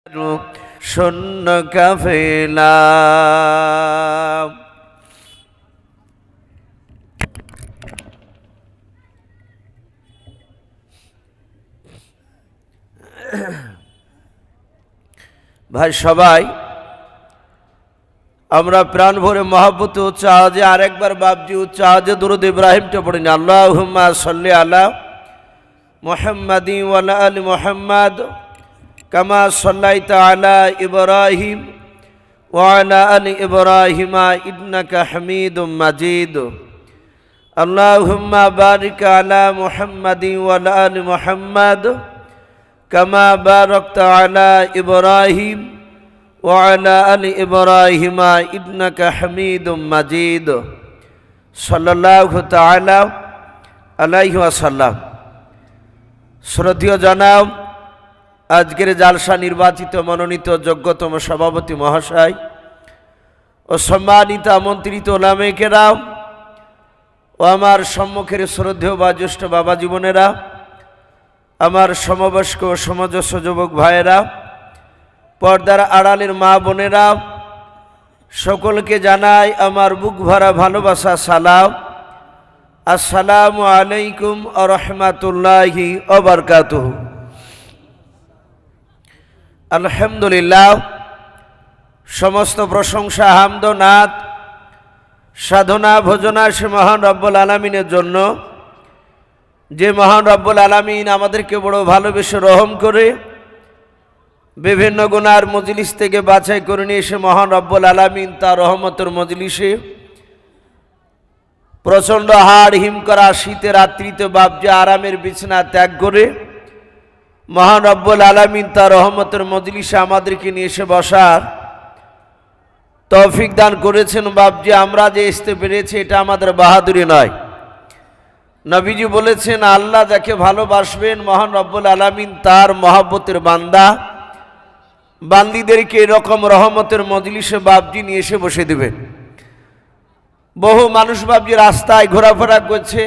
শূন্য কাফেলা। ভাই সবাই আমরা প্রাণ ভরে মহব্বত উচ্চ আওয়াজে আরেকবার বাপজি উচ্চ আওয়াজে দুরূদ ইব্রাহিমটা পড়ি না। আল্লাহুম্মা সাল্লি আলা মুহাম্মাদিন ওয়া আলা আলি মুহাম্মাদ কামা সাল্লাইতা আলা ইব্রাহিম ওয়া আলা আলি ইব্রাহিম ইন্নাকা হামিদুম মাজিদ। আল্লাহুম্মা বারিক আলা মুহাম্মাদিন ওয়া আলা আলি মুহাম্মাদ কামা বারাকতা আলা ইব্রাহিম ওয়া আলা আলি ইব্রাহিম ইন্নাকা হামিদুম মাজিদ। সাল্লাল্লাহু তাআলা আলাইহি ওয়াসাল্লাম। শ্রদ্ধেয় জনাব, আজকের জালসা নির্বাচিত মনোনীত যোগ্যতম সভাপতি মহাশয় ও সম্মানিত আমন্ত্রিত ওলামায়ে কেরাম ও আমার সম্মুখের শ্রদ্ধেয় বা জ্যেষ্ঠ বাবা জীবনেরা, আমার সমবয়স্ক ও সমাজস্ব যুবক ভাইয়েরা, পর্দার আড়ালের মা বোনেরা, সকলকে জানাই আমার বুক ভরা ভালোবাসা সালাম। আসসালামু আলাইকুম ওয়া রাহমাতুল্লাহি ওয়া বারাকাতুহু। আলহামদুলিল্লাহ, সমস্ত প্রশংসা হামদ নাত সাধনা ভোজনা সে মহান রব্বুল আলামিনের জন্য, যে মহান রব্বুল আলামিন আমাদেরকে বড় ভালোবেসে রহম করে বিভিন্ন গুনার মজলিস থেকে বাছাই করে নিয়ে এসে মহান রব্বুল আলামিন তার রহমতের মজলিসে প্রচণ্ড হাড় হিম করা শীতের রাত্রিতে বাপজি আরামের বিছানা ত্যাগ করে মহান রব্বুল আলামিন তার রহমতের মজলিসে আমাদেরকে নিয়ে এসে বসার তৌফিক দান করেছেন। বাপজি আমরা যে আসতে পেরেছি এটা আমাদের বাহাদুরি নয়। নবীজি বলেছেন, আল্লাহ যাকে ভালোবাসবেন মহান রব্বুল আলামিন তার মহব্বতের বান্দা বান্দিদেরকে এরকম রহমতের মজলিসে বাপজি নিয়ে এসে বসে দেবেন। বহু মানুষ বাপজি রাস্তায় ঘোরাফেরা করছে,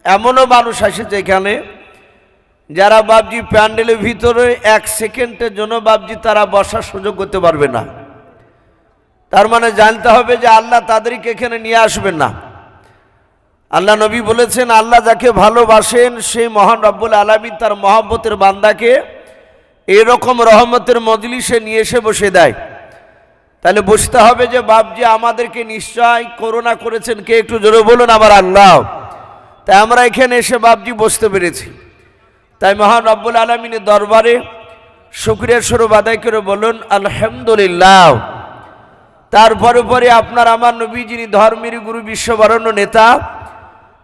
এমনও মানুষ আসেছে এখানে যারা বাপজি প্যান্ডেলের ভিতরে এক সেকেন্ডের জন্য বাপজি তারা বসার সুযোগ করতে পারবে না। তার মানে জানতে হবে যে আল্লাহ তাদেরকে এখানে নিয়ে আসবেন না। আল্লাহ নবী বলেছেন, আল্লাহ যাকে ভালোবাসেন সেই মহান রব্বুল আলামিন তার মহব্বতের বান্দাকে এরকম রহমতের মজলিসে নিয়ে এসে বসে দেয়। তাহলে বুঝতে হবে যে বাপজি আমাদেরকে নিশ্চয় করুণা করেছেন। কে একটু জোরে বলুন আমার আল্লাহ। তাই আমরা এখানে এসে বাপজি বসতে পেরেছি। তাই মহান রব্বুল আলামিনের দরবারে শুকরিয়া স্বরূপ আদায় করে বলুন আলহামদুলিল্লাহ। তারপরে পরে আপনার আমার নবী, যিনি ধর্মের গুরু, বিশ্ববরণ্য নেতা,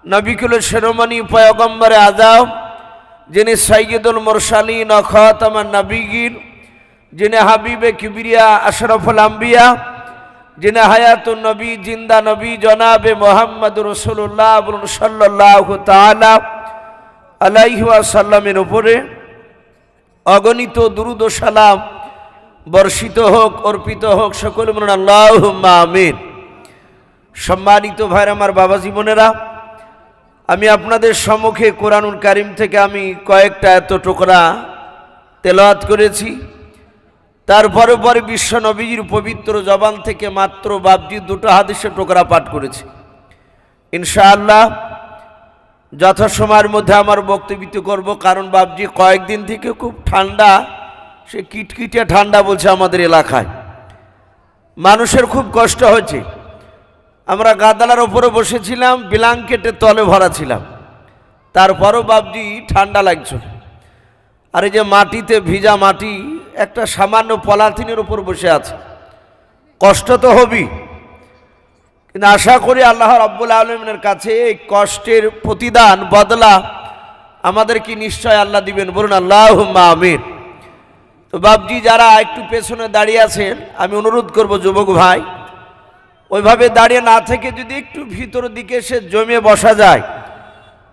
নবিকুলের শিরোমণি পয়গম্বরে আযম, যিনি সাইয়্যিদুল মুরসালিন ও খাতামান নবিয়্যিন, যিনি হাবিবে কিবরিয়া আশরাফুল আম্বিয়া, যিনি হায়াতুন নবী, জিন্দা নবী জনাবে মুহাম্মদুর রাসূলুল্লাহ সাল্লাল্লাহু তাআলা আলাইহি ওয়াসাল্লামের উপরে অগণিত দুরূদ ও সালাম বর্ষিত হোক, অর্পিত হোক। সকলে বলুন আল্লাহুম্মা আমিন। সম্মানিত ভাইরা, আমার বাবা জীবনেরা, আমি আপনাদের সম্মুখে কোরআনুল কারীম থেকে আমি কয়েকটা এত টুকরা তেলাওয়াত করেছি। তারপরে পরে বিশ্ব নবীর পবিত্র জবান থেকে মাত্র বাপজি দুটো হাদিসের টুকরা পাঠ করেছি। ইনশাআল্লাহ যথাসময়ের মধ্যে আমার বক্তব্য করব, কারণ বাপজি কয়েকদিন থেকে খুব ঠান্ডা, সে কিটকিটে ঠান্ডা বলছে আমাদের এলাকায়, মানুষের খুব কষ্ট হচ্ছে। আমরা গাদালার ওপরে বসেছিলাম, ব্ল্যাঙ্কেটের তলে ভরা ছিলাম, তারপরও বাপজি ঠান্ডা লাগছে। আর এই যে মাটিতে ভিজা মাটি, একটা সামান্য পলিথিনের উপর বসে আছে, কষ্ট তো হবেই, কিন্তু আশা করি আল্লাহ রাব্বুল আলামিনের কাছে এই কষ্টের প্রতিদান বদলা আমাদেরকে নিশ্চয় আল্লাহ দিবেন। বলুন আল্লাহুম্মা আমিন। তো বাপজি যারা একটু পেছনে দাঁড়িয়ে আছেন, আমি অনুরোধ করব যুবক ভাই, ওইভাবে দাঁড়িয়ে না থেকে যদি একটু ভিতরের দিকে এসে জমে বসা যায়।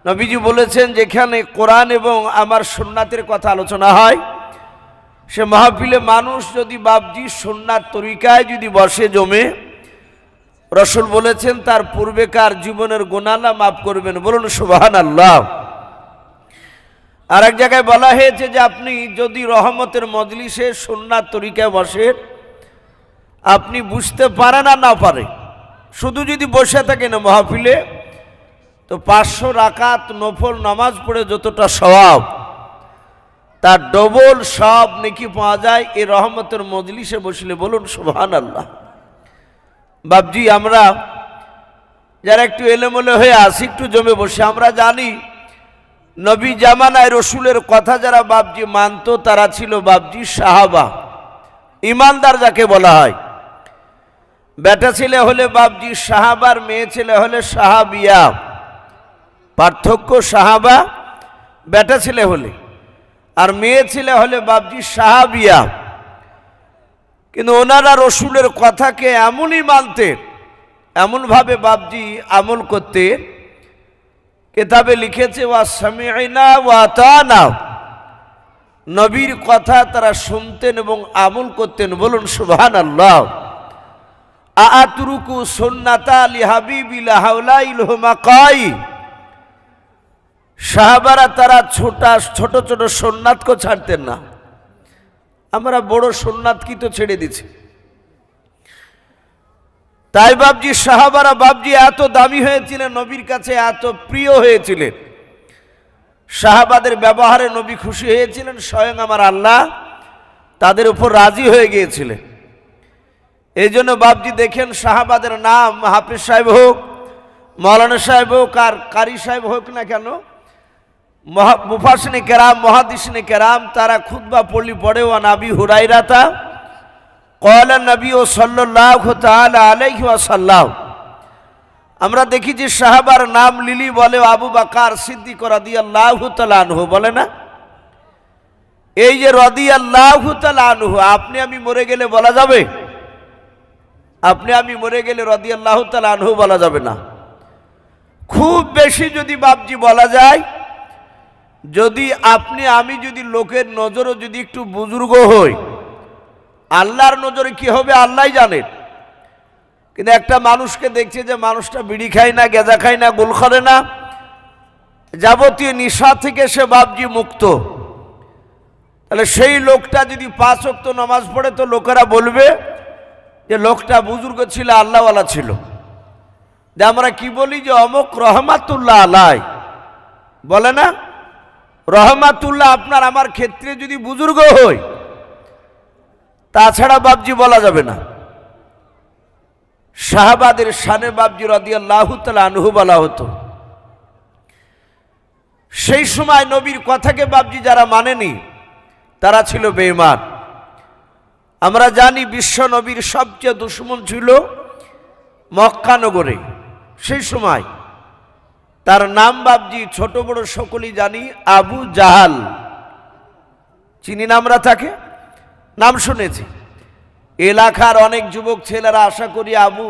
নবীজি বলেছেন, যেখানে কোরআন এবং আমার সুন্নাতের কথা আলোচনা হয় সে মাহফিলে মানুষ যদি বাপজি সুন্নাত তরিকায় যদি বসে জমে, রাসূল বলেছেন তার পূর্বেকার জীবনের গুনাহ আল্লাহ মাফ করবেন। বলুন সুবহানাল্লাহ। আর এক জায়গায় বলা হয়েছে যে আপনি যদি রহমতের মজলিসে সুন্নাত তরিকায় বসেন, আপনি বুঝতে পারেন আর না পারে, শুধু যদি বসে থাকেন মাহফিলে, তো 500 রাকাত নফল নামাজ পড়ে যতটা সওয়াব, তার ডবল সব নেকি পাওয়া যায় এই রহমতের মজলিসে বসলে। বলুন সুবহানাল্লাহ। বাপজি, আমরা যারা একটু এলোমেলো হয়ে আসি, একটু জমে বসে, আমরা জানি নবী জামানায় রসুলের কথা যারা বাপজি মানত, তারা ছিল বাপজি সাহাবা, ইমানদার যাকে বলা হয়। বেটা ছেলে হলে বাপজি সাহাবার, মেয়ে ছেলে হলে সাহাবিয়া। পার্থক্য সাহাবা বেটা ছেলে হলে, আর মেয়ে ছেলে হলে বাপজি সাহাবিয়া। কিন্তু ওনারা রসুলের কথাকে এমনই মানতেন, এমনভাবে বাপজি আমল করতেন, কিতাবে লিখেছে ওয়া সামি'না ওয়া আতানা, নবীর কথা তারা শুনতেন এবং আমল করতেন। বলুন সুবহানাল্লাহ। আআতরুকু সুন্নাতা লিহাবিবি লাহাউলাইল হুমাকাই, সাহাবারা তারা ছোট ছোট সুন্নাতকে ছাড়তেন না। আমরা বড় সুন্নাত কি তো ছেড়ে দিছি। তাই বাপজি সাহাবারা বাপজি এত দামি হয়েছিলেন, নবীর কাছে এত প্রিয় হয়েছিলেন, সাহাবাদের ব্যবহারে নবী খুশি হয়েছিলেন, স্বয়ং আমার আল্লাহ তাদের উপর রাজি হয়ে গিয়েছিলেন। এই জন্য বাপজি দেখেন সাহাবাদের নাম, হাফেজ সাহেব হোক, মৌলানা সাহেব হোক, আর কারি সাহেব হোক না কেন, মুফাসসিরিনে কেরাম, মুহাদ্দিসিনে কেরাম, তারা খুতবা পড়ে ওয়ান আবি হুরায়রাতা ক্বালা নবী সাল্লাল্লাহু তাআলা আলাইহি ওয়াসাল্লাম। আমরা দেখি যে সাহাবার নাম লিলি বলে আবু বকর সিদ্দিক রাদিয়াল্লাহু তাআলা আনহু, বলে না? এই যে রাদিয়াল্লাহু তাআলা আনহু, আপনি আমি মরে গেলে বলা যাবে? আপনি আমি মরে গেলে রাদিয়াল্লাহু তাআলা আনহু বলা যাবে না। খুব বেশি যদি বাপজি বলা যায়, যদি আপনি আমি যদি লোকের নজরও যদি একটু বুজুর্গ হই, আল্লাহর নজরে কি হবে আল্লাহই জানেন। কিন্তু একটা মানুষকে দেখছে যে মানুষটা বিড়ি খায় না, গেঁজা খায় না, গোল করে না, যাবতীয় নেশা থেকে সে বাপজি মুক্ত, তাহলে সেই লোকটা যদি 5 ওয়াক্ত নামাজ পড়ে, তো লোকেরা বলবে যে লোকটা বুজুর্গ ছিল, আল্লাহওয়ালা ছিল। যে আমরা কি বলি যে অমুক রহমাতুল্লাহ আলাই, বলে না? রহমাতুল্লাহ আপনার আমার ক্ষেত্রে যদি বুজুর্গ হই, তাছাড়া বাপজি বলা যাবে না। সাহাবাদের শানে বাপজি রাদিয়াল্লাহু তাআলা আনহু বলা হতো। সেই সময় নবীর কথাকে বাপজি যারা মানেনি, তারা ছিল বেঈমান। আমরা জানি বিশ্ব নবীর সবচেয়ে দুশমন ছিল মক্কা নগরে সেই সময়। তার নাম বাপজি ছোট বড় সকলেই জানি, আবু জাহাল। চিনি না আমরা তাকে, নাম শুনেছি। এলাকার অনেক যুবক ছেলেরা আশা করি আবু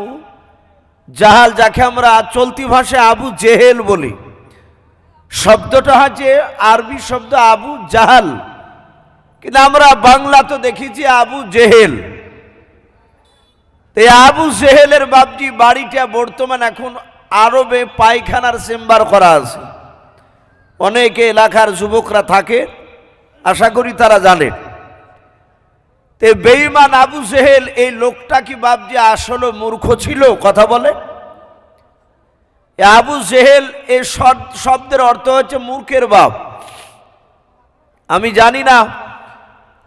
জাহাল, যাকে আমরা চলতি ভাষায় আবু জেহেল বলি, শব্দটা হচ্ছে আরবি শব্দ আবু জাহাল, কিন্তু আমরা বাংলা তো দেখেছি আবু জেহেল। এই আবু জেহেলের বাপজি বাড়িটা বর্তমান এখন আরবে পায়খানার চেম্বার করা আছে। অনেকে এলাকার যুবকরা থাকে, আশা করি তারা জানে। তে বেঈমান আবু জেহেল, এই লোকটা কি বাপজি আসলে মূর্খ ছিল? কথা বলে। আবু জেহেল এই শব্দের অর্থ হচ্ছে মূর্খের বাপ। আমি জানি না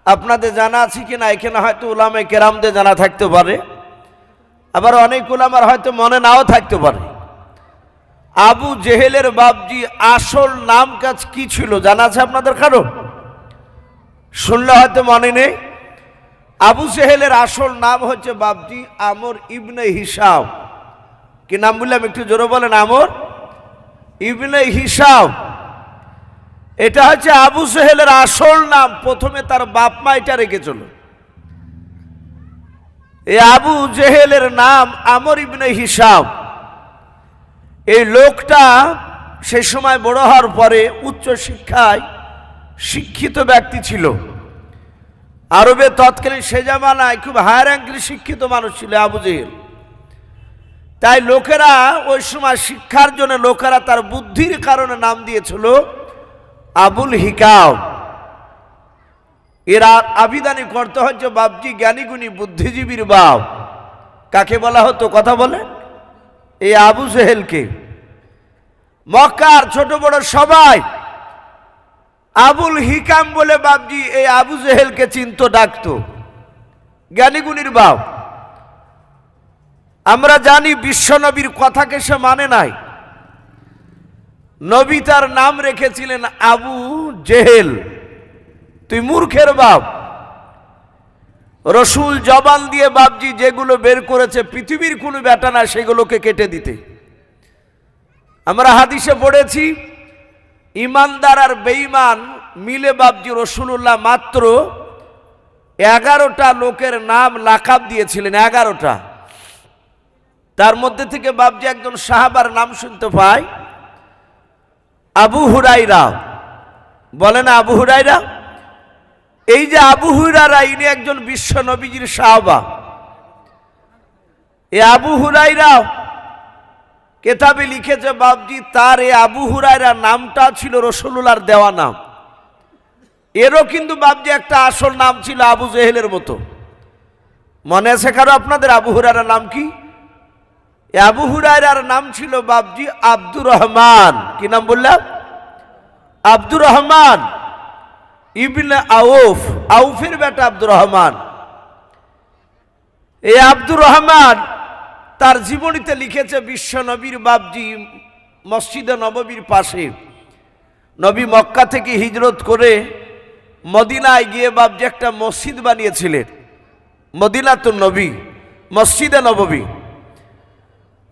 আপনাদের জানা আছে কিনা, এখানে হয়তো উলামায়ে কেরামদের জানা থাকতে পারে, আবার অনেক উলামার হয়তো মনে নাও থাকতে পারে। আবু জেহেলের বাপজি আসল নাম কাজ কি ছিল জানা আছে আপনাদের কারো? শুনলে হয়তো মনে নেই। আবু জেহেলের আসল নাম হচ্ছে বাপজি আমর ইবনে হিসাম। কি নাম বললাম একটু জোরে বলেন? আমর ইবনে হিসাম। এটা হচ্ছে আবু জেহেলের আসল নাম। প্রথমে তার বাপ মা এটা রেখেছিল। এই আবু জেহেলের নাম আমর ইবনে হিসাম। এই লোকটা সেই সময় বড় হওয়ার পরে উচ্চ শিক্ষায় শিক্ষিত ব্যক্তি ছিল। আরবে তৎকালীন সে জামানায় খুব হায়ার র্যাঙ্কের শিক্ষিত মানুষ ছিল আবু জেহেল। তাই লোকেরা ওই সময় শিক্ষার জন্য লোকেরা তার বুদ্ধির কারণে নাম দিয়েছিল আবুল হিকাম, এরা আবিদানি করতে হচ্ছে বাপজি জ্ঞানীগুণী বুদ্ধিজীবীর বাপ। কাকে বলা হতো কথা বলে? এই আবু জেহেলকে। মক্কার ছোট বড় সবাই আবুল হিকাম বলে বাপজি এই আবু জেহেলকে চিনতো, ডাকতো, জ্ঞানীগুণীর বাপ। আমরা জানি বিশ্বনবীর কথাকে সে মানে নাই। নবী তার নাম রেখেছিলেন আবু জেহেল, তুই মূর্খের বাপ। রসুল জবান দিয়ে বাপজি যেগুলো বের করেছে পৃথিবীর কোনো ব্যাটা না সেগুলোকে কেটে দিতে। আমরা হাদিসে পড়েছি ইমানদার আর বেঈমান মিলে বাপজি রসুল্লাহ মাত্র 11টা লোকের নাম লাকাব দিয়েছিলেন, 11টা। তার মধ্যে থেকে বাপজি একজন সাহাবার নাম শুনতে পাই, আবু হুরাইরা। বলে না আবু হুরাইরা? এই যে আবু হুরাইরা, ইনি একজন বিশ্ব নবীজির সাহাবা। এই আবু হুরাইরা কেতাবে লিখেছে বাপজি তার এই আবু হুরাইরা নামটা ছিল রসুলুল্লাহর দেওয়া নাম। এরও কিন্তু বাপজি একটা আসল নাম ছিল আবু জেহেলের মতো। মনে আছে কারো আপনাদের আবু হুরাইরার নাম কি? আবু হুরাইরার নাম ছিল বাপজি আব্দুর রহমান। কি নাম বললাম? আব্দুর রহমান ইবনে আউফ, আউফের বেটা আব্দুর রহমান। এই আব্দুর রহমান তার জীবনীতে লিখেছে বিশ্ব নবীর বাপজি মসজিদে নববীর পাশে নবী মক্কা থেকে হিজরত করে মদিনায় গিয়ে বাপজি একটা মসজিদ বানিয়েছিলেন, মদিনাতুন নবী, মসজিদে নববী।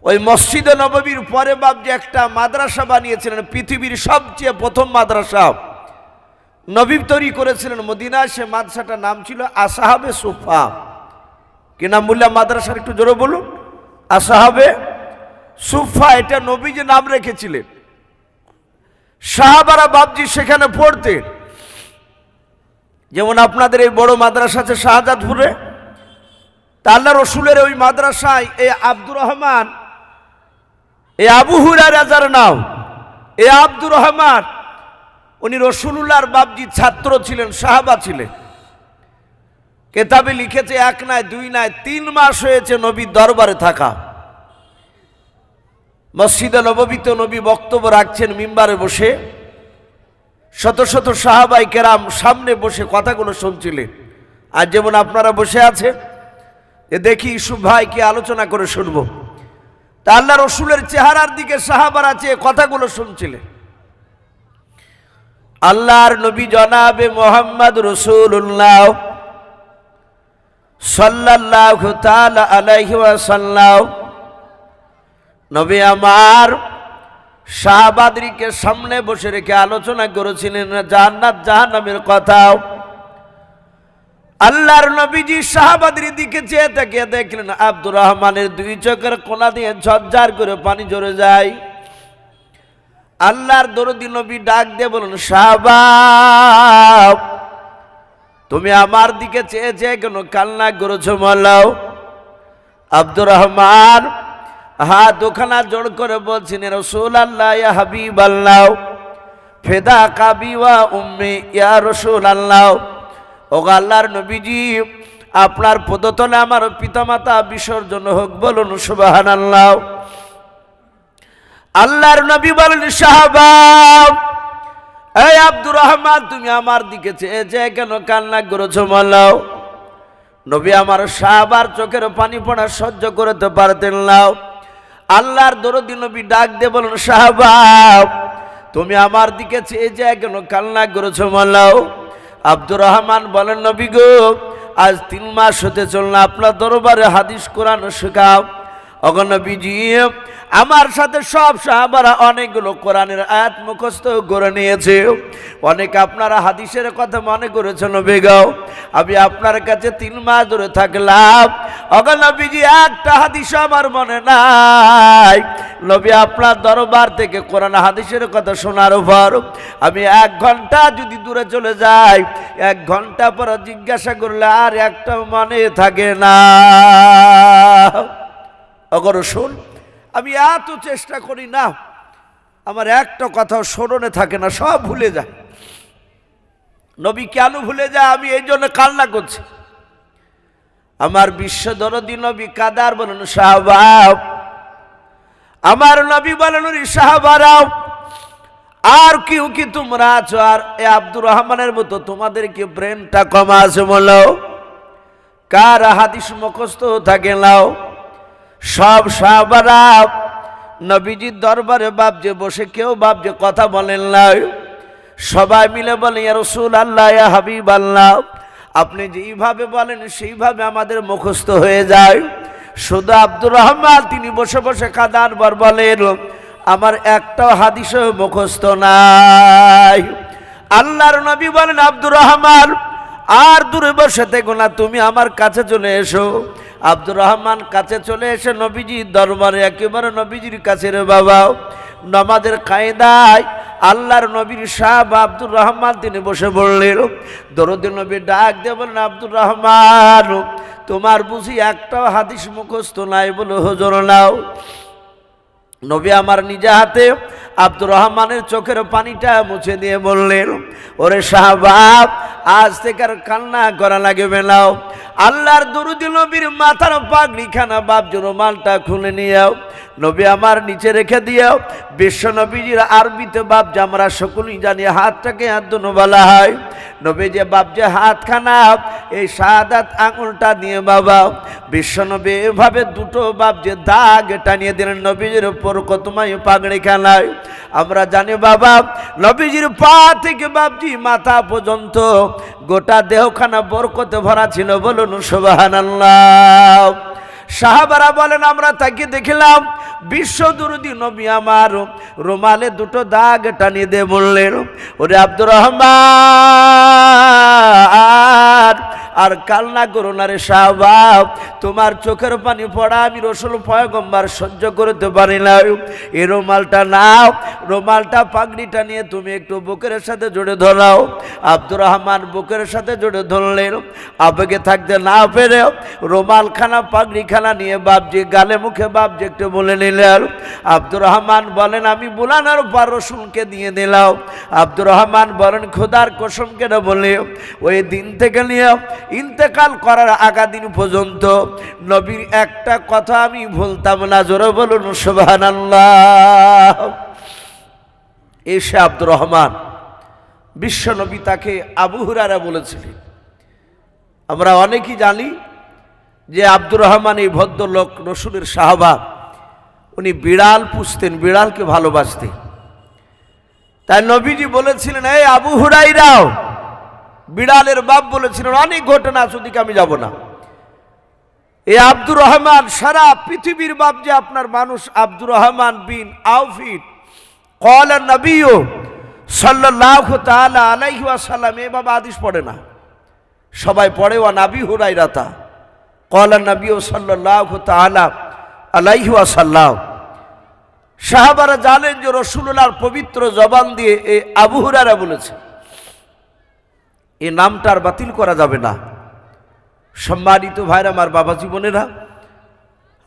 ওই মসজিদে নববীর পরে বাপজি একটা মাদ্রাসা বানিয়েছিলেন, পৃথিবীর সবচেয়ে প্রথম মাদ্রাসা নবী তৈরি করেছিলেন মদিনায়। সে মাদ্রাসাটার নাম ছিল আসহাবে সুফা। কি নাম বললাম মাদ্রাসার? একটু জোরে বলুন। আসহাবে সুফা, এটা নবীজি নাম রেখেছিলেন। সাহাবারা বাপজি সেখানে পড়তেন। যেমন আপনাদের এই বড় মাদ্রাসা আছে শাহজাদপুরে, তা আল্লাহ রসুলের ওই মাদ্রাসায় এই আব্দুর রহমান, এই আবু হুরায়রা যার নাম, এই আব্দুর রহমান, উনি রসুলুল্লাহর বাপজি ছাত্র ছিলেন, সাহাবা ছিলেন। কেতাবে লিখেছে 1 নয় 2 নয় 3 মাস হয়েছে নবীর দরবারে থাকা। মসজিদে নববীতে নবী বক্তব্য রাখছেন মিম্বারে বসে, শত শত সাহাবাই কেরাম সামনে বসে কথাগুলো শুনছিলেন। আর যেমন আপনারা বসে আছে এ দেখি ইউসুফ ভাই কি আলোচনা করে শুনবো। তা আল্লাহ রসুলের চেহারার দিকে সাহাবারা চেয়ে কথাগুলো শুনছিলেন। আল্লাহর নবী জনাবে মোহাম্মদ রসুল্লাহ সাল্লাল্লাহু তাআলা আলাইহি ওয়াসাল্লাম নবী আমার সাহাবাদেরকে সামনে বসে রেখে আলোচনা করেছিলেন জান্নাত জাহান্নামের কথা। আল্লাহর নবীজি সাহাবাদের দিকে চেয়ে তাকিয়ে দেখলেন আব্দুর রহমানের 2 চোখের কোনা দিয়ে ঝরঝর করে পানি ঝরে যায়। আল্লাহর দরদি নবী ডাক দিয়ে বলেন, সাহাবা তুমি আমার দিকে চেয়ে চেয়ে কেন কান্না করেছো মাওলাও? আব্দুর রহমান হাত ওখানা জোড় করে বলছেন, রাসূলুল্লাহ ইয়া হাবিবাল্লাহ ফেদা কাবি ওয়া উম্মি ইয়া রাসূলুল্লাহ। ও আল্লাহর নবীজি আপনার পদতলে আমার পিতামাতা বিসর্জন হোক, বলুন সুবহানাল্লাহ। আল্লাহর নবী বলেন, সাহাবা এই আব্দুর রহমান তুমি আমার দিকে চেয়ে চেয়ে কেন কান্না করেছো মাওলাও? নবী আমার সাহাবার চোখের পানি পড়া সহ্য করতে পারতেন না। আল্লাহর দরদি নবী ডাক দিয়ে বলেন, সাহাবা তুমি আমার দিকে চেয়ে চেয়ে কেন কান্না করেছো মাওলাও? আব্দুর রহমান বলেন, নবী গো আজ 3 মাস হতে চলল আপনার দরবারে হাদিস কোরআন শেখাও। ওগো নবীজি আমার সাথে সব সাহাবারা অনেকগুলো কোরআনের আয়াত মুখস্থ করে নিয়েছে, অনেক আপনারা হাদিসের কথা মনে করেছেন নবী গো। আমি আপনার কাছে 3 মাস ধরে থাকলাম, ওগো নবীজি একটা হাদিস আমার মনে নাই। নবী আপনার দরবার থেকে কোরআন হাদিসের কথা শোনার পর আমি 1 ঘন্টা যদি দূরে চলে যাই, 1 ঘন্টা পর জিজ্ঞাসা করলে আর একটা মনে থাকে না। ওগো রাসূল আমি এত চেষ্টা করি না, আমার একটা কথাও স্মরণে থাকে না, সব ভুলে যায়। নবী কেন ভুলে যায় আমি এই জন্য কান্না করছি। আমার বিশ্ব দরদি নবী কাদার বলেন সাহাবা, আমার নবী বলেন সাহাবারাও, আর কেউ কি তোমরা আছো আর এ আব্দুর রহমানের মতো তোমাদের কি ব্রেনটা কমা আছে বলো? কার হাদিস মুখস্থ থাকে নাও? সব সাহাবারা নবীজির দরবারে বাপজে বসে কেউ বাপজে কথা বলেন না, সবাই মিলে বলে ইয়া রাসূলুল্লাহ, ইয়া হাবিবাল্লাহ, আপনি যেইভাবে বলেন সেইভাবে আমাদের মুখস্থ হয়ে যায়। শুধু আব্দুর রহমান তিনি বসে বসে কাঁদার পর বলেন আমার একটাও হাদিসও মুখস্থ নাই। আল্লাহর নবী বলেন আব্দুর রহমান আর দূরে বসে থেকো না, তুমি আমার কাছে চলে এসো। আব্দুর রহমান কাছে চলে এসে নবীজির দরবারে একেবারে নবীজির কাছে, রে বাবা, নামাজের কায়দায় আল্লাহর নবীর সাহাব আব্দুর রহমান তিনি বসে বললেন। দরুদ নবী ডাক দিয়ে বলেন আব্দুর রহমান, তোমার বুঝি একটাও হাদিস মুখস্থ নাই? বলে হুজুর নাও। নবী আমার নিজে হাতে আব্দুর রহমানের চোখের পানিটা মুছে দিয়ে বললেন ওরে সাহাবাব, আজ থেকে আর কান্না করা লাগবে না। আল্লাহর দরুদ নবীর মাথার পাগড়িখানা বাপজি রুমালটা খুলে নিয়েও নবী আমার নিচে রেখে দিও। বিশ্ব নবীজির আরবিতে বাপজি আমরা সকলেই জানি হাতটাকে হাত দুনো বলা হয়। নবী যে বাপজি হাতখানা এই শাহাদাত আঙুলটা নিয়ে বাবা বিশ্ব নবী এভাবে দুটো বাপজি দাগ টানিয়ে দিলেন নবীজির উপর কতময় পাগড়িখানায়। আমরা জানি বাবা নবীজির পা থেকে বাপজি মাথা পর্যন্ত গোটা দেহখানা বরকতে ভরা ছিল। বলুন সুবহানাল্লাহ। সাহাবারা বলেন আমরা তাকে দেখলাম বিশ্ব দরুদি নবী আমার রুমালে দুটো দাগ টানিয়ে দিয়ে বললেন ওরে আব্দুর রহমান আর কান্না করো না রে সাহাবা, তোমার চোখের পানি পড়া আমি রাসূল পয়গম্বর সহ্য করতে পারি না। এই রুমালটা নাও, রুমালটা পাগড়িটা নিয়ে তুমি একটু বুকের সাথে জড়ে ধরাও। আব্দুর রহমান বুকের সাথে জড়ে ধরলেন, আবেগে থাকতে না পেরে রুমালখানা পাগড়িখানা নিয়ে বাপজি গালে মুখে বাপজি একটু বলে নিলেন। আব্দুর রহমান বলেন আমি বুলানোর পর রসুলকে দিয়ে দিলাম। আব্দুর রহমান বলেন খোদার কসম কেটে বলে ওই দিন থেকে নিয়ে ইন্তেকাল করার আগা দিন পর্যন্ত নবীর একটা কথা আমি ভুলতাম না। জোরে বলুন সুবহানাল্লাহ। এসে আব্দুর রহমান বিশ্ব নবী তাকে আবু হুরায়রা বলেছিলেন। আমরা অনেকেই জানি যে আব্দুর রহমান এই ভদ্রলোক রসুলের সাহাবা, উনি বিড়াল পুষতেন, বিড়ালকে ভালোবাসতেন। তাই নবীজি বলেছিলেন এই আবু হুরায়রাও, বিড়ালের বাপ বলেছিলেন অনেক ঘটনা আছে ওদিকে আমি যাব না। এই আব্দুর রহমান সারা পৃথিবীর বাপ যে আপনার মানুষ আব্দুর রহমান বিন আউফিন ক্বালা নবী সাল্লাল্লাহু তাআলা আলাইহি ওয়াসাল্লাম, এ বাবা হাদিস পড়ে না, সবাই পড়ে ওয়া নবী হুরায়রাতা ক্বালা নবী সাল্লাল্লাহু তাআলা আলাইহি ওয়াসাল্লাম। সাহাবারা জানেন যে রাসূলুল্লাহর পবিত্র জবান দিয়ে এই আবু হুরায়রা বলেছে, এই নামটা আর বাতিল করা যাবে না। সম্মানিত ভাইরা আমার বাবা জীবনেরা,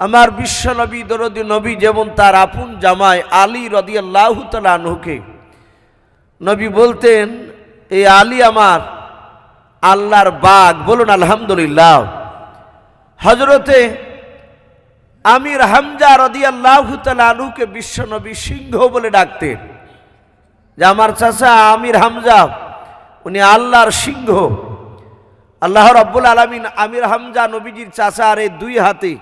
আমার বিশ্ব নবী দরদি নবী যেমন তার আপন জামাই আলী রাদিয়াল্লাহু তাআলা আনহুকে নবী বলতেন এই আলী আমার আল্লাহর বাগ। বলুন আলহামদুলিল্লাহ। হযরতে আমির হামজা রাদিয়াল্লাহু তাআলা আনহুকে বিশ্ব নবী সিংহ বলে ডাকতেন, যে আমার চাচা আমির হামজা উনি আল্লাহর সিংহ। আল্লাহ রাব্বুল আলামিন আমির হামজা নবীজির চাচা আর এই দুই হাতে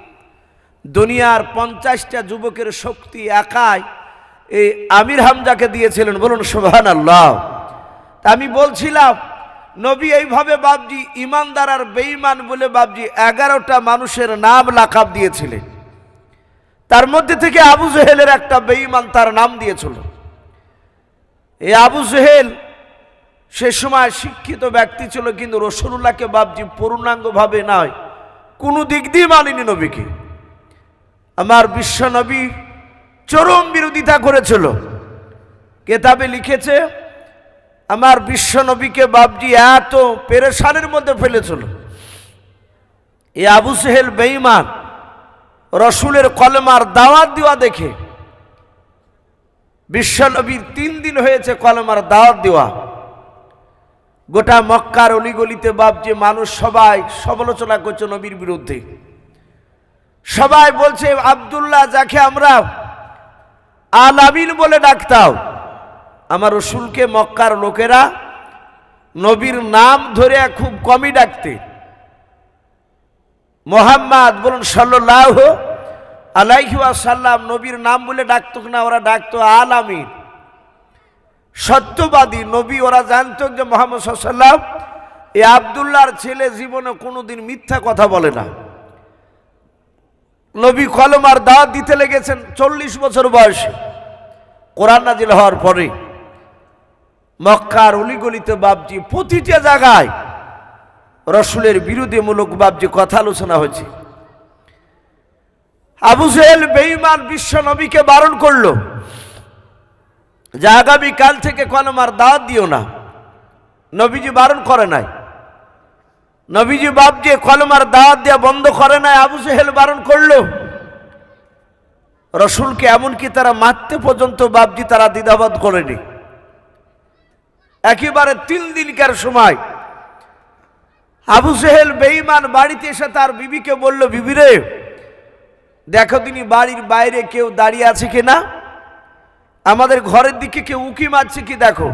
দুনিয়ার 50টা যুবকের শক্তি একাই এই আমির হামজাকে দিয়েছিলেন। বলুন সুবহানাল্লাহ। আমি বলছিলাম নবী এইভাবে বাপজি ইমানদার আর বেঈমান বলে বাপজি 11টা মানুষের নাম লাকাব দিয়েছিলেন। তার মধ্যে থেকে আবু জেহেলের একটা বেঈমান তার নাম দিয়েছিল। এই আবু জেহেল সে সময় শিক্ষিত ব্যক্তি ছিল, কিন্তু রাসূলুল্লাহকে বাপজি পূর্ণাঙ্গভাবে নয় কোনো দিক দিয়ে মানেনি নবীকে। আমার বিশ্ব নবী চরম বিরোধিতা করেছিল। কেতাবে লিখেছে আমার বিশ্ব নবীকে বাপজি এত পেরেশানের মধ্যে ফেলেছিল। এই আবু জেহেল বেঈমান রসুলের কলেমার দাওয়াত দেওয়া দেখে বিশ্ব নবীর 3 দিন হয়েছে কলেমার দাওয়াত দেওয়া, গোটা মক্কার অলিগলিতে বাপজি মানুষ সবাই সমালোচনা করছে নবীর বিরুদ্ধে। সবাই বলছে আব্দুল্লাহ যাকে আমরা আল আমিন বলে ডাকতাম, আমার রসুলকে মক্কার লোকেরা নবীর নাম ধরে খুব কমই ডাকতে। মোহাম্মদ বলুন সাল্লাল্লাহু আলাইহি ওয়াসাল্লাম নবীর নাম বলে ডাকতো না, ওরা ডাকতো আল আমিন, সত্যবাদী নবী। ওরা জানতো যে মুহাম্মদ সাল্লাল্লাহু আলাইহি ওয়াসাল্লাম এই আব্দুল্লাহর ছেলে জীবনে কোনোদিন মিথ্যা কথা বলে না। নবী কলমার দাওয়াত দিতে লেগেছেন 40 বছর বয়সে, কোরআন নাজিল হওয়ার পরে। মক্কার অলিগলিতে বাপজি প্রতিটা জায়গায় রসুলের বিরোধীমূলক বাপজি কথা আলোচনা হয়েছে। আবু জেহেল বেঈমান বিশ্ব নবীকে বারণ করলো যে আগামী কাল থেকে কলমার দাওয়াত দিও না। নবীজি বারণ করে নাই, নবীজি বাপজি কলমার দাওয়াত দেওয়া বন্ধ করে নাই, আবু জেহেল বারণ করলো রসুলকে। এমনকি তারা মারতে পর্যন্ত বাপজি তারা দ্বিধাবোধ করেনি। একেবারে 3 দিনকার সময় আবু জেহেল বেঈমান বাড়িতে এসে তার বিবিকে বলল, বিবি রে দেখো তিনি বাড়ির বাইরে কেউ দাঁড়িয়ে আছে কিনা, আমাদের ঘরের দিকে কেউ উকি মারছে কি দেখো।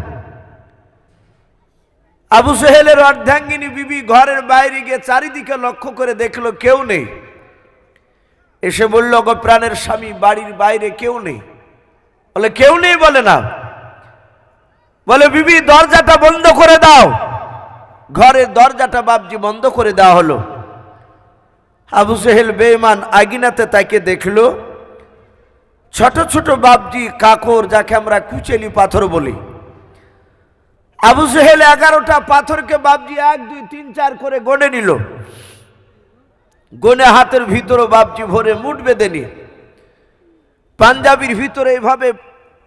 আবু জেহেলের অর্ধাঙ্গিনী বিবি ঘরের বাইরে গিয়ে চারিদিকে লক্ষ্য করে দেখলো কেউ নেই। এসে বলল, গো প্রাণের স্বামী বাড়ির বাইরে কেউ নেই। বলে কেউ নেই? বলে না। বলে বিবি দরজাটা বন্ধ করে দাও। ঘরের দরজাটা বাপজি বন্ধ করে দেওয়া হলো। আবু জেহেল বেঈমান আগিনাতে তাকে দেখলো ছোট ছোট বাপজি কাকর, যাকে আমরা কুচেলি পাথর বলি। আবু জেহেল 11টা পাথরকে বাপজি 1 2 3 4 করে গনে নিল। গনে হাতের ভিতরে বাপজি ভরে মুঠ বেঁধে নিয়ে পাঞ্জাবির ভিতরে এইভাবে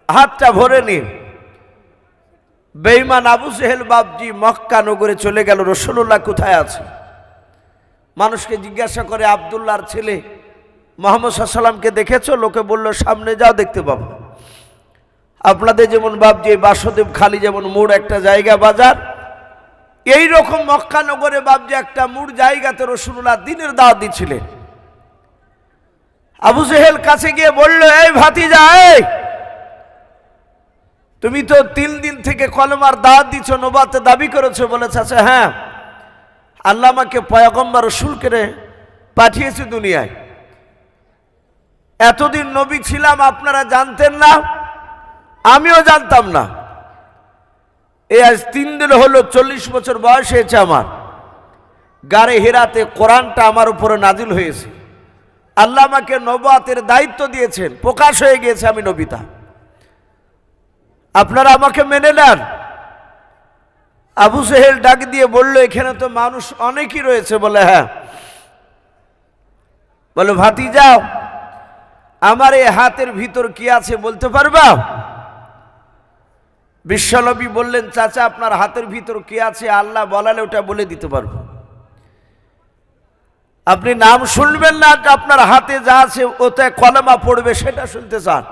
হাতটা ভরে নিয়ে বেঈমান আবু জেহেল বাপজি মক্কা নগরে চলে গেল। রাসূলুল্লাহ কোথায় আছে? মানুষকে জিজ্ঞাসা করে, আব্দুল্লাহর ছেলে মুহাম্মদ সাল্লাল্লাহু আলাইহি ওয়াসাল্লামকে দেখেছো? লোকে বলল সামনে যাও দেখতে পাবো। আপনাদের যেমন বাপজি বাসুদেব খালি যেমন মোড় একটা জায়গা বাজার, এই রকম মক্কা নগরে বাপজি একটা মোড় জায়গাতে রাসূলুল্লাহ দ্বীনের দাওয়াত দিচ্ছিলেন। আবু জেহেল কাছে গিয়ে বলল, এই ভাতিজা, এই তুমি তো 3 দিন থেকে কলমার দাওয়াত দিচ্ছ, নবুয়তের দাবি করেছো। বলেছে আচ্ছা হ্যাঁ, আল্লাহ আমাকে পয়গম্বর রাসূলকে পাঠিয়েছে দুনিয়ায়। এতদিন নবী ছিলাম আপনারা জানতেন না, আমিও জানতাম না। এই আজ 3 দিন হলো 40 বছর বয়স হয়েছে আমার। গারে হেরাতে কোরআনটা আমার উপরে নাজিল হয়েছে। আল্লাহ আমাকে নবুয়তের দায়িত্ব দিয়েছেন, প্রকাশ হয়ে গিয়েছে আমি নবিতা। আপনারা আমাকে মেনে নেন। আবু জেহেল ডাক দিয়ে বলল, এখানে তো মানুষ অনেকই রয়েছে। বলে হ্যাঁ। বলে ভাতিজা, আমার এই হাতের ভিতর কি আছে বলতে পারবা? বিশ্বনবী বললেন, চাচা আপনার হাতের ভিতর কি আছে আল্লাহ বলালে ওটা বলে দিতে পারবো। আপনি নাম শুনবেন না, আপনার হাতে যা আছে ওতে কলেমা পড়বে সেটা শুনতে চান?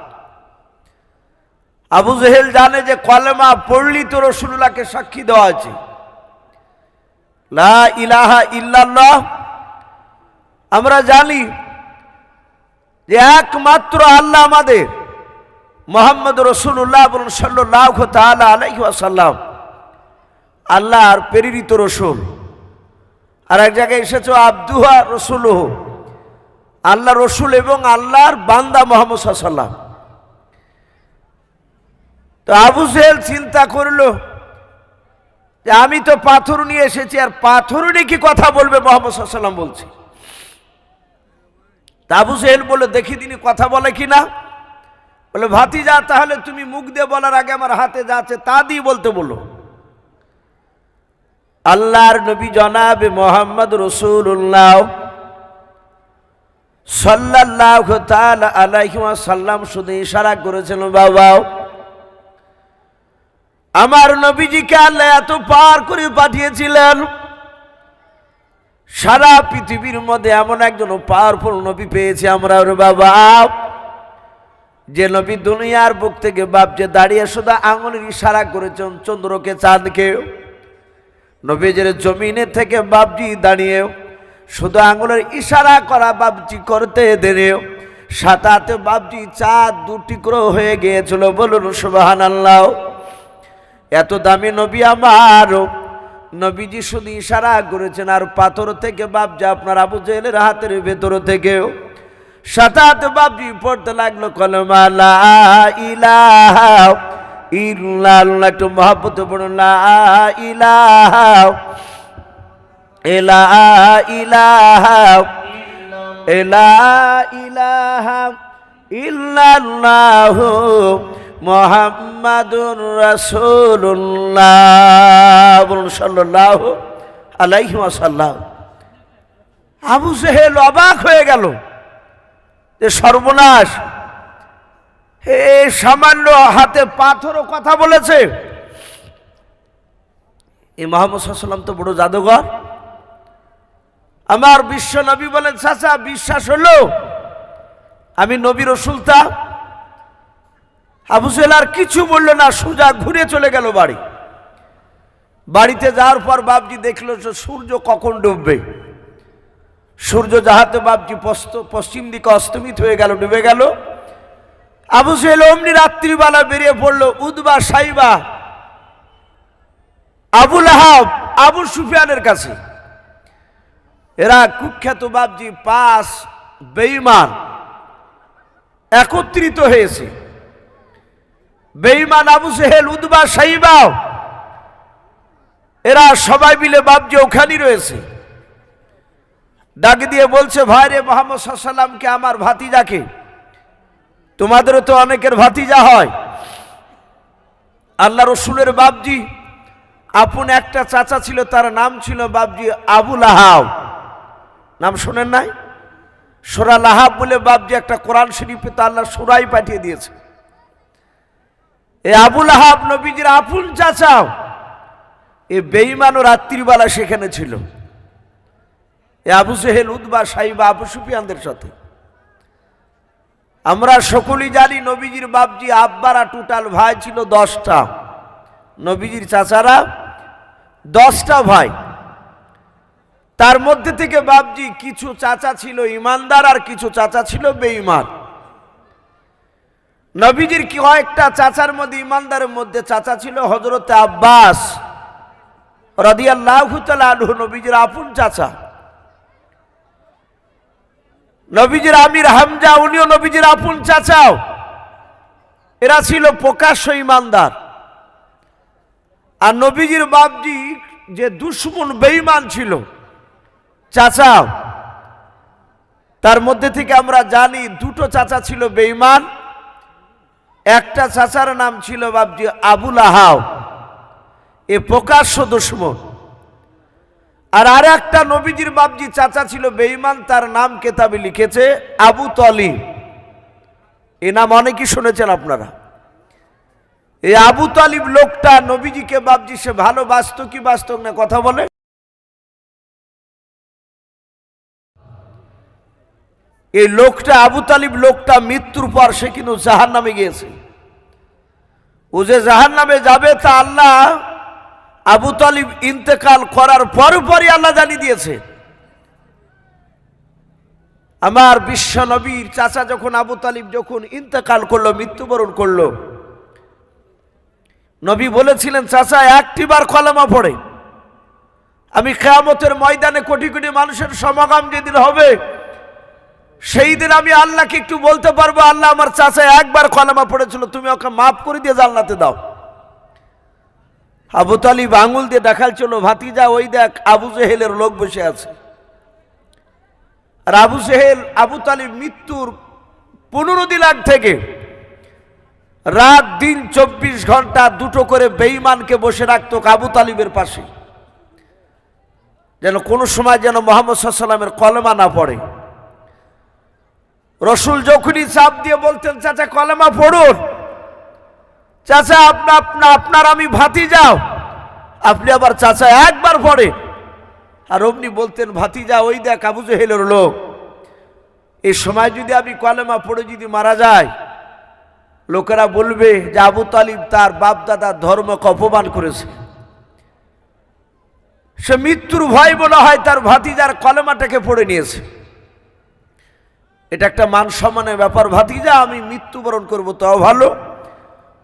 আবু জেহেল জানে যে কলেমা পড়লি তো রাসূলুল্লাহকে সাক্ষী দেওয়া আছে, লা ইলাহা ইল্লাল্লাহ। আমরা জানি যে একমাত্র আল্লাহ আমাদের, মুহাম্মদ রাসূলুল্লাহ বলুন সাল্লাল্লাহু তাআলা আলাইহি ওয়াসাল্লাম আল্লাহর প্রেরিত রাসূল। আর এক জায়গায় এসেছে আব্দুহু রাসূলুহু, আল্লাহ রসুল এবং আল্লাহর বান্দা মুহাম্মদ সাল্লাল্লাহু আলাইহি ওয়াসাল্লাম। তো আবু জেহেল চিন্তা করলো যে আমি তো পাথর নিয়ে এসেছি, আর পাথর নিয়ে কি কথা বলবে মুহাম্মদ সাল্লাল্লাহু আলাইহি ওয়াসাল্লাম বলছে। তা আবু জেহেল বলে, দেখি তিনি কথা বলে কিনা। বলে ভাতিজা, তাহলে তুমি মুখ দিয়ে বলার আগে আমার হাতে যা আছে তা দিয়ে বলতে বলো। আল্লাহর নবী জনাবে মুহাম্মদ রাসূলুল্লাহ সাল্লাল্লাহু তাআলা আলাইহি ওয়াসাল্লাম শুধু ইশারা করেছেন, বাবা আমার নবীজিকে আল্লাহ এত পার করে পাঠিয়েছিলেন, সারা পৃথিবীর মধ্যে এমন একজন পাওয়ারফুল নবী পেয়েছি আমরা। ওরে বাবা, যে নবী দুনিয়ার বুক থেকে বাপ যে দাঁড়িয়ে শুধু আঙুলের ইশারা করেছেন চন্দ্রকে চাঁদকে, নবীজির জমিনে থেকে বাপজি দাঁড়িয়ে শুধু আঙুলের ইশারা করা বাপজি করতে দেনে সাথে সাথে বাপজি চাঁদ দু টুকরো হয়ে গিয়েছিল। বলুন সুবহানাল্লাহ। এত দামি নবী আমার, নবীজি শুধু ইশারা করেছেন আর পাথর থেকে বাপজি আপনার আবু জেহেলের হাতের ভেতর থেকেও সাথে সাথে বাপজি পড়তে লাগলো কলেমা লা ইলাহা ইল্লাল্লাহ। একটু মহব্বতে পড়ুন লা ইলাহা ইল্লাল্লাহু মুহাম্মাদুর রাসূলুল্লাহ। বলুন সাল্লাল্লাহু আলাইহি ওয়াসাল্লাম। আবু জেহেল অবাক হয়ে গেল যে সর্বনাশ, সামান্য হাতে পাথরও কথা বলেছে। এই মুহাম্মদ সাল্লাল্লাহু আলাইহি ওয়াসাল্লাম তো বড় জাদুঘর। আমার বিশ্ব নবী বলেন চাচা বিশ্বাস হলো আমি নবী রাসূল? তা আবু জেহেল আর কিছু বলল না, সোজা ঘুরে চলে গেল বাড়ি। বাড়িতে যাওয়ার পর বাপজি দেখলো যে সূর্য কখন ডুববে। সূর্য যাহাতে বাপজি পশ্চিম দিকে অস্তমিত হয়ে গেল, ডুবে গেল। আবু জেহেল অমনি রাত্রিবেলা বেরিয়ে পড়লো উদবা সাইবা আবু লাহাব আবু সুফিয়ানের কাছে। এরা কুখ্যাত বাপজি 5 বেঈমান একত্রিত হয়েছে। বেঈমান আবু জেহেল উদবা সাইবা এরা সবাই মিলে বাপজি ওখানেই রয়েছে। ডাক দিয়ে বলছে ভাই রে মুহাম্মদ সাল্লাল্লাহু আলাইহি ওয়াসাল্লামকে আমার ভাতিজাকে, তোমাদেরও তো অনেকের ভাতিজা হয়। আল্লাহ রসুলের বাপজি আপন একটা চাচা ছিল, তার নাম ছিল বাপজি আবু লাহাব। নাম শোনেন নাই? সূরা লাহাব বলে বাপজি একটা কোরআন শরীফে তো আল্লাহ সূরাই পাঠিয়ে দিয়েছে। এই আবু লাহাব নবীজির আপন চাচা। এই বেঈমানও রাত্রিবেলা সেখানে ছিল। এ আবু জেহেল উদবা সাইবা আবু সুফিয়ানদের সাথে। আমরা সকলেই জানি নবীজির বাপজি আব্বারা টোটাল ভাই ছিল 10টা, নবীজির চাচারা 10টা ভাই। তার মধ্যে থেকে বাপজি কিছু চাচা ছিল ইমানদার আর কিছু চাচা ছিল বেঈমান। নবীজির কয়েকটা চাচার মধ্যে ইমানদারের মধ্যে চাচা ছিল হযরত আব্বাস রাদিয়াল্লাহু তাআলা আনহু, নবীজির আপন চাচা। নবীজির আমির হামজা উনিও নবীজির আপন চাচাও। এরা ছিল প্রকাশ্য ইমানদার। আর নবীজির বাপজি যে দুশমন বেঈমান ছিল চাচা, তার মধ্যে থেকে আমরা জানি 2টো চাচা ছিল বেঈমান। একটা চাচার নাম ছিল বাপজি আবু লাহাব, এ প্রকাশ্য দুশমন। আর আরেকটা নবীজির বাপজি চাচা ছিল বেঈমান, তার নাম কেতাবে লিখেছে আবু তালিব। এই নাম অনেকেই শুনেছেন আপনারা। এই আবু তালিব লোকটা নবীজিকে বাপজি সে ভালোবাসতো কি বাসত না কথা বলে? এই লোকটা আবু তালিব লোকটা মৃত্যুর পর সে কিন্তু জাহান্নামে গিয়েছে। ও যে জাহান্নামে যাবে তা আল্লাহ আবু তালিব ইন্তেকাল করার পরই আল্লাহ জানিয়ে দিয়েছে। আমার বিশ্ব নবীর চাচা যখন আবু তালিব যখন ইন্তেকাল করলো, মৃত্যুবরণ করলো, নবী বলেছিলেন চাচা একটিবার কলেমা পড়ে আমি কিয়ামতের ময়দানে কোটি কোটি মানুষের সমাগম যেদিন হবে সেই দিন আমি আল্লাহকে একটু বলতে পারবো আল্লাহ আমার চাচা একবার কলেমা পড়েছিল, তুমি ওকে মাফ করে দিয়ে জান্নাতে দাও। আবু তালিব আঙুল দিয়ে দেখাচ্ছিল ভাতিজা ওই দেখ আবু জেহেলের লোক বসে আছে। আর আবু তালিব মৃত্যুর 15 দিন আগ থেকে রাত দিন 24 ঘন্টা 2টো করে বেঈমানকে বসে রাখতো আবু তালিবের পাশে, যেন কোনো সময় যেন মুহাম্মদ সাল্লাল্লাহু আলাইহি ওয়াসাল্লামের কলেমা না পড়ে। রসুল যখনই চাপ দিয়ে বলতেন চাচা কলেমা পড়ুন, চাচা আপনার আমি ভাতিজা, আপনি আবার চাচা একবার পড়ে। আর অমনি বলতেন ভাতিজা ওই দেখ আবু জেহেলের লোক, এই সময় যদি আমি কলেমা পড়ে যদি মারা যায় লোকেরা বলবে যে আবু তালিব তার বাপ দাদার ধর্মকে অপমান করেছে। সে মৃত্যুর ভয় মনে হয় তার ভাতিজার কলেমাটাকে পড়ে নিয়েছে। এটা একটা মান সম্মানের ব্যাপার। ভাতিজা, আমি মৃত্যুবরণ করবো তাও ভালো,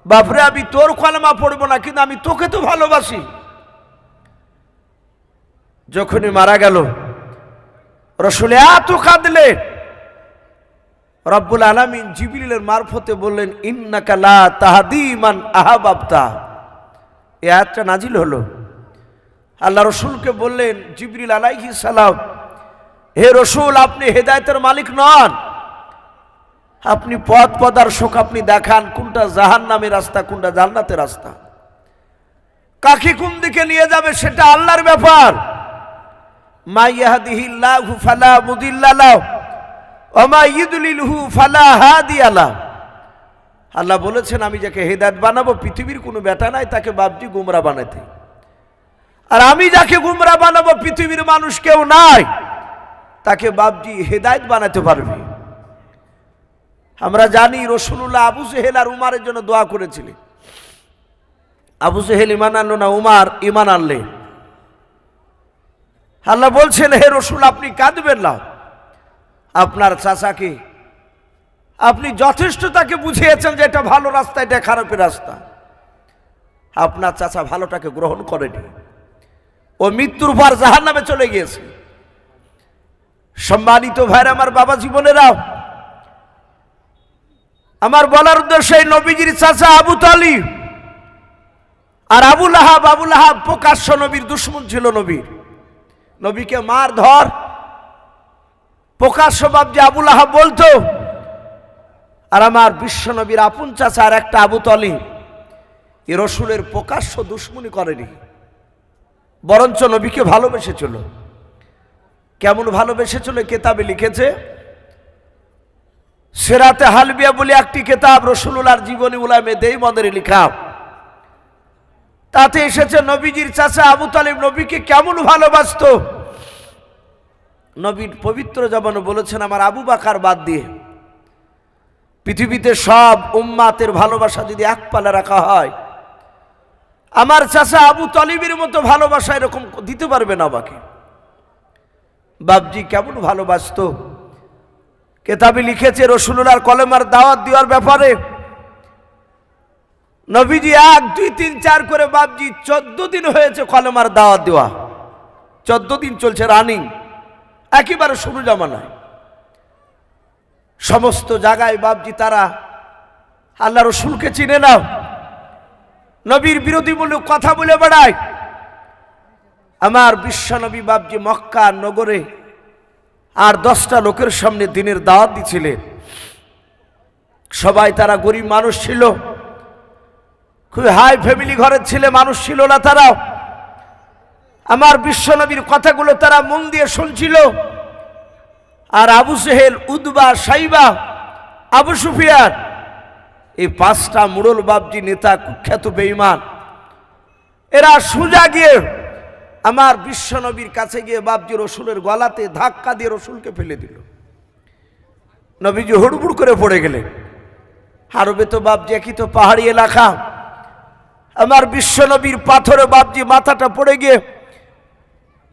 বাপরে আমি তোর কলেমা পড়বো না, কিন্তু আমি তোকে তো ভালোবাসি। যখনই মারা গেল রাসূল এত কাঁদলেন, রব্বুল আলামিন জিবরিলের মারফতে বললেন, ইন্নাকা লা তাহদি মান আহাবাবতা। এই আয়াতটা নাজিল হলো। আল্লাহ রসুলকে বললেন জিবরিল আলাইহিস সালাম, হে রসুল, আপনি হেদায়েতের মালিক নন, আপনি পথ প্রদর্শক, আপনি দেখান কোনটা জাহান্নামের রাস্তা কোনটা জান্নাতের রাস্তা, কাকে কোন দিকে নিয়ে যাবে সেটা আল্লাহর ব্যাপার। মা ইয়াহদিহিল্লাহু ফালা মুদিল্লা লাহু ওয়া মা ইউদলিলহু ফালা হাদিয়া লাহু। আল্লাহ বলেছেন, আমি যাকে হেদায়েত বানাবো পৃথিবীর কোনো বেটা নাই তাকে বাপজি গুমরা বানাতে, আর আমি যাকে গুমরা বানাবো পৃথিবীর মানুষ কেউ নাই তাকে বাপজি হেদায়েত বানাতে পারবে। আমরা জানি রাসূলুল্লাহ আবু জেহেল আর উমারের জন্য দোয়া করেছিলেন। আবু জেহেল ঈমান আনলো না, উমার ঈমান আনলেন। আল্লাহ বলছেন, হে রাসূল, আপনি কাঁদবেন না, আপনার চাচাকে আপনি যথেষ্ট তাকে বুঝিয়েছেন যে এটা ভালো রাস্তা এটা খারাপের রাস্তা, আপনার চাচা ভালোটাকে গ্রহণ করেনি, ও মৃত্যুর পর জাহান্নামে চলে গিয়েছে। সম্মানিত ভাইরা আমার, বাবা জীবনেরাও, আমার বলার উদ্দেশ্য এই নবীজির চাচা আবু তালিব আর আবু লাহাব। আবু লাহাব প্রকাশ্য নবীর দুশমন ছিল, নবীকে মার ধর প্রকাশ্য বাপ যে আবু লাহাব বলতো। আর আমার বিশ্ব নবীর আপন চাচা আর একটা আবু তালিব এ রসুলের প্রকাশ্য দুশমনি করেনি, বরঞ্চ নবীকে ভালোবেসেছিল। কেমন ভালোবেসেছিল কেতাবে লিখেছে, সিরাতে হালবিয়া বলে একটি কেতাব রাসূলুল্লাহর জীবনী উলামে দেওবন্দের লেখা, তাতে এসেছে নবীজির চাচা আবু তালিব নবীকে কেমন ভালোবাসতো। নবীর পবিত্র জবানে বলেছেন, আমার আবু বকর বাদ দিয়ে পৃথিবীতে সব উম্মাতের ভালোবাসা যদি এক পালে রাখা হয়, আমার চাচা আবু তালিবের মতো ভালোবাসা এরকম দিতে পারবে না আমাকে। বাপজি কেমন ভালোবাসতো কেতাবে লিখেছে রাসূলুল্লাহর কলেমার দাওয়াত দেওয়ার ব্যাপারে নবীজি 1 2 3 4 করে বাপজি 14 দিন হয়েছে কলেমার দাওয়াত দেওয়া, 14 দিন চলছে রানিং, একেবারে শুরু জামানায়। সমস্ত জায়গায় বাপজি তারা আল্লাহ রসুলকে চিনে না, নবীর বিরোধী বলে কথা বলে বেড়ায়। আমার বিশ্ব নবী বাপজি মক্কা নগরে আর 10টা লোকের সামনে দিনের দাওয়াত দিছিলেন। সবাই তারা গরিব মানুষ ছিল, খুব হাই ফ্যামিলি ঘরের ছেলে মানুষ ছিল না তারা। আমার বিশ্ব নবীর কথাগুলো তারা মন দিয়ে শুনছিল। আর আবু জেহেল, উতবা, সাইবা, আবু সুফিয়ান, এই 5টা মুড়ল বাপজি নেতা, কুখ্যাত বেঈমান, এরা সোজা গিয়ে আমার বিশ্ব নবীর কাছে গিয়ে বাপজি রসুলের গলাতে ধাক্কা দিয়ে রসুলকে ফেলে দিল। নবীজি হুড়বুড় করে পড়ে গেলেন। আরবে তো বাপজি একই তো পাহাড়ি এলাকা, আমার বিশ্ব নবীর পাথরে বাপজি মাথাটা পড়ে গিয়ে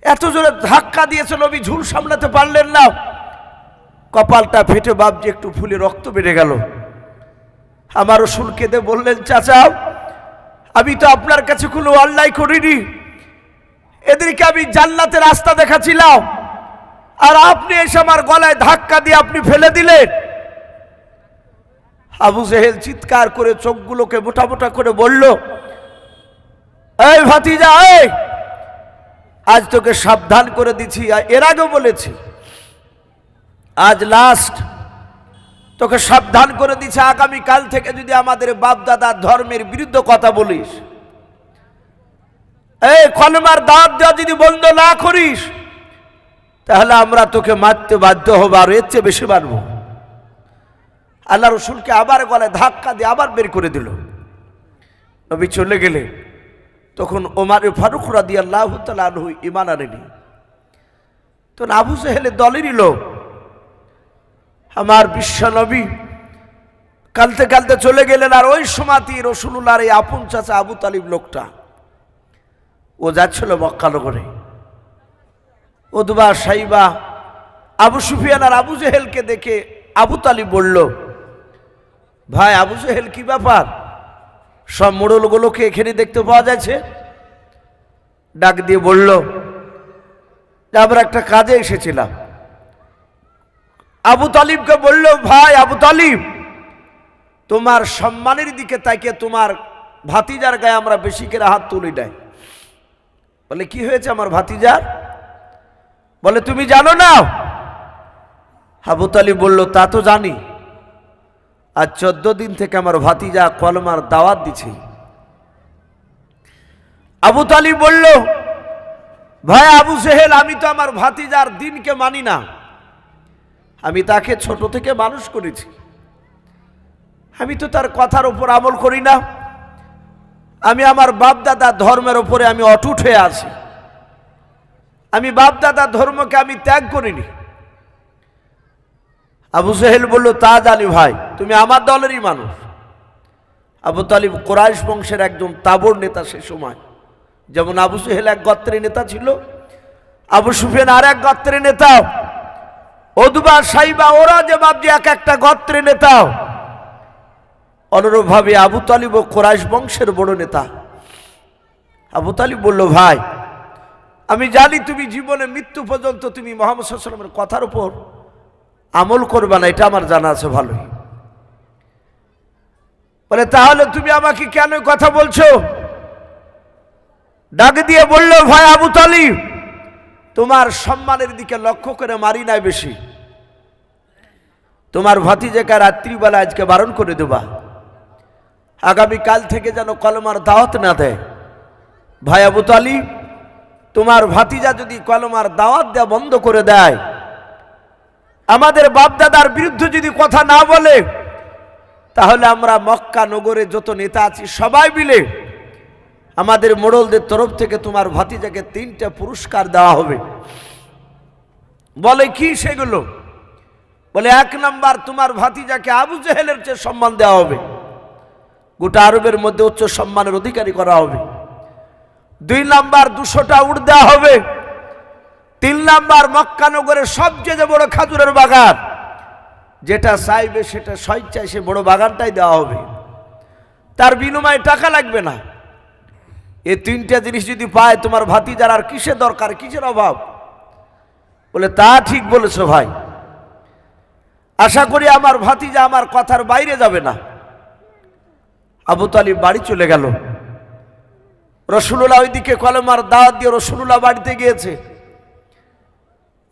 এত জোরে ধাক্কা দিয়েছে নবী ঝুল সামলাতে পারলেন না, কপালটা ফেটে বাপজি একটু ফুলে রক্ত বেড়ে গেল। আমার রসুল কেঁদে বললেন, চাচা আমি তো আপনার কাছে কোনো অন্যায় করিনি, এদেরকে আমি জান্নাতের রাস্তা দেখাচ্ছিলাম, আর আপনি এসে আমার গলায় ধাক্কা দিয়ে আপনি ফেলে দিলেন। আবু জেহেল চিৎকার করে চোখগুলোকে মোটা মোটা করে বলল, এই ভাতিজা, আজ তোকে সাবধান করে দিচ্ছি, এর আগেও বলেছি, আজ লাস্ট তোকে সাবধান করে দিচ্ছে, আগামী কাল থেকে যদি আমাদের বাপ দাদার ধর্মের বিরুদ্ধে কথা বলিস, এই কলেমার দাওয়াত দেওয়া যদি বন্ধ না করিস, তাহলে আমরা তোকে মারতে বাধ্য হব, আর এর চেয়ে বেশি মারব। আল্লাহ রসুলকে আবার গলায় ধাক্কা দিয়ে আবার বের করে দিল। নবী চলে গেলে তখন ওমর ফারুক রাদিয়াল্লাহু তাআলা আনহু ঈমান আনেনি। তো আবু জেহেলের দলেরই লোক। আমার বিশ্ব নবী কালতে কালতে চলে গেলেন। আর ওই সময়তেই রাসূলুল্লাহর এই আপন চাচা আবু তালিব লোকটা, ও যাচ্ছিল মক্কা নগরে। উতবা সাইবা আবু সুফিয়ান আর আবু জেহেলকে দেখে আবু তালিব বলল, ভাই আবু জেহেল কি ব্যাপার, সব মোড়লগুলোকে এখানে দেখতে পাওয়া যাচ্ছে? ডাক দিয়ে বলল যে আমরা একটা কাজে এসেছিলাম। আবু তালিবকে বলল, ভাই আবু তালিব, তোমার সম্মানের দিকে তাকিয়ে তোমার ভাতিজার গায়ে আমরা বেশি করে হাত তুলি নাই। বলে কি হয়েছে আমার ভাতিজার? বলে তুমি জানো না? আবু তালিব বলল, তা তো জানি, আজ 14 দিন থেকে আমার ভাতিজা কলমার দাওয়াত দিছে। আবু তালিব বলল, ভাই আবু জেহেল, আমি তো আমার ভাতিজার দিনকে মানি না, আমি তাকে ছোট থেকে মানুষ করেছি, আমি তো তার কথার উপর আমল করি না, আমি আমার বাপ দাদা ধর্মের উপরে আমি অটুট হয়ে আছি, আমি বাপ দাদা ধর্মকে আমি ত্যাগ করিনি। আবু জেহেল বলল, তা জানি ভাই, তুমি আমার দলেরই মানুষ। আবু তালিব কুরাইশ বংশের একজন তাবর নেতা সে সময়, যেমন আবু জেহেল এক গোত্রের নেতা ছিল, আবু সুফিয়ান আর এক গোত্রের নেতা, উতবা সাইবা ওরা যে বাবজি এক একটা গোত্রের নেতা, অনুরূপভাবে আবু তালিব ও কুরাইশ বংশের বড় নেতা। আবু তালিব বলল, ভাই আমি জানি তুমি জীবনে মৃত্যু পর্যন্ত তুমি মুহাম্মদ সাল্লাল্লাহু আলাইহি ওয়াসাল্লামের কথার উপর আমল করবে না, এটা আমার জানা আছে ভালোই। বলে তাহলে তুমি আমাকে কেন কথা বলছো? ডাক দিয়ে বলল, ভাই আবু তালিব, তোমার সম্মানের দিকে লক্ষ্য করে মারি নাই বেশি, তোমার ভাতিজাকে রাত্রিবেলা আজকে বারণ করে দেবা, আগামী কাল থেকে যেন কলমার দাওয়াত না দেয়। ভাই আবু তালিব, তোমার ভাতিজা যদি কলমার দাওয়াত দেওয়া বন্ধ করে দেয়, আমাদের বাপদাদার বিরুদ্ধে যদি কথা না বলে, তাহলে আমরা মক্কা নগরে যত নেতা আছি সবাই মিলে আমাদের মোড়লদের তরফ থেকে তোমার ভাতিজাকে 3টা পুরস্কার দেওয়া হবে। বলে কি সেগুলো? বলে 1 নাম্বার, তোমার ভাতিজাকে আবু জেহেলের চেয়ে সম্মান দেওয়া হবে, গোটা আরবের মধ্যে উচ্চ সম্মানের অধিকারী করা হবে। 2 নাম্বার, 200টা উট দেওয়া হবে। 3 নাম্বার, মক্কা নগরের সবচেয়ে বড় খাজুরের বাগান, যেটা চাইবে সেটা স্বেচ্ছায় সে বড় বাগানটাই দেওয়া হবে, তার বিনিময়ে টাকা লাগবে না। এই 3টা জিনিস যদি পায় তোমার ভাতিজার আর কিসের দরকার, কিসের অভাব? বলে তা ঠিক বলেছো ভাই, আশা করি আমার ভাতিজা আমার কথার বাইরে যাবে না। আবু তালিব বাড়ি চলে গেল। রাসূলুল্লাহ ওইদিকে কলমার দাওয়াত দিয়ে রাসূলুল্লাহ বাড়িতে গিয়েছে।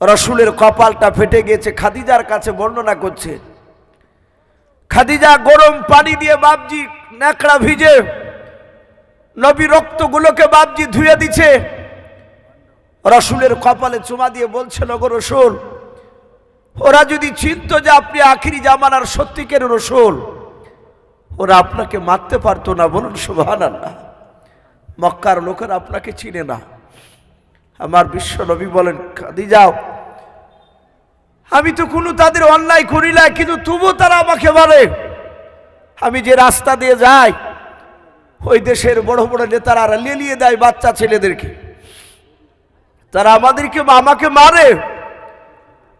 রাসূলের কপালটা ফেটে গিয়েছে, খাদিজার কাছে বর্ণনা করছে। খাদিজা গরম পানি দিয়ে বাপজি ন্যাকড়া ভিজে নবী রক্তগুলোকে বাপজি ধুয়ে দিচ্ছে, রাসূলের কপালে চুমা দিয়ে বলছিল, গো রাসূল, ওরা যদি চিনত যে আপনি আখিরি জামানার সত্যিকার রাসূল, ওরা আপনাকে মারতে পারতো না। বলুন সুবহানাল্লাহ। মক্কার লোকেরা আপনাকে চিনে না। আমার বিশ্ব নবী বলেন, খাদিজা, আমি তো কোনো তাদের অন্যায় করি না, কিন্তু তবু তারা আমাকে বলে। আমি যে রাস্তা দিয়ে যাই, ওই দেশের বড় বড় নেতারা লেলিয়ে দেয় বাচ্চা ছেলেদেরকে, তারা আমাকে মারে।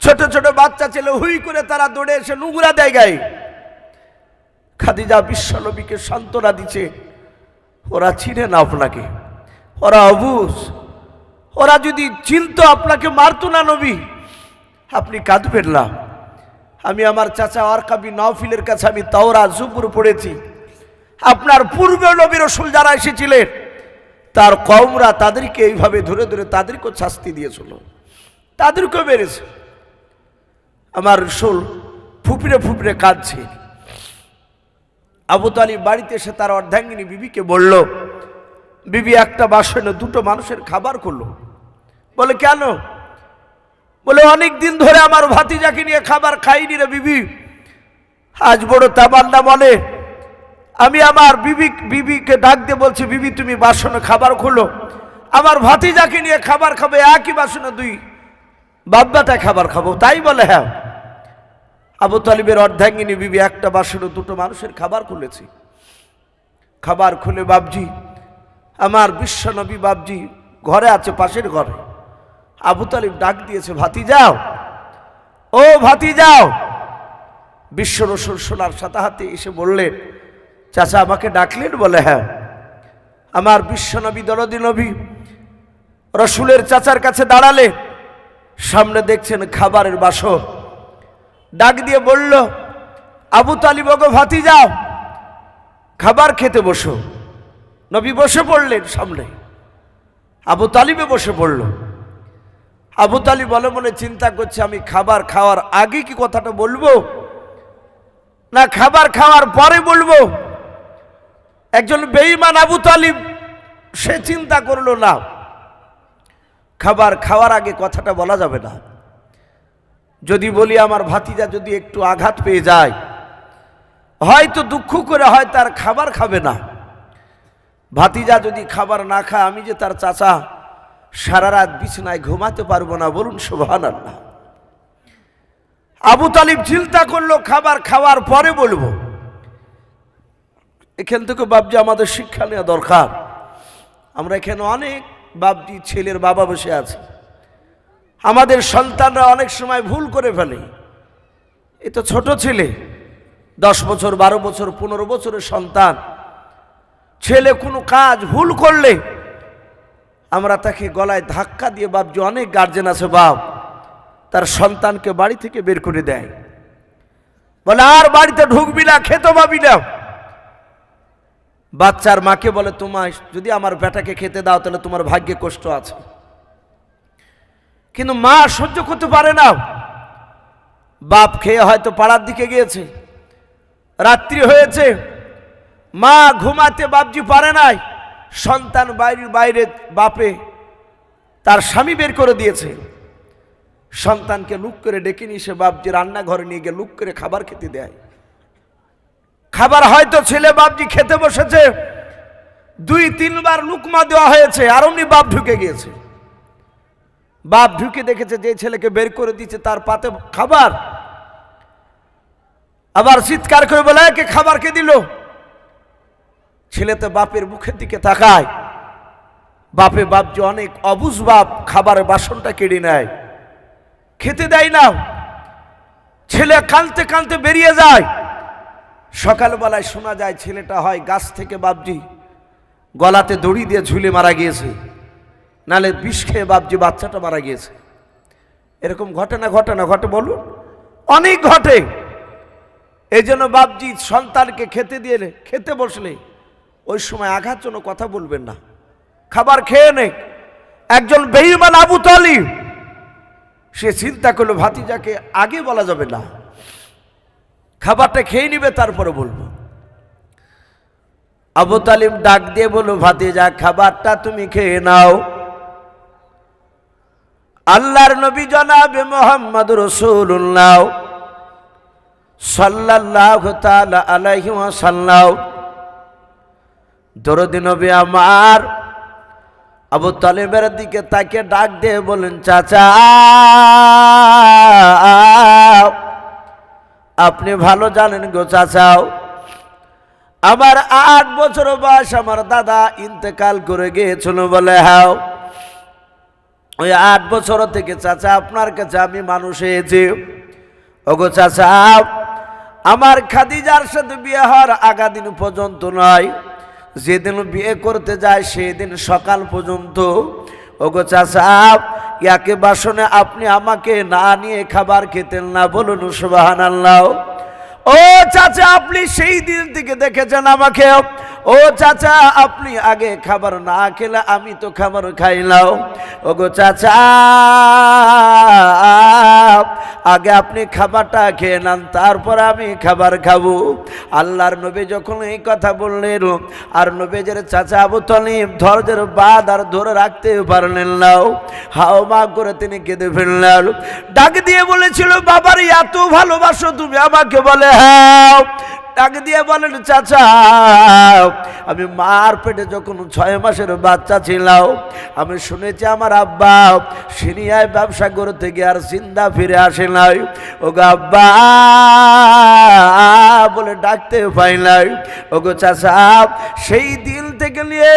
ছোট ছোট বাচ্চা ছেলে হুই করে তারা দৌড়ে এসে নুগুরা দেয় গায়ে। খাদিজা বিশ্ব নবীকে সান্ত্বনা দিচ্ছে, ওরা চিনে না আপনাকে, ওরা অবুঝ, ওরা যদি চিনতো আপনাকে মারতো না নবী, আপনি কাঁদবেন না। আমি আমার চাচা ওয়ারকা বিন নাওফিলের কাছে আমি তাওরাত জুবুর পড়েছি, আপনার পূর্বে নবী রাসূল যারা এসেছিলেন তার কওমরা তাদেরকে এইভাবে ধরে ধরে তাদেরকেও শাস্তি দিয়েছিল, তাদেরকেও মেরেছে। আমার রাসূল ফুপড়ে ফুপড়ে কাঁদছে। আবু তালিব বাড়িতে এসে তার অর্ধাঙ্গিনী বিবিকে বলল, বিবি একটা বাসনে 2টো মানুষের খাবার করলো। বলে কেন? বলে অনেক দিন ধরে আমার ভাতিজাকে নিয়ে খাবার খাইনি রে বিবি, আজ বড় তামান্না বলে। আমি আমার বিবিকে ডাক দিয়ে বলছি, বিবি তুমি বাসনে খাবার খোলো, আমার ভাতিজাকে নিয়ে খাবার খাবে, একই বাসনে 2 বাব্বাটা খাবার খাবো। তাই বলে হ্যাঁ। আবু তালিবের অর্ধাঙ্গিনী বিবি একটা বাসনে 2টো মানুষের খাবার খুলেছি। খাবার খুলে বাবজি আমার বিশ্ব নবী বাবজি ঘরে আছে, পাশের ঘরে আবু তালিব ডাক দিয়েছে, ভাতিজাও, ও ভাতিজাও। বিশ্ব রসুল শোনার সাথে হাতে এসে বললেন, চাচা আমাকে ডাকলেন? বলে হ্যাঁ। আমার বিশ্ব নবী, দরদি নবী রসুলের চাচার কাছে দাঁড়ালে, সামনে দেখছেন খাবারের বাসন। ডাক দিয়ে বলল, আবু তালিব গো ভাতিজাও, খাবার খেতে বসো। নবী বসে পড়লেন সামনে, আবু তালিবে বসে পড়ল। আবু তালিব বলে মনে চিন্তা করছে, আমি খাবার খাওয়ার আগে কি কথাটা বলবো না খাবার খাওয়ার পরে বলবো। একজন বেঈমান আবু তালিব, সে চিন্তা করলো না, খাবার খাওয়ার আগে কথাটা বলা যাবে না। যদি বলি আমার ভাতিজা যদি একটু আঘাত পেয়ে যায়, হয়তো দুঃখ করে হয় তার খাবার খাবে না। ভাতিজা যদি খাবার না খায়, আমি যে তার চাচা, সারা রাত বিছানায় ঘুমাতে পারবো না। বলুন সুবহানাল্লাহ। আবু তালিব চিন্তা করলো খাবার খাওয়ার পরে বলবো। এখান থেকে বাপজি আমাদের শিক্ষা নেওয়া দরকার। আমরা এখানে অনেক বাপজি ছেলের বাবা বসে আছে, আমাদের সন্তানরা অনেক সময় ভুল করে ফেলে। এ তো ছোট ছেলে, 10 বছর, 12 বছর, 15 বছরের সন্তান। ছেলে কোনো কাজ ভুল করলে আমরা তাকে গলায় ধাক্কা দিয়ে, বাপজি অনেক গার্জেন আছে বাপ, তার সন্তানকে বাড়ি থেকে বের করে দেয়, বলে আর বাড়িতে ঢুকবি না, খেতে পাবি না। বাচ্চার মাকে বলে, তোমায় যদি আমার বেটাকে খেতে দাও তাহলে তোমার ভাগ্যে কষ্ট আছে। কিন্তু মা সহ্য করতে পারে না। বাপ খেয়ে হয়তো পাড়ার দিকে গিয়েছে, রাত্রি হয়েছে, মা ঘুমাতে বাপজি পারে নাই, সন্তান বাইরে বাপে তার স্বামী বের করে দিয়েছে। সন্তানকে লুক করে ডেকে নিয়ে সে বাপজি রান্নাঘরে নিয়ে গিয়ে লুক করে খাবার খেতে দেয়। খাবার হয়তো ছেলে বাপজি খেতে বসেছে, 2-3 বার লুকমা দেওয়া হয়েছে, আর অমনি বাপ ঢুকে গিয়েছে। বাপ ঢুকে দেখেছে যে ছেলেকে বের করে দিচ্ছে তার পাতে খাবার, আবার চিৎকার করে বলে, কে খাবার কে দিল? ছেলে তো বাপের মুখের দিকে তাকায়, বাপজি অনেক অবুঝ বাপ, খাবারের বাসনটা কেড়ে নেয়, খেতে দেয় না। ছেলে কাঁদতে কাঁদতে বেরিয়ে যায়। সকালবেলায় শোনা যায় ছেলেটা হয় গাছ থেকে বাপজি গলাতে দড়ি দিয়ে ঝুলে মারা গিয়েছে, নালে বিষ খেয়ে বাপজি বাচ্চাটা মারা গিয়েছে। এরকম ঘটে না ঘটে? বলুন, অনেক ঘটে। এই জন্য বাপজি সন্তানকে খেতে বসলে ওই সময় আঘাতজনক কথা বলবেন না, খাবার খেয়ে নে। একজন বেঈমান আবু তালিব, সে চিন্তা করলো ভাতিজাকে আগে বলা যাবে না, খাবারটা খেয়ে নিবে তারপরে বলবো। আবু তালিব ডাক দিয়ে বলল, ভাতিজা খাবারটা তুমি খেয়ে নাও। আল্লাহর নবী জনাবে মুহাম্মদ রাসূলুল্লাহ সাল্লাল্লাহু তাআলা আলাইহি ওয়াসাল্লাম, দরদি নবী আমার আবু তালিবের দিকে তাকে ডাক দিয়ে বলেন, চাচা আপনি ভালো জানেন গো চাচাও, আমার 8 বছর বয়স আমার দাদা ইন্তেকাল করে গিয়েছিল। বলে হ্যাঁ, ওই 8 বছর থেকে চাচা আপনার কাছে আমি মানুষ হয়েছি। ওগো চাচা, আমার খাদিজার সাথে বিয়ে হওয়ার আগা দিন পর্যন্ত নয়, যেদিন বিয়ে করতে যায় সেদিন সকাল পর্যন্ত, ওগো চাচা ইয়াকে বাসনে আপনি আমাকে না নিয়ে খাবার খেতেন না। বলুন সুবহানাল্লাহ। ও চাচা, আপনি সেই দিন থেকে দেখেছেন আমাকে। ও চাচা, আপনি আগে খাবার না খেলে আমি তো খাবার খাইলাম। ওগো চাচা, আগে আপনি খাবারটা খেয়ে নেন, তারপর আমি খাবার খাবো। আল্লাহর নবী যখন এই কথা বললেন, আর নবীজের চাচা আবু তালিব ধৈর্যের বাঁধ আর ধরে রাখতে পারলেন না, হাও মা করে তিনি কেঁদে ফেললেন। ডাক দিয়ে বলেছিল, বাবার এত ভালোবাসো তুমি আমাকে? বলে হ্যাঁ। ডাক দিয়ে বলেন, চাচা আমি মার পেটে যখন 6 মাসের বাচ্চা ছিলাম, আমি শুনেছি আমার আব্বা সিরিয়ায় ব্যবসা করতে গিয়ে আর জিন্দা ফিরে আসে নাই। ওগো আব্বা বলে ডাকতে পাই নাই। ওগো চাচা, সেই দিন থেকে নিয়ে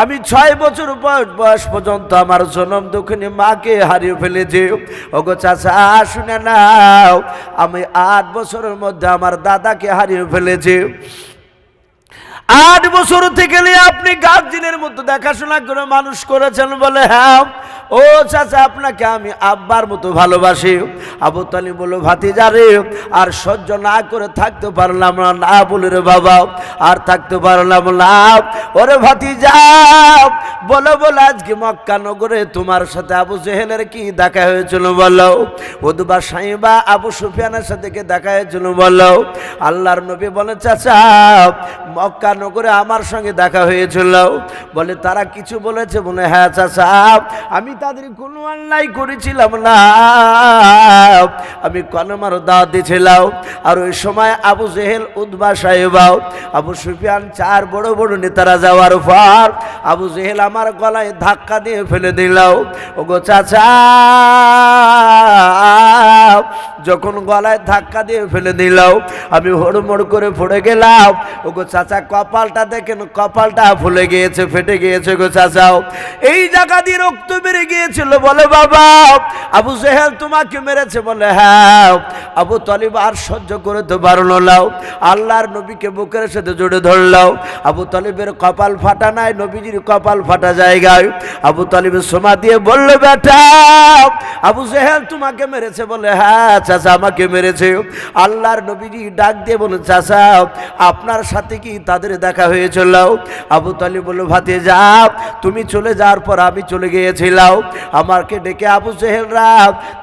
আমি 6 বছর বয়স পর্যন্ত আমার জনম দুঃখিনী মাকে হারিয়ে ফেলেছি। ওগো চাচা শুনে নাও, আমি 8 বছরের মধ্যে আমার দাদাকে হারিয়ে ফেলেছি। 8 বছর থেকে নিয়ে আপনি গার্জিয়ানের মতো দেখাশোনা করে মানুষ করেছেন বলে হ্যাঁ। ও চাচা আপনাকে আমি আব্বার মতো ভালোবাসি। আবু তালিব বলল ভাতিজা রে, আর সহ্য না করে থাকতে পারলাম না, না বলে রে বাবা আর থাকতে পারলাম না। ওরে ভাতিজা বলো বলো আজকে মক্কা নগরে তোমার সাথে আবু জেহেলের কি দেখা হয়েছিল বলো? উতবা সাইবা আবু সুফিয়ানের সাথে কি দেখা হয়েছিল বলো? আল্লাহর নবী বলেন চাচা মক্কা নগরে আমার সঙ্গে দেখা হয়েছিল। বলে তারা কিছু বলেছে? বলে হ্যাঁ চাচা, আমি তাদের কোনো অন্যায় করেছিলাম না, আমি কলমার দাওয়াত দিয়েছিলাম। আর ওই সময় আবু জেহেল উতবা সাইবা আবু সুফিয়ান 4 বড় বড় নেতারা যাওয়ার পর আবু জেহেল আমার গলায় ধাক্কা দিয়ে ফেলে দিল। ওগো চাচা যখন গলায় ধাক্কা দিয়ে ফেলে দিল আমি হড়মড় করে পড়ে গেলাম। ওগো চাচা কপালটা দেখেন, কপালটা ফুলে গিয়েছে, ফেটে গিয়েছে গো চাচাও। এই জায়গা দিয়ে রক্ত বেড়ে গিয়েছিল। বলে বাবা আবু জেহেল তোমাকে মেরেছে? বলে হ্যাঁ। আবু তালিব আর সহ্য করে তো পারলো না, আল্লাহর নবীকে বুকের সাথে জড়ে ধরলাও। আবু তালিবের কপাল ফাটা নাই, নবীজির কপাল ফাটা জায়গায় আবু তালিবের সোমা দিয়ে বলল বেটা আবু জেহেল তোমাকে মেরেছে? বলে হ্যাঁ চাচা আমাকে মেরেছে। আল্লাহর নবীজি ডাক দিয়ে বলে চাচা আপনার সাথে কি তাদের দেখা হয়েছিল? আবু তালিব বলল ভাতিজা তুমি চলে যাওয়ার পর আমি চলে গিয়েছিলাম, আমাকে ডেকে আবু জেহেলরা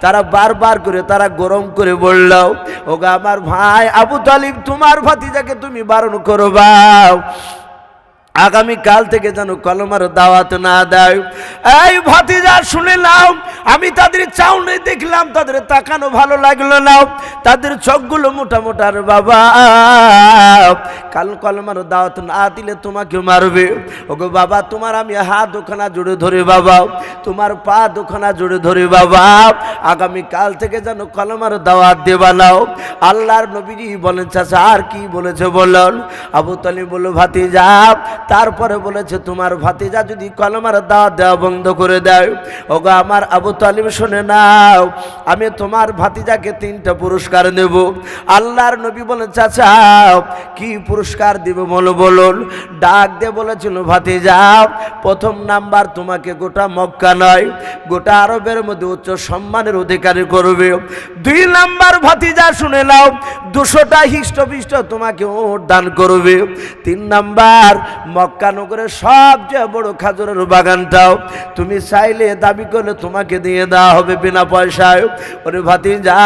তারা বারবার করে তারা গরম করে বলল ওগো আমার ভাই আবু তালিব তোমার ভাতিজাকে তুমি বারণ করবা আগামী কাল থেকে যেন কলমার দাওয়াত না দেয়। এই ভাতিজা শুনে নাও, আমি তাদের চাউনি দেখলাম, তাদের তাকানো ভালো লাগলো না, তাদের চোখগুলো মোটা মোটা। আর বাবা কাল কলমার দাওয়াত না দিলে তোমাকে মারবে। ওগো বাবা তোমার আমি হাত দুখানা জুড়ে ধরে বাবা, তোমার পা দুখানা জুড়ে ধরে বাবা, আগামী কাল থেকে যেন কলমার দাওয়াত দেবা নাও। আল্লাহর নবীজি বলেন চাচা আর কি বলেছে বলুন? আবু তালিব বলল ভাতিজা তারপরে বলেছে তোমার ভাতিজা যদি কলমার দাওয়াত দেওয়া বন্ধ করে দেয়। ওগো আমার আবু তালিব শুনে নাও, আমি তোমার ভাতিজাকে 3টা পুরস্কার দেব। আল্লাহর নবী বলেন চাচা কি পুরস্কার দিব বলো বলুন? ডাক দিয়ে বলেছিল ভাতিজা প্রথম নাম্বার তোমাকে গোটা মক্কা নয় গোটা আরবের মধ্যে উচ্চ সম্মানের অধিকারী করবে। 2 নাম্বার ভাতিজা শুনে নাও 200টা হিষ্টপিষ্ট তোমাকে উট দান করবে। 3 নাম্বার মক্কা নগরের সবচেয়ে বড় খাজুরের বাগানটাও তুমি চাইলে দাবি করলে তোমাকে দিয়ে দেওয়া হবে বিনা পয়সায়। ওরে ভাতিজা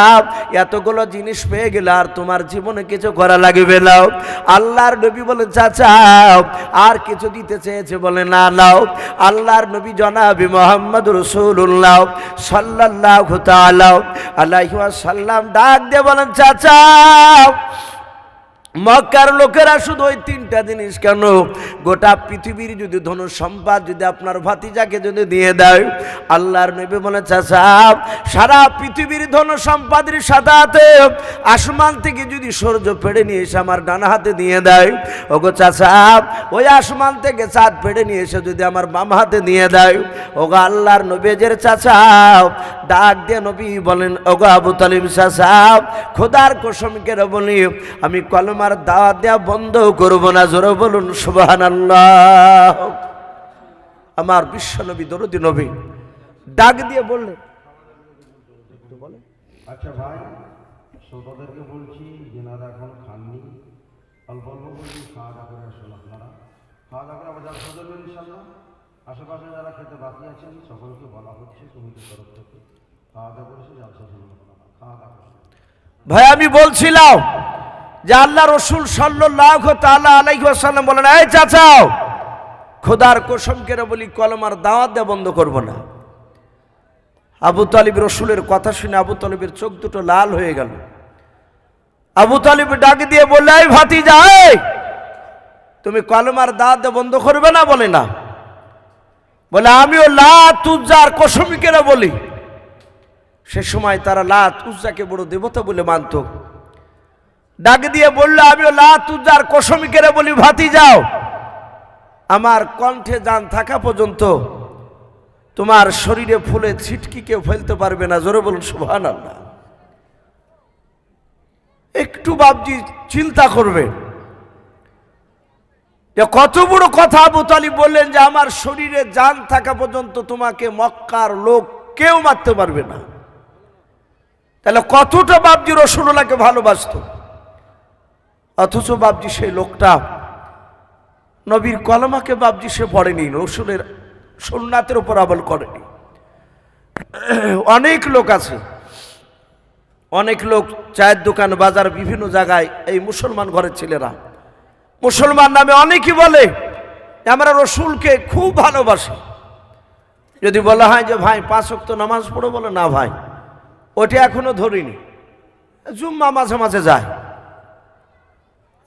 এতগুলো জিনিস পেয়ে গেলে আর তোমার জীবনে কিছু করা লাগবে না। আল্লাহর নবী বলেন চাচা আর কিছু দিতে চেয়েছে? বলে না নাও। আল্লাহর নবী জনাবি মুহাম্মদ রাসূলুল্লাহ সাল্লাল্লাহু তাআলা আলাইহি ওয়াসাল্লাম ডাক দিয়ে বলেন চাচা মক্কার লোকেরা শুধু ওই 3টা জিনিস কেন গোটা পৃথিবীর যদি ধন সম্পদ যদি আপনার ভাতিজাকে যদি দিয়ে দেয়, আল্লাহর নবী বলে চাচা সারা পৃথিবীর ধন সম্পদের সাথে আসমান থেকে যদি সূর্য পেড়ে নিয়ে এসে আমার ডান হাতে দিয়ে দেয়, ওগো চাচা ওই আসমান থেকে চাঁদ পেড়ে নিয়ে এসে যদি আমার বাম হাতে দিয়ে দেয়, ওগো আল্লাহর নবীজের চাচা ডাক দিয়ে নবী বলেন ওগো আবু তালিব চাচা খোদার কসম করে বলি আমি কলমার দাওয়াত দেওয়া বন্ধ করব না। জোরে বলুন সুবহানাল্লাহ। আমার বিশ্ব নবী দরদি নবী ডাক দিয়ে বললেন আচ্ছা ভাই শ্রোতাদেরকে বলছি যেনারা এখন খাননি অল্প অল্প বলছি খাওয়া দাওয়া করে আসুন। আপনারা খাওয়া দাওয়া করে আবার যারা সজলবেন ইনশাল্লাহ। আশেপাশে যারা খেতে বাকি আছেন সকলকে বলা হচ্ছে কমিটির তরফ থেকে খাওয়া দাওয়া করেছে যারা সজলবেন খাওয়া দাওয়া করে। ভাই আমি বলছিলাম যে আল্লাহ রসুল সাল্লাল্লাহু তাআলা আলাইহি ওয়াসাল্লাম বলেন এই চাচা খোদার কসম করে বলি কলমার দাওয়াত দেওয়া বন্ধ করব না। আবু তালিব রসুলের কথা শুনে আবু তালিবের চোখ দুটো লাল হয়ে গেল। আবু তালিব ডাক দিয়ে বললে এই ভাতিজা তুমি কলমার দাওয়াত দেওয়া বন্ধ করবে না? বলে না। বলে আমিও লাত উজ্জার কসম করে বলি। সে সময় তারা লাত উজ্জাকে বড় দেবতা বলে মানত। ডাক দিয়ে বলল আমিও লাত উজ্জার কসম করে বলি ভাতিজাও আমার কণ্ঠে জান থাকা পর্যন্ত তোমার শরীরে ফুলে ছিটকি কেউ ফেলতে পারবে না। জোরে বলুন সুবহানাল্লাহ। একটু বাপজি চিন্তা করবে যে কত বড় কথা আবু তালিব বললেন যে আমার শরীরে জান থাকা পর্যন্ত তোমাকে মক্কার লোক কেউ মারতে পারবে না। তাহলে কতটা বাপজি রাসূলুল্লাহকে ভালোবাসতো। অথচ বাপজি সেই লোকটা নবীর কলমাকে বাপজি সে পড়েনি, রসুলের সুন্নাতের উপর আমল করেনি। অনেক লোক আছে, অনেক লোক চায়ের দোকান বাজার বিভিন্ন জায়গায় এই মুসলমান ঘরের ছেলেরা মুসলমান নামে অনেকেই বলে আমরা রসুলকে খুব ভালোবাসি। যদি বলা হয় যে ভাই 5 ওয়াক্ত নামাজ পড়ো, বলে না ভাই ওটা এখনো ধরিনি, জুম্মা মাঝে মাঝে যায়।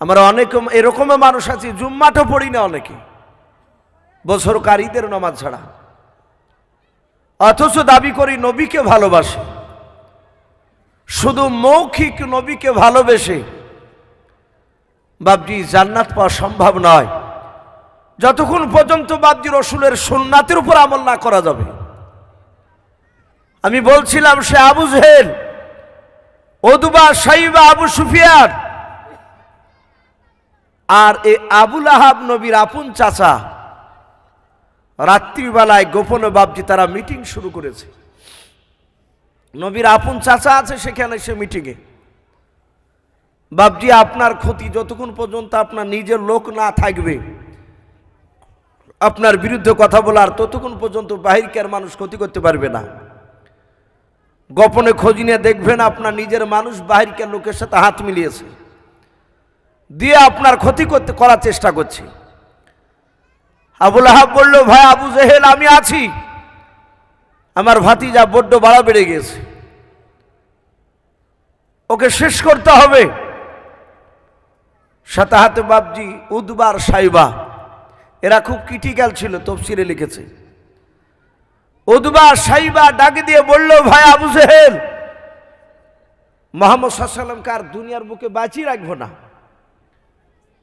আমরা অনেক এরকমও মানুষ আছি জুম্মাটা পড়ি না অনেকে, বছরকার ঈদের নামাজ ছাড়া, অথচ দাবি করি নবীকে ভালোবাসে। শুধু মৌখিক নবীকে ভালোবেসে বাপজি জান্নাত পাওয়া সম্ভব নয় যতক্ষণ পর্যন্ত বাপজি রসুলের সুন্নাতের উপর আমল না করা যাবে। আমি বলছিলাম সে আবু জেহেল, উতবা, শাইবা, আবু সুফিয়ান আর এই আবুল আহাব নবীর আপন চাচা রাত্রিবেলায় গোপনে বাপজি তারা মিটিং শুরু করেছে। নবীর আপন চাচা আছে সেখানে, সে মিটিংয়ে বাপজি আপনার ক্ষতি যতক্ষণ পর্যন্ত আপনার নিজের লোক না থাকবে আপনার বিরুদ্ধে কথা বলার, ততক্ষণ পর্যন্ত বাহিরকার মানুষ ক্ষতি করতে পারবে না। গোপনে খোঁজ নিয়ে দেখবেন আপনার নিজের মানুষ বাহিরকার লোকের সাথে হাত মিলিয়েছে, দিয়ে আপনার ক্ষতি করার চেষ্টা করছে। আবুল আহাব বলল, ভাই আবু জেহেল আমি আছি, আমার ভাতিজা বড্ড বাড়া বেড়ে গেছে, ওকে শেষ করতে হবে। সাথে হাতে বাপজি উতবার শাইবা এরা খুব ক্রিটিক্যাল ছিল, তফসিরে লিখেছে। উতবা শাইবা ডাকে দিয়ে বলল, ভাই আবু জেহেল মুহাম্মদ সাল্লাল্লাহু আলাইহি ওয়াসাল্লামকে আর দুনিয়ার বুকে বাঁচিয়ে রাখবো না।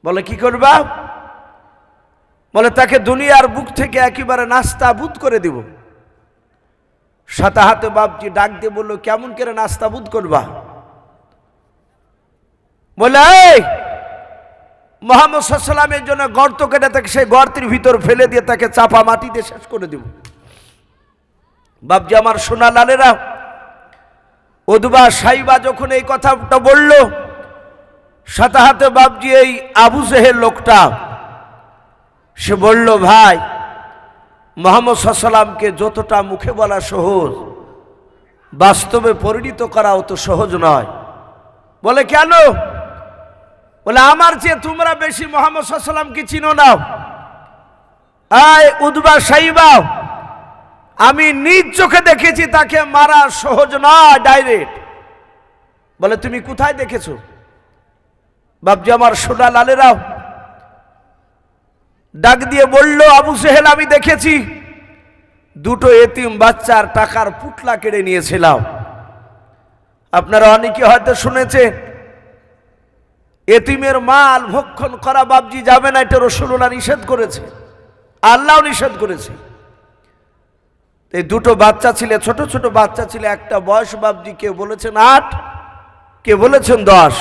বলে কি করবা? বলে তাকে দুনিয়ার বুক থেকে একেবারে নাস্তাবুদ করে দিব। সাথে হাতে বাপজি ডাক দিয়ে বলল, কেমন করে নাস্তাবুদ করবা? বলে এই মুহাম্মদ সাল্লাল্লাহু আলাইহি ওয়াসাল্লামের জন্য গর্ত কেটে তাকে সেই গর্তের ভিতর ফেলে দিয়ে তাকে চাপা মাটি দিয়ে শেষ করে দেব। বাপজি আমার সোনা লালেরা, উতবা শাইবা যখন এই কথাটা বলল, সাথে হাতে বাপজি এই আবু জেহেল লোকটা সে বলল, ভাই মুহাম্মদ সাল্লাল্লাহু আলাইহি ওয়াসাল্লামকে যতটা মুখে বলা সহজ, বাস্তবে পরিণত করা অত সহজ নয়। বলে কেন? বলে আমার চেয়ে তোমরা বেশি মুহাম্মদ সাল্লাল্লাহু আলাইহি ওয়াসাল্লামকে চিনো না। এই উতবা শাইবা, আমি নিজ চোখে দেখেছি তাকে মারা সহজ নয় ডাইরেক্ট। বলে তুমি কোথায় দেখেছো? বাপজি আমার সোনা লালেরা ডাক দিয়ে বলল, আবু জেহেল আমি দেখেছি দুটো এতিম বাচ্চার টাকার পুটলা কেড়ে নিয়েছিলাম। আপনারা অনেকে হয়তো শুনেছেন এতিমের মাল ভক্ষণ করা বাপজি যাবে না, এটা রাসূলুল্লাহ নিষেধ করেছে, আল্লাহ নিষেধ করেছে। এই দুটো বাচ্চা ছিল, ছোট ছোট বাচ্চা ছিল, একটা বয়স বাপজি কেউ বলেছেন 8, কেউ বলেছেন 10।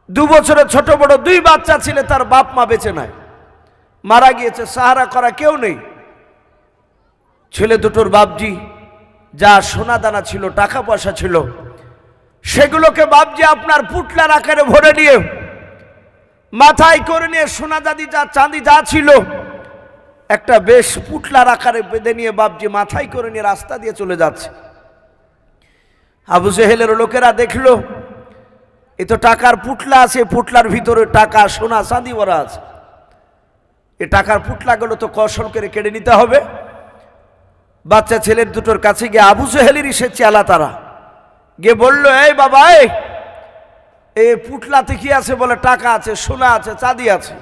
2 বছরের ছোট বড় 2 বাচ্চা ছিল, তার বাপ মা বেঁচে নাই, মারা গিয়েছে, সাহারা করা কেউ নেই। ছেলে দুটোর বাপজি যা সোনা দানা ছিল, টাকা পয়সা ছিল, সেগুলোকে বাপজি আপনার পুটলার আকারে ভরে নিয়ে মাথায় করে নিয়ে সোনা দাদি যা চাঁদি যা ছিল একটা বেশ পুটলার আকারে বেঁধে নিয়ে বাপজি মাথায় করে নিয়ে রাস্তা দিয়ে চলে যাচ্ছে। আবু জেহেলের লোকেরা দেখলো এ তো টাকার পুটলা আছে, পুটলার ভিতরে টাকা সোনা চাঁদি ভরা আছে, এ টাকার পুটলাগুলো তো কৌশল করে কেড়ে নিতে হবে। বাচ্চা ছেলের দুটোর কাছে গিয়ে আবু জেহেলেরই সে চেলা তারা গিয়ে বলল, এই বাবা এই পুটলাতে কি আছে? বলে টাকা আছে, সোনা আছে, চাঁদি আছে।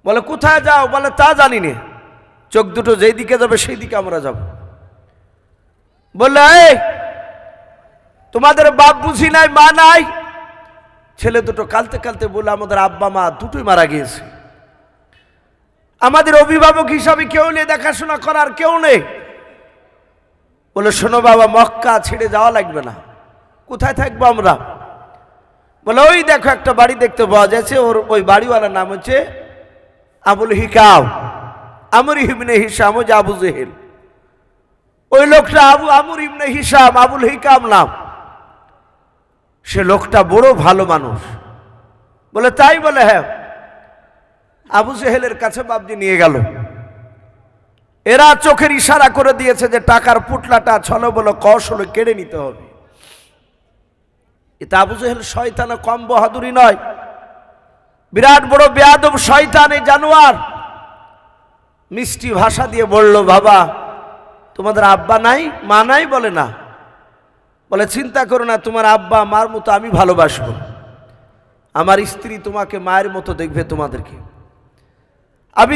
বলে কোথায় যাও? বলে তা জানি না, চোখ দুটো যেই দিকে যাবে সেই দিকে আমরা যাব। বললে এই তোমাদের বাপ বুঝি নাই, মা নাই? ছেলে দুটো কালতে কালতে বলে আমাদের আব্বা মা দুটোই মারা গিয়েছে, আমাদের অভিভাবক হিসাবে কেউ নেই, দেখাশোনা করার কেউ নেই। বলে শোনো বাবা, মক্কা ছেড়ে যাওয়া লাগবে না। কোথায় থাকবো আমরা? বলে ওই দেখো একটা বাড়ি দেখতে পাওয়া যাচ্ছে, ওই বাড়িওয়ালার নাম হচ্ছে আবুল হিকাম, আমর ইবনে হিশাম, ও যে আবু জেহেল। ওই লোকটা আমর ইবনে হিশাম, আবুল হিকাম নাম। সে লোকটা বড় ভালো মানুষ। বলে তাই? বলে হ্যাঁ। আবু জেহেলের কাছে বাপজি নিয়ে গেল। এরা চোখের ইশারা করে দিয়েছে যে টাকার পুটলাটা ছলো বলো কৌশলে কেড়ে নিতে হবে। এটা আবু জেহেল শয়তান, কম বাহাদুরি নয়, বিরাট বড় বেয়াদব শয়তান, এই জানোয়ার। মিষ্টি ভাষা দিয়ে বলল, বাবা তোমাদের আব্বা নাই, মা নাই? বলে না। বলে চিন্তা করো না, তোমার আব্বা মার মতো আমি ভালোবাসবো। আমার স্ত্রী তোমাকে মায়ের মতো দেখবে, তোমাদেরকে আমি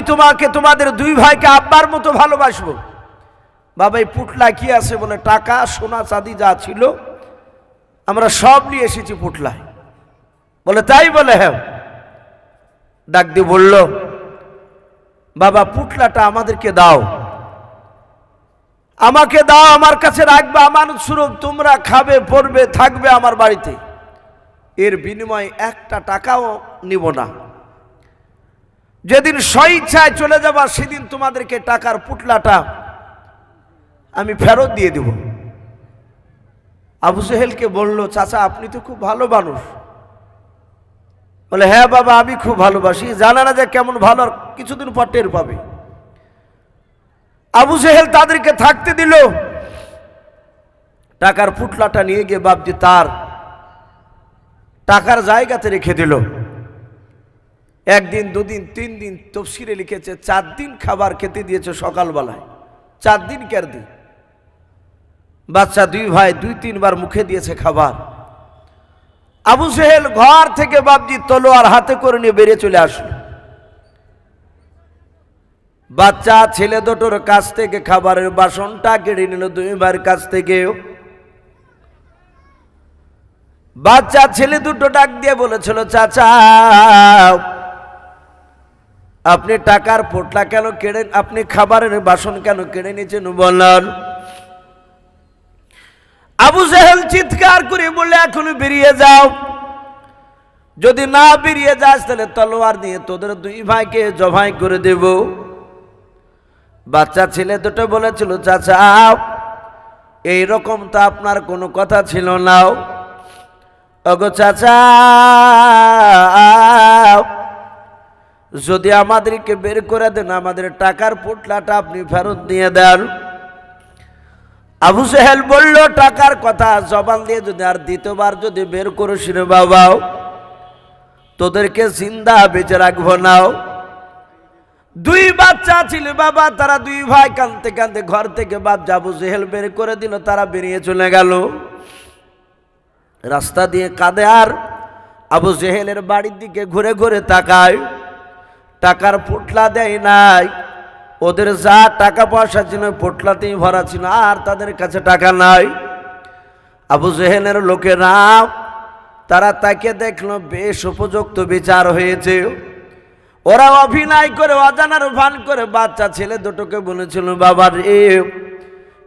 তোমাদের দুই ভাইকে আব্বার মতো ভালোবাসবো। বাবা এই পুটলা কি আছে? বলে টাকা সোনা চাঁদি যা ছিল আমরা সব নিয়ে এসেছি পুটলায়। বলে তাই? বলে হ্যাঁ। ডাক দিয়ে বলল, বাবা পুটলাটা আমাদেরকে দাও, আমাকে দাও, আমার কাছে রাখবে আমানত স্বরূপ, তোমরা খাবে পড়বে থাকবে আমার বাড়িতে, এর বিনিময়ে একটা টাকাও নিব না। যেদিন স্বইচ্ছায় চলে যাবা সেদিন তোমাদেরকে টাকার পুটলাটা আমি ফেরত দিয়ে দেব। আবু জেহেলকে বলল, চাচা আপনি তো খুব ভালো মানুষ। বলে হ্যাঁ বাবা আমি খুব ভালোবাসি, জানা না যে কেমন ভালো, আর কিছুদিন পর টের পাবে। আবু জেহেল তাদেরকে থাকতে দিল। টাকার পুটলাটা নিয়ে গিয়ে বাপজি তার টাকার জায়গাতে রেখে দিল। একদিন, দুদিন, 3 দিন, তফসিরে লিখেছে 4 দিন খাবার খেতে দিয়েছে সকালবেলায়। 4 দিন কের দিন। বাচ্চা 2 ভাই 2-3 বার মুখে দিয়েছে খাবার। আবু জেহেল ঘর থেকে বাপজি তলোয়ার হাতে করে নিয়ে বেরিয়ে চলে আসলো। বাচ্চা ছেলে দুটোর কাছ থেকে খাবারের বাসনটা কেড়ে নিল 2 ভাইয়ের কাছ থেকে। বাচ্চা ছেলে দুটো ডাক দিয়ে বলেছিল, চাচা আপনি টাকার পোটলা কেন কেড়ে, আপনি খাবারের বাসন কেন কেড়ে নিয়েছেন বলেন। আবু জেহেল চিৎকার করে বলে, এখনই বেরিয়ে যাও, যদি না বেরিয়ে যাস তাহলে তলোয়ার দিয়ে তোদের 2 ভাইকে জবাই করে দেব। বাচ্চা ছেলে দুটো বলেছিল, চাচা এইরকম তো আপনার কোনো কথা ছিল না। ওগো চাচা, যদি আমাদেরকে বের করে দেন, আমাদের টাকার পুটলাটা আপনি ফেরত দিয়ে দেন। আবু জেহেল বলল, টাকার কথা জবান দিয়ে যদি আর দ্বিতীয়বার যদি বের করিস রে বাবা, তোদেরকে জিন্দা বেঁচে রাখবো না। 2 বাচ্চা ছিল বাবা, তারা 2 ভাই কাঁদতে কাঁদতে ঘর থেকে বাপ আবু জেহেল বের করে দিল। তারা বেরিয়ে চলে গেল রাস্তা দিয়ে, কাঁদে আর আবু জেহেলের বাড়ির দিকে ঘুরে ঘুরে তাকায়। টাকার পুটলা দেয় নাই। ওদের যা টাকা পয়সা ছিল পোটলাতেই ভরা ছিল, আর তাদের কাছে টাকা নাই। আবু জেহেলের লোকেরা তারা তাকে দেখলো, বেশ উপযুক্ত বিচার হয়েছে। ওরা অভিনয় করে অজানার ভান করে বাচ্চা ছেলে দুটোকে বলেছিল, বাবা রে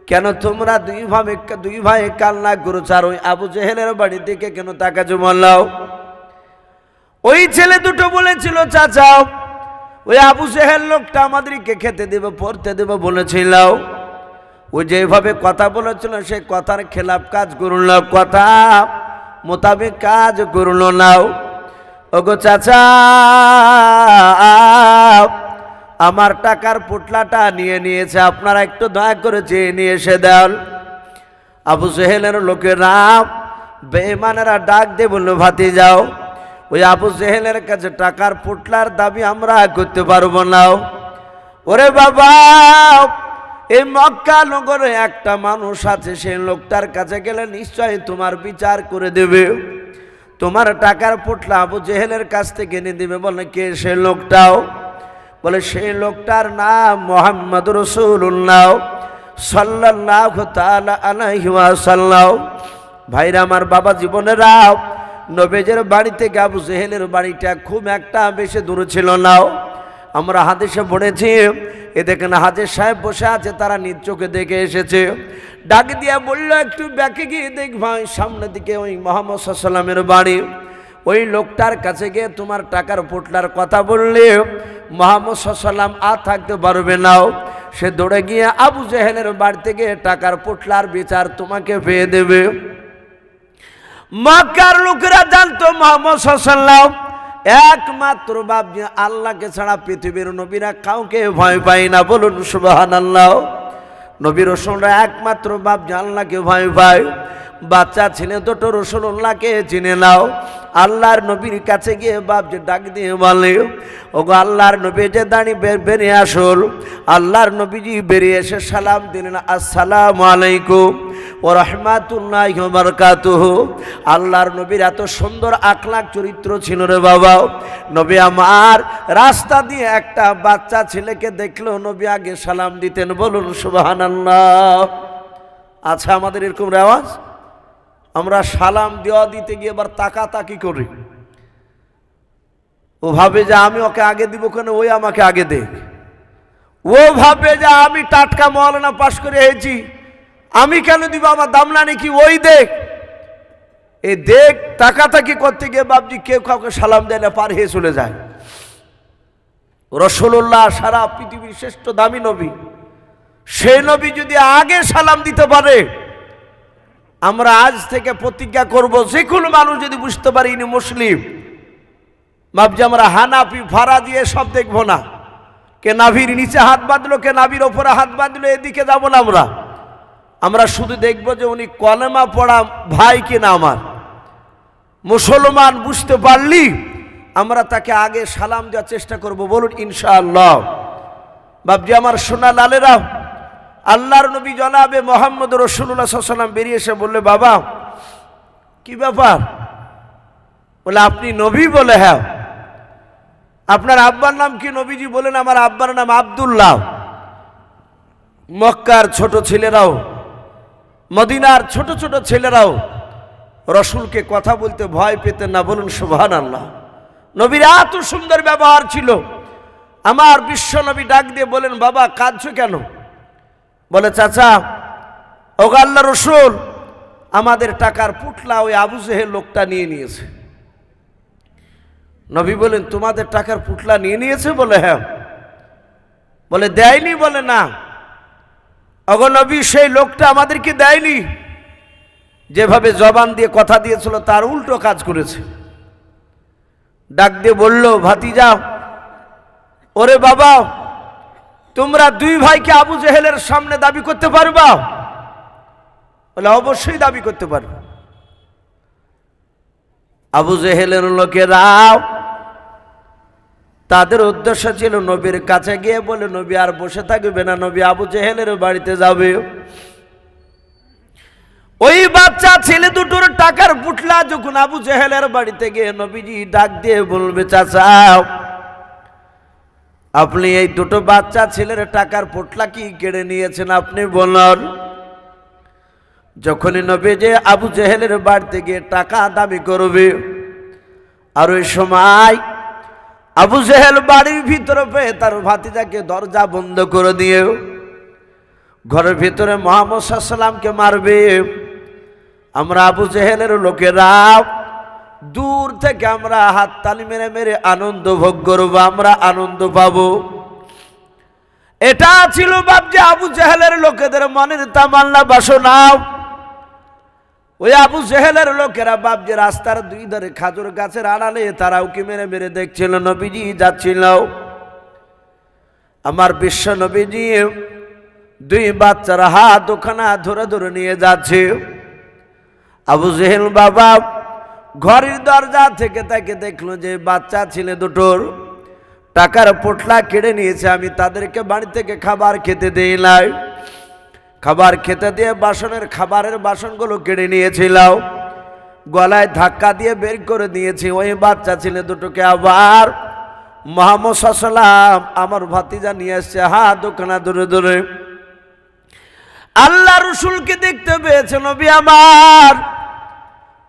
কেন তোমরা 2 ভাই কান্না করছো, আর ওই আবু জেহেলের বাড়ি থেকে কেন টাকা জমালাও? ওই ছেলে দুটো বলেছিল, চাচা ওই আবু জেহেল লোকটা আমাদেরকে খেতে দেবে পড়তে দেবে বলেছিল, ওই যেভাবে কথা বলেছিল সেই কথার খেলাপ কাজ করল, কথা মোতাবেক কাজ করল না। ওগো চাচা আমার টাকার পুটলাটা নিয়ে নিয়েছে, আপনারা একটু দয়া করে চেয়ে নিয়ে এসে দেন। আবু জেহেলের লোকেরা বেঈমানেরা ডাক দিয়ে বলল, ভাতি যাও, ওই আবু জেহেলের কাছে টাকার পুটলার দাবি আমরা করতে পারবো না। ওরে বাবা, এই মক্কা নগরে একটা মানুষ আছে, সেই লোকটার কাছে গেলে নিশ্চয়ই তোমার বিচার করে দেবে, তোমার টাকার পুটলা আবু জেহেলের কাছ থেকে নিয়ে দেবে। বলে কে সেই লোকটাও? বলে সেই লোকটার নাম মুহাম্মদ রাসূলুল্লাহ সাল্লাল্লাহু তাআলা আলাইহি ওয়াসাল্লাম। ভাইরা আমার, বাবা জীবনেরা, নবীজির বাড়ি থেকে আবু জেহেলের বাড়িটা খুব একটা বেশি দূর ছিল না। আমরা হাদিসে পড়েছি, এ দেখেন হাজির সাহেব বসে আছে, তারা নিজ চোখে দেখে এসেছে। ডাক দিয়া বলল, একটু ব্যাকে গিয়ে দেখ ভাই, সামনের দিকে ওই মুহাম্মদ সাল্লাল্লাহু আলাইহি ওয়াসাল্লামের বাড়ি। ওই লোকটার কাছে গিয়ে তোমার টাকার পোটলার কথা বললে মুহাম্মদ সাল্লাল্লাহু আলাইহি ওয়াসাল্লাম আর থাকতে পারবে না। সে দৌড়ে গিয়ে আবু জেহেলের বাড়িতে গিয়ে টাকার পোটলার বিচার তোমাকে পেয়ে দেবে। মক্কার লোকেরা জানতো মুহাম্মদ সাল্লাল্লাহু আলাইহি ওয়াসাল্লাম একমাত্র বাপজি আল্লাহকে ছাড়া পৃথিবীর নবীরা কাউকে ভয় পায় না। বলুন সুবহানাল্লাহ। নবী রাসূলরা একমাত্র বাপজি আল্লাহকে ভয় পায়। বাচ্চা ছেলে দুটো রাসূলুল্লাহকে চিনে নাও। আল্লাহর নবীর কাছে গিয়ে বাপজি ডাক দিয়ে বলে, ওগো আল্লাহর নবী যে দাঁড়ি বেরিয়ে আসল। আল্লাহর নবীজি বেরিয়ে এসে সালাম দিলেন, আসসালামু আলাইকুম ওয়া রাহমাতুল্লাহি ওয়া বারাকাতুহু। আল্লাহর নবীর এত সুন্দর আখলাক চরিত্র ছিল রে বাবা। নবী আমার রাস্তা দিয়ে একটা বাচ্চা ছেলেকে দেখলো, নবী আগে সালাম দিতেন। বলুন সুবহানাল্লাহ। আচ্ছা, আমাদের এরকম রেওয়াজ, আমরা সালাম দেওয়া দিতে গিয়ে এবার তাকাতাকি করি। ও ভাবে যে আমি ওকে আগে দিব কেন, ওই আমাকে আগে দেখ। ও ভাবে যে আমি টাটকা মাওলানা পাশ করে এসেছি, আমি কেন দিব, আমার দাম না নাকি, ওই দেখ। এই দেখ তাকাতাকি করতে গিয়ে বাপজি কেউ কাউকে সালাম দেয় না, পার হয়ে চলে যায়। রাসূলুল্লাহ সারা পৃথিবীর শ্রেষ্ঠ দামি নবী, সেই নবী যদি আগে সালাম দিতে পারে, আমরা আজ থেকে প্রতিজ্ঞা করব, যে কোনো মানুষ যদি বুঝতে পারি ইনি মুসলিম, ভাবছি আমরা হানাফি ফারাজি সব দেখবো না। কে নাভির নিচে হাত বাঁধলো, কে নাভির ওপরে হাত বাঁধলো, এদিকে যাব না। আমরা শুধু দেখবো যে উনি কলেমা পড়া ভাই কিনা আমার মুসলমান। বুঝতে পারলি আমরা তাকে আগে সালাম দেওয়ার চেষ্টা করব। বলুন ইনশাআল্লাহ। ভাবছি আমার সোনা লালেরা, আল্লাহর নবী জনাবে মুহাম্মদ রাসূলুল্লাহ সাল্লাল্লাহু আলাইহি ওয়াসাল্লাম বেরিয়ে এসে বললে, বাবা কি ব্যাপার? বলে আপনি নবী? বলে হ্যাঁ। আপনার আব্বার নাম কি? নবীজি বলেন আমার আব্বার নাম আব্দুল্লাহ। মক্কার ছোট ছেলেরাও, মদিনার ছোট ছোট ছেলেরাও রসুলকে কথা বলতে ভয় পেতেন না। বলুন সুবহানাল্লাহ। নবীর এত সুন্দর ব্যবহার ছিল। আমার বিশ্ব নবী ডাক দিয়ে বলেন, বাবা কাঁদছো কেন? বলে, চাচা ওগো আল্লাহ রসুল, আমাদের টাকার পুটলা ওই আবু জেহেল লোকটা নিয়ে নিয়েছে। নবী বলেন, তোমাদের টাকার পুটলা নিয়ে নিয়েছে? বলে হ্যাঁ। বলে দেয়নি? বলে না। ওগো নবী, সেই লোকটা আমাদেরকে দেয়নি, যেভাবে জবান দিয়ে কথা দিয়েছিল তার উল্টো কাজ করেছে। ডাক দিয়ে বলল, ভাতিজা, ওরে বাবা, তোমরা দুই ভাইকে আবু জেহেলের সামনে দাবি করতে পারবা? বলে অবশ্যই দাবি করতে পারবে। আবু জেহেলের লোকেরা তাদের উদ্দেশ্য ছিল নবীর কাছে গিয়ে বলে, নবী আর বসে থাকবে না, নবী আবু জেহেলের বাড়িতে যাবে। ওই বাচ্চা ছেলে দুটোর টাকার পুটলা যখন আবু জেহেলের বাড়িতে গিয়ে নবীজি ডাক দিয়ে বলবে, চাচা আপনি এই দুটো বাচ্চা ছেলের টাকার পুটলা কি কেড়ে নিয়েছেন? আপনি বলুন। যখনই নবী যে আবু জেহেলের বাড়িতে গিয়ে টাকা দাবি করবে, আর ওই সময় আবু জেহেল বাড়ির ভিতরে পেয়ে তার ভাতিজাকে দরজা বন্ধ করে দিয়ে ঘরের ভিতরে মুহাম্মদ সাল্লাল্লাহু আলাইহি ওয়াসাল্লামকে মারবে। আমরা আবু জেহেলের লোকেরা দূর থেকে আমরা হাততালি মেরে মেরে আনন্দ ভোগ করব, আমরা আনন্দ পাবো। এটা ছিল বাপজি আবু জেহেলের লোকেদের মনের তামান্না বাসনা। ওই আবু জেহেলের লোকেরা বাপজি রাস্তার দুই ধারে খাজুর গাছের আড়ালে তারাও কি মেরে মেরে দেখছিল নবীজি যাচ্ছিল। আমার বিশ্ব নবীজি দুই বাচ্চার হাত ওখানা ধরে ধরে নিয়ে যাচ্ছে। আবু জেহেল বাবা ঘরের দরজা থেকে তাকে দেখলো যে বাচ্চা ছেলে দুটোর টাকার পোটলা কেড়ে নিয়েছে। আমি তাদেরকে বাড়ি থেকে খাবার খেতে দেই নাই, খাবার খেতে দিয়ে খাবারের বাসনগুলো কেড়ে নিয়েছিল, গলায় ধাক্কা দিয়ে বের করে দিয়েছি। ওই বাচ্চা ছেলে দুটোকে আবার মুহাম্মদ সাল্লাল্লাহু আলাইহি ওয়াসাল্লাম আমার ভাতিজা নিয়ে আসছে হাত দোকানা ধরে ধরে। আল্লাহ রসুলকে দেখতে পেয়েছে নবী আমার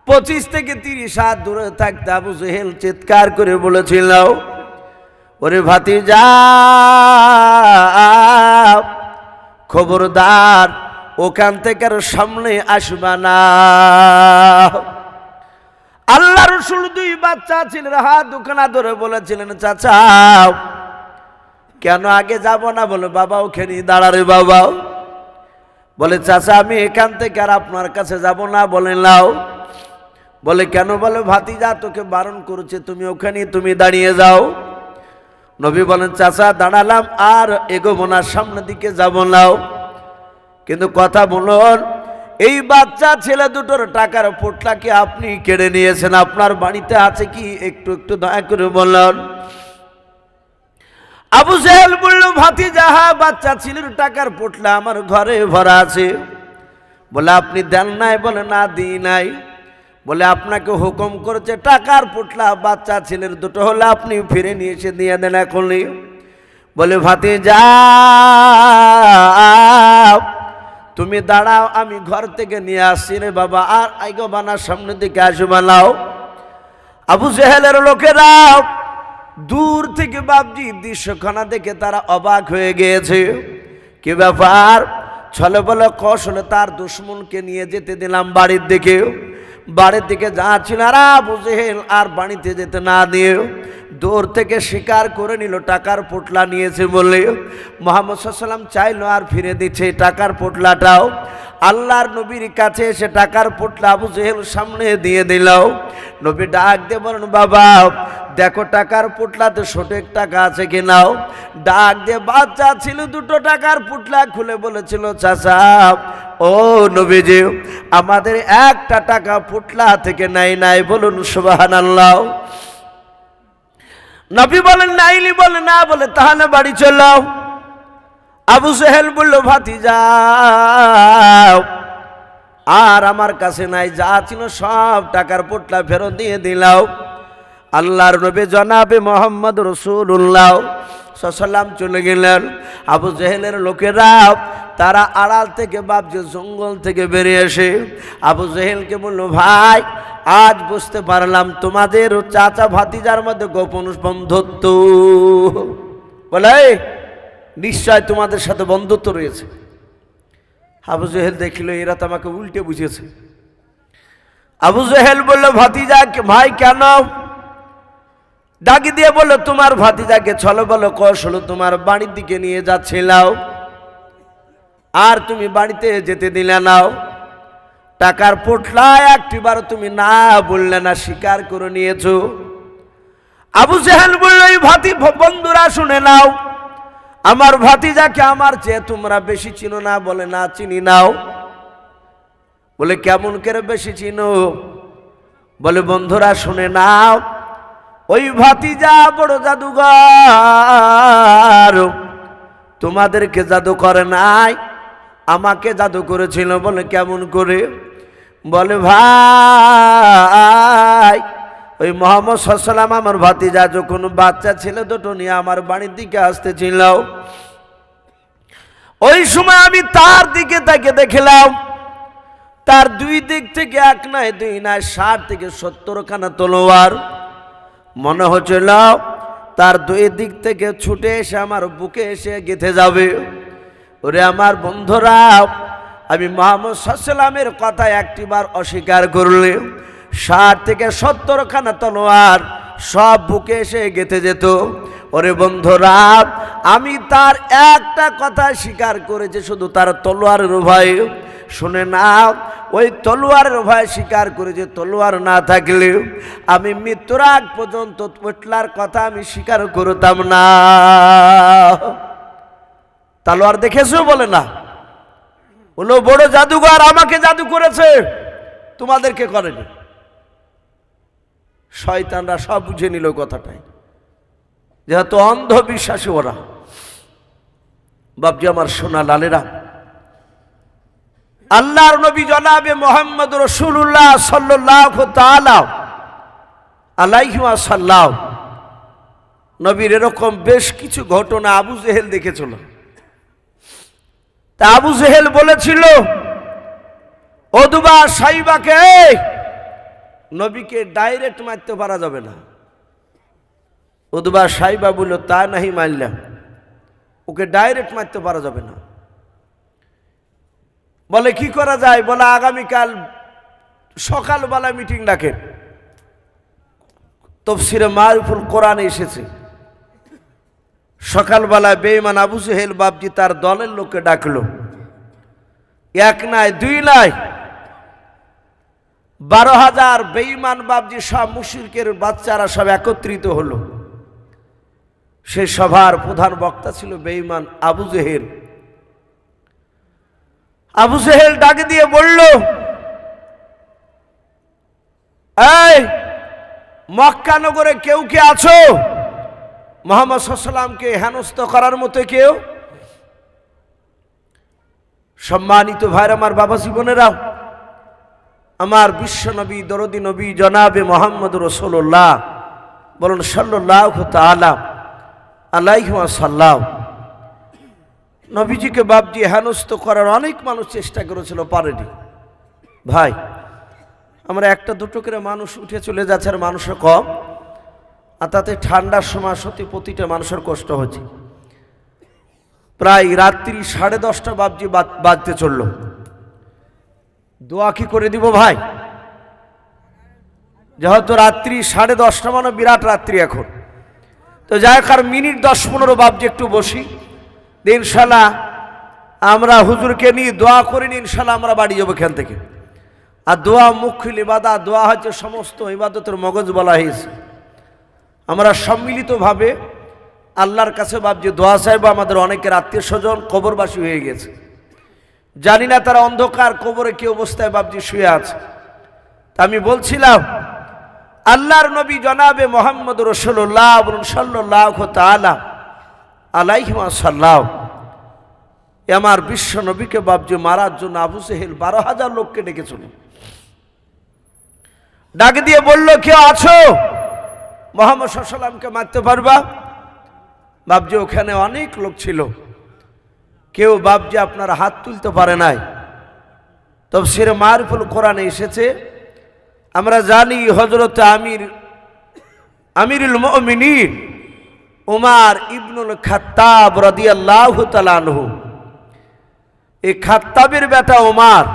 25 থেকে 30 হাত দূরে থাকতে আবু জেহেল চিৎকার করে বলেছিল, ওরে ভাতিজা খবরদার ওখান থেকে আর সামনে আসবা না। আল্লাহ রসুল দুই বাচ্চা ছিলেন, হাত দুখানা ধরে বলেছিলেন, চাচা কেন আগে যাব না? বলে বাবা ওখানে দাঁড়ারে বাবা। বলে চাচা আমি এখান থেকে আর আপনার কাছে যাব না। বলে নাও। বলে কেন? বলে ভাতিজা তোকে বারণ করেছে, তুমি ওখানে তুমি দাঁড়িয়ে যাও। নবী বলেন চাচা দাঁড়ালাম, আর এগোবো না, সামনের দিকে যাব নাও। কিন্তু কথা বলুন, এই বাচ্চা ছেলে দুটোর টাকার পোটলা কি আপনি কেড়ে নিয়েছেন? আপনার বাড়িতে আছে কি? একটু একটু দয়া করে বলুন। আবু জেহেল বলল, ভাতিজা বাচ্চা ছেলের টাকার পোটলা আমার ঘরে ভরা আছে। বলে আপনি দেন নাই? বলে না দিই নাই। বলে আপনাকে হুকুম করেছে টাকার পোটলা বাচ্চা ছেলের দুটো হলে আপনি ফিরে নিয়ে এসে দিয়ে দেন এখনই। বলে ভাতিজা তুমি দাঁড়াও, আমি ঘর থেকে নিয়ে আসছি রে বাবা, আর আইগো বানা সামনের দিকে আসো বানাও। আবু জেহেলের লোকেরা দূর থেকে বাপজি দৃশ্যখানা দেখে তারা অবাক হয়ে গিয়েছে। কি ব্যাপার? ছলে বলে কৌশলে তার দুশ্মনকে নিয়ে যেতে দিলাম বাড়ির দিকে। বাড়ির দিকে যাচ্ছিল, আর আবু জেহেল আর বাড়িতে যেতে না দিয়ে দূর থেকে স্বীকার করে নিল টাকার পোটলা নিয়েছে বলে। মুহাম্মদ সাল্লাল্লাহু আলাইহি ওয়াসাল্লাম চাইলো আর ফিরে দিচ্ছে টাকার পোটলাটাও। আল্লাহর নবীর কাছে এসে টাকার পোটলা আবু জেহেল সামনে দিয়ে দিল। নবী ডাক দিয়ে বলেন, বাবা দেখো টাকার পোটলাতে সঠিক টাকা আছে কি নাও। ডাক দিয়ে বাচ্চা ছিল দুটো টাকার পোটলা খুলে বলেছিল, চাচা ও নবীজি আমাদের একটা টাকা পোটলা থেকে নাই নাই। বলুন সুবহানাল্লাহ। নবী বলেন নাইলি? বলে না। বলে তাহলে বাড়ি চলো। আবু জেহেল বলল, ভাতিজা আর আমার কাছে নাই, যা ছিল সব টাকার পোটলা ফেরত দিয়ে দিলাও। আল্লাহর নবী জনাবে মোহাম্মদ রাসূলুল্লাহ সাল্লাল্লাহু আলাইহি ওয়াসাল্লাম চলে গেলেন। আবু জেহেলের লোকেরা তারা আড়াল থেকে বাপজি জঙ্গল থেকে বেরিয়ে এসে আবু জেহেলকে বলল, ভাই আজ বুঝতে পারলাম তোমাদের চাচা ভাতিজার মধ্যে গোপন বন্ধুত্ব। বলে নিশ্চয় তোমাদের সাথে বন্ধুত্ব রয়েছে। আবু জেহেল দেখল এরা তো আমাকে উল্টে বুঝেছে। আবু জেহেল বলল, ভাতিজা ভাই কেন? ডাকি দিয়ে বলল, তোমার ভাতিজাকে ছলো বলো কৌশল তোমার বাড়ির দিকে নিয়ে যাচ্ছিলাও, আর তুমি বাড়িতে যেতে দিলে নাও। টাকার পোটলা একটিবার তুমি না বললে না, স্বীকার করে নিয়েছো। আবু জেহেল বলল, বন্ধুরা শুনে নাও, আমার ভাতিজাকে আমার চেয়ে তোমরা বেশি চিনো না। বলে না চিনি নাও। বলে কেমন করে বেশি চিনো? বলে বন্ধুরা শুনে নাও, ওই ভাতিজা বড় জাদুঘর, তোমাদেরকে জাদু করে নাই, আমাকে জাদু করেছিল। বলে কেমন করে? বলে ভাই ওই মুহাম্মদ সাল্লাল্লাহু আলাইহি ওয়াসাল্লাম আমার ভাতিজা যখন বাচ্চা ছিল দুটো নিয়ে আমার বাড়ির দিকে আসতেছিল, ওই সময় আমি তার দিকে তাকে দেখলাম, তার দুই দিক থেকে এক নয় দুই নয় 60 থেকে 70 খানা তলোয়ার। মনে হচ্ছিল তার দুই দিক থেকে ছুটে এসে আমার বুকে এসে গেঁথে যাবে। ওরে আমার বন্ধুরা, আমি মুহাম্মদ সাল্লাল্লাহু আলাইহি ওয়াসাল্লামের কথা একটিবার অস্বীকার করলে 60 থেকে 70 খানা তলোয়ার সব বুকে এসে গেঁথে যেত। ওরে বন্ধুরা, আমি তার একটা কথা স্বীকার করেছি, শুধু তার তলোয়ারের ভয়। শুনে না, ওই তলোয়ারের ভয় স্বীকার করেছে। তলোয়ার না থাকলে আমি মৃত্যুর আগ পর্যন্ত পোটলার কথা আমি স্বীকার করতাম না। তলোয়ার দেখেছো? বলে না। বলো বড় জাদুঘর, আমাকে জাদু করেছে, তোমাদেরকে করেনি। শয়তানরা সব বুঝে নিল কথাটাই, যেহেতু অন্ধবিশ্বাসী ওরা। বাপজি আমার সোনা লালেরা, আল্লাহর নবী জনাবে মুহাম্মদ রাসূলুল্লাহ সাল্লাল্লাহু তাআলা আলাইহি ওয়াসাল্লাম নবীর এরকম বেশ কিছু ঘটনা আবু জেহেল দেখেছিল। তা আবু জেহেল বলেছিল, ওদুবা সাইবাকে নবীকে ডাইরেক্ট মারতে পারা যাবে না, উদ্বা সাইবা বলল তা নাহি মানলাম, ওকে ডাইরেক্ট মারতে পারা যাবে না। বলে কি করা যায়? বলে আগামীকাল সকালবেলা মিটিং ডাকেন। তাফসীরে মারিফুল কোরআনে এসেছে সকালবেলা বেঈমান আবু জেহেল বাপজি তার দলের লোককে ডাকলো। এক নয় দুই নয়, 12,000 বেঈমান বাপজি সব মুশরিকের বাচ্চারা সব একত্রিত হলো। সে সভার প্রধান বক্তা ছিল বেঈমান আবু জেহেল। আবু জেহেল ডাকে দিয়ে বলল, এই মক্কা নগরে কেউ কে আছো মুহাম্মদ সাল্লাল্লাহু আলাইহি ওয়াসাল্লামকে হেনস্থ করার মতো কেউ? সম্মানিত ভাইরা আমার, বাবা জীবনেরা, আমার বিশ্ব নবী দরদি নবী জনাবে মোহাম্মদ রাসূলুল্লাহ বলুন সাল্লাল্লাহু তাআলা আলাইহি ওয়াসাল্লাম, নবীজিকে বাপজি হেনস্থ করার অনেক মানুষ চেষ্টা করেছিল, পারেনি। ভাই, আমরা একটা দুটো করে মানুষ উঠে চলে যাচ্ছে আর মানুষের কম, আর তাতে ঠান্ডার সময় সত্যি প্রতিটা মানুষের কষ্ট হচ্ছে। প্রায় রাত্রি 10:30 বাপজি বাজতে চললো। দোয়া কি করে দিব ভাই? যেহেতু রাত্রি 10:30 মানে বিরাট রাত্রি এখন, তো যাই হোক আর মিনিট 10-15 বাপজি একটু বসি, ইনশাল্লাহ আমরা হুজুরকে নিয়ে দোয়া করিনি, ইনশাল্লাহ আমরা বাড়ি যাবো এখান থেকে। আর দোয়া মুখ্য ইবাদত, দোয়া হচ্ছে সমস্ত ইবাদতের মগজ বলা হয়েছে। আমরা সম্মিলিতভাবে আল্লাহর কাছে বাপজি দোয়া চাইবো। আমাদের অনেকের আত্মীয় স্বজন কবরবাসী হয়ে গেছে, জানি না তারা অন্ধকার কবরে কি অবস্থায় বাপজি শুয়ে আছে। তা আমি বলছিলাম আল্লাহর নবী জনাবে মোহাম্মদ রাসূলুল্লাহ সাল্লাল্লাহু তাআলা আলাইহি ওয়াসাল্লাম আমার বিশ্ব নবীকে বাপজি মারার জন্য আবু জেহেল 12,000 লোককে ডেকেছিল। ডাক দিয়ে বলল, কেউ আছো মুহাম্মদ সাল্লাল্লাহু আলাইহি ওয়াসাল্লামকে মারতে পারবা? বাপজি ওখানে অনেক লোক ছিল, কেউ বাপজি আপনার হাত তুলতে পারে নাই। তাফসীরে মারিফুল কোরআনে এসেছে, আমরা জানি হযরত আমিরুল মুমিনিন উমর ইবনুল খাত্তাব রাদিয়াল্লাহু তাআলা আনহু, এই খাত্তাবের বেটা উমর,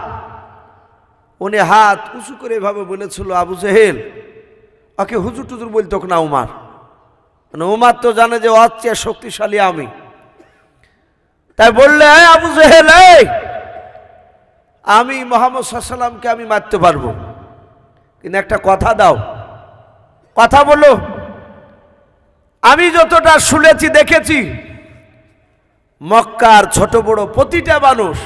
উনি হাত উঁচু করে এভাবে বলেছিল, আবু জেহেল ওকে হুজুর টুজুর বলতো না উমর, মানে উমর তো জানে যে ওর চেয়ে শক্তিশালী আমি। তাই বললে, আবু জেহেল আমি মুহাম্মদ সাল্লাল্লাহু আলাইহি ওয়াসাল্লামকে আমি মারতে পারবো, কিন্তু একটা কথা দাও। কথা বলো। আমি যতটা শুনেছি দেখেছি, মক্কার ছোট বড় প্রতিটা মানুষ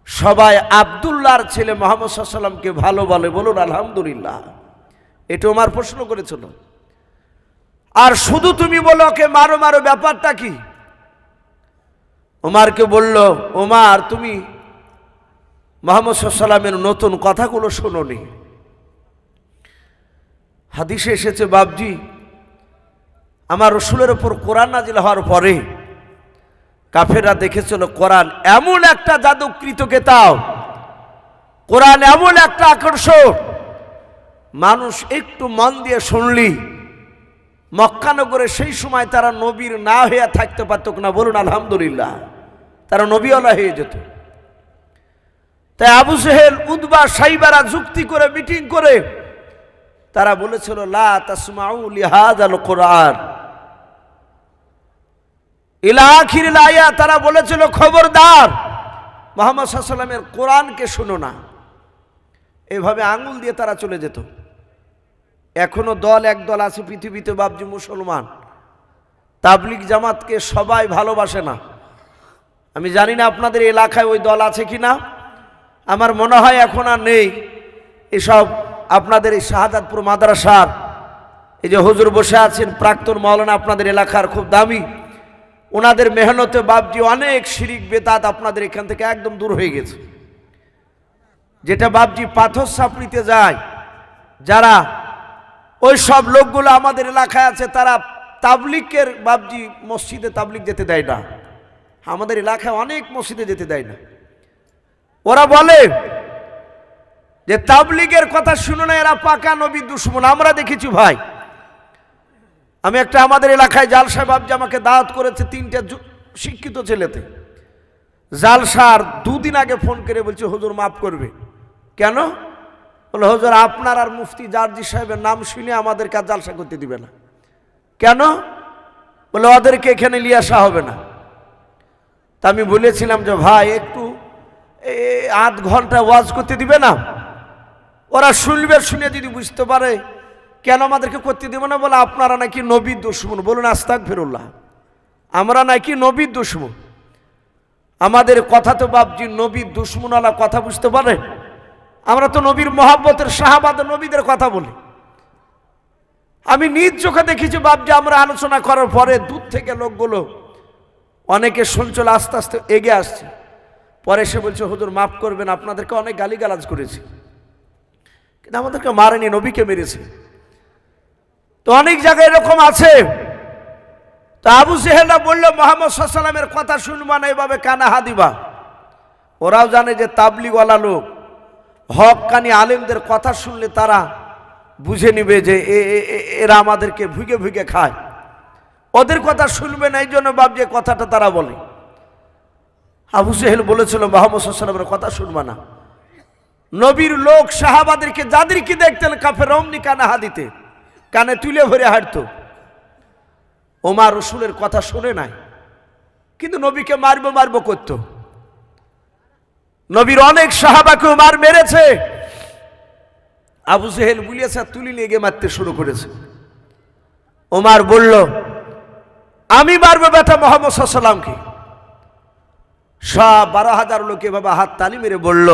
সবাই আব্দুল্লাহর ছেলে মুহাম্মদ সাল্লাল্লাহু আলাইহি ওয়াসাল্লামকে ভালো বলে, বলুন আলহামদুলিল্লাহ। এটা ওমর প্রশ্ন করেছিল। আর শুধু তুমি বলো ওকে মারো মারো, ব্যাপারটা কি? ওমরকে বলল, ওমর তুমি মুহাম্মদ সাল্লাল্লাহু আলাইহি ওয়াসাল্লামের নতুন কথাগুলো শোনোনি? হাদিসে এসেছে বাপজি, আমার রাসূলের উপর কোরআন নাজিল হওয়ার পরে কাফেররা দেখেছিল কোরআন এমন একটা জাদুকৃত কিতাব, কোরআন এমন একটা আকর্ষণ, মানুষ একটু মন দিয়ে শুনলি মক্কা নগরে সেই সময় তারা নবীর না হয়ে থাকতে পারত না, বলুন আলহামদুলিল্লাহ, তারা নবীওয়ালা হয়ে যেত। তাই আবু জেহেল উতবা সাইবারা যুক্তি করে মিটিং করে তারা বলেছিল, লা তাসমাউ লিহাযাল কোরআন ইলা আখিরিল আয়াত, তারা বলেছিল খবরদার মুহাম্মদ সাল্লাল্লাহু আলাইহি ওয়াসাল্লামের কোরআনকে শুনো না। এভাবে আঙ্গুল দিয়ে তারা চলে যেত। এখনো এক দল আছে পৃথিবীতে বাপজি মুসলমান, তাবলিগ জামাতকে সবাই ভালোবাসে না। আমি জানি না আপনাদের এলাকায় ওই দল আছে কিনা, আমার মনে হয় এখন আর নেই। এসব আপনাদের এই শাহাদাতপুর মাদ্রাসার এই যে হুজুর বসে আছেন প্রাক্তন মাওলানা, আপনাদের এলাকার খুব দামি, ওনাদের মেহনতে বাপজি অনেক শিরিক বেদাত আপনাদের এখান থেকে একদম দূর হয়ে গেছে। যেটা বাপজি পাথর সাপড়িতে যায়, যারা ওই সব লোকগুলো আমাদের এলাকায় আছে, তারা তাবলিগের বাপজি মসজিদে তাবলিগ যেতে দেয় না। আমাদের এলাকায় অনেক মসজিদে যেতে দেয় না। ওরা বলে যে তাবলিগের কথা শুনো না, এরা পাকা নবী দুশমন। আমরা দেখেছি ভাই, আমি একটা আমাদের এলাকায় জালসা বাবজি আমাকে দাওয়াত করেছে 3টে শিক্ষিত ছেলেতে। জালসার 2 দিন আগে ফোন করে বলছে হুজুর মাফ করবে। কেন? বলে হুজুর আপনার আর মুফতি জারজি সাহেবের নাম শুনে আমাদেরকে আর জালসা করতে দিবে না। কেন? বলে ওদেরকে এখানে নিয়ে আসা হবে না। তা আমি বলেছিলাম যে ভাই একটু 8 ঘন্টা ওয়াজ করতে দিবে না, ওরা শুনবে, শুনে যদি বুঝতে পারে কেন আমাদেরকে করতে দেবে না? বলে আপনারা নাকি নবীর দুশমন। বলুন আস্তাগফিরুল্লাহ, আমরা নাকি নবীর দুশমন? আমাদের কথা তো বাবজি নবীর দুশমনওয়ালা কথা বুঝতে পারে? আমরা তো নবীর মহাব্বতের সাহাবাদের নবীদের কথা বলি। আমি নিজ চোখে দেখেছি বাবজি, আমরা আলোচনা করার পরে দূর থেকে লোকগুলো অনেকে শুনছিল, আস্তে আস্তে এগিয়ে আসছে। পরে সে বলছে হুজুর মাফ করবেন, আপনাদেরকে অনেক গালিগালাজ করেছি, কিন্তু আমাদেরকে মারেনি, নবীকে মেরেছে। তো অনেক জায়গায় এরকম আছে। তো আবু জেহেলরা বলল মুহাম্মদ সাল্লাল্লাহু আলাইহি ওয়াসাল্লামের কথা শুনবা না, এভাবে কানা হাদিবা। ওরাও জানে যে তাবলিগওয়ালা লোক হক্কানি আলেমদের কথা শুনলে তারা বুঝে নিবে যে এরা আমাদেরকে ভুগে ভুগে খায়, ওদের কথা শুনবে না, এই জন্য বাপ যে কথাটা তারা বলে। আবু জেহেল বলেছিল মুহাম্মদ সাল্লাল্লাহু আলাইহি ওয়াসাল্লামের কথা শুনবা না। নবীর লোক সাহাবাদেরকে যাদেরকে দেখতেন কাফের অমনি কানা হাদিতে, কানে তুলে ভরে হাঁটতো। ওমর রসুলের কথা শুনে নাই, কিন্তু নবীকে মারবো মারবো করতো। নবীর অনেক সাহাবাকে ওমর মেরেছে। আবু জেহেল বুলিয়েছে, তুলি নিয়ে গিয়ে মারতে শুরু করেছে। ওমর বলল আমি মারবো বেটা মুহাম্মদ সাল্লাল্লাহু আলাইহি ওয়াসাল্লামকে। সব 12,000 লোক এভাবে হাত তালি মেরে বলল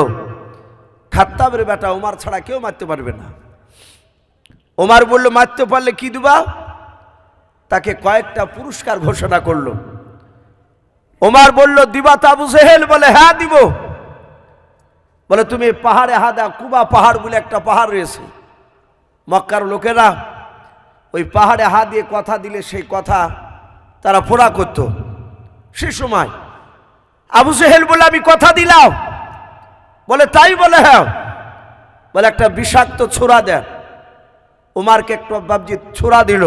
খাত্তাবের বেটা ওমর ছাড়া কেউ মারতে পারবে না। ওমর বলল মারতে পারলে কি দিবা? তাকে কয়েকটা পুরস্কার ঘোষণা করলো। ওমর বলল দিবা তো আবু জেহেল? বলে হ্যাঁ দিব। বলে তুমি পাহাড়ে হাদা, কুবা পাহাড় বলে একটা পাহাড় রয়েছে, মক্কার লোকেরা ওই পাহাড়ে হা দিয়ে কথা দিলে সেই কথা তারা পুরা করত। সে সময় আবু জেহেল বলে আমি কথা দিলাম। বলে তাই? বলে হ্যাঁ। বলে একটা বিষাক্ত ছোরা দেন। ওমরকে একটা বাবজি ছোরা দিল।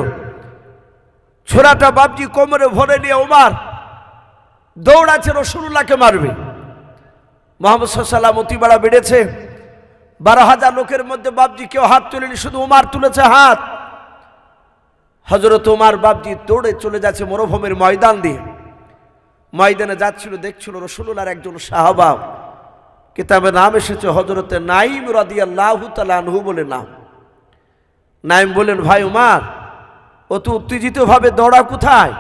ছোরাটা বাবজি কোমরে ভরে নিয়ে ওমর দৌড়াচ্ছে রাসূলুল্লাহকে মারবে। মুহাম্মদ সাল্লাল্লাহু আলাইহি ওয়াসাল্লাম অতিবাড়া বেড়েছে। 12,000 লোকের মধ্যে বাবজি কেউ হাত তোলেনি, শুধু ওমর তুলেছে হাত। হযরত ওমর বাবজি দৌড়ে চলে যাচ্ছে মরুভূমির ময়দান দিয়ে। ময়দানে যাচ্ছিল, দেখছিল রাসূলুল্লাহর একজন সাহাবা, কিতাবে নাম এসেছে হযরতে নাঈম রাদিয়াল্লাহু তাআলা আনহু বলে নাম। নাঈম বলেন ভাই ওমর, ও তো উত্তেজিত ভাবে দৌড়া কোথায়?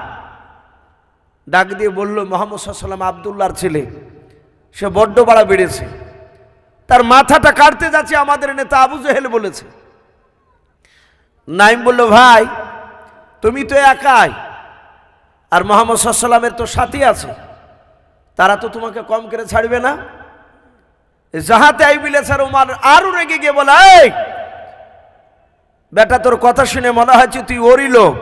ডাক দিয়ে বলল মুহাম্মদ সাল্লাল্লাহু আলাইহি ওয়াসাল্লাম আব্দুল্লাহর ছেলে, সে বড্ড বাড়া বেড়েছে, তার মাথাটা কাটতে যাচ্ছে আমাদের নেতা আবু জেহেল বলেছে। নাঈম বলল ভাই তুমি তো একাই, আর মুহাম্মদ সাল্লাল্লাহু আলাইহি ওয়াসাল্লামের তো সাথী আছে, তারা তো তোমাকে কম করে ছাড়বে না। যাহাতে আইবিলে স্যার ওমর আরো রেগে গিয়ে বলে এই বেটা, তোর কথা শুনে মনে হচ্ছে তুই ওরই লোক।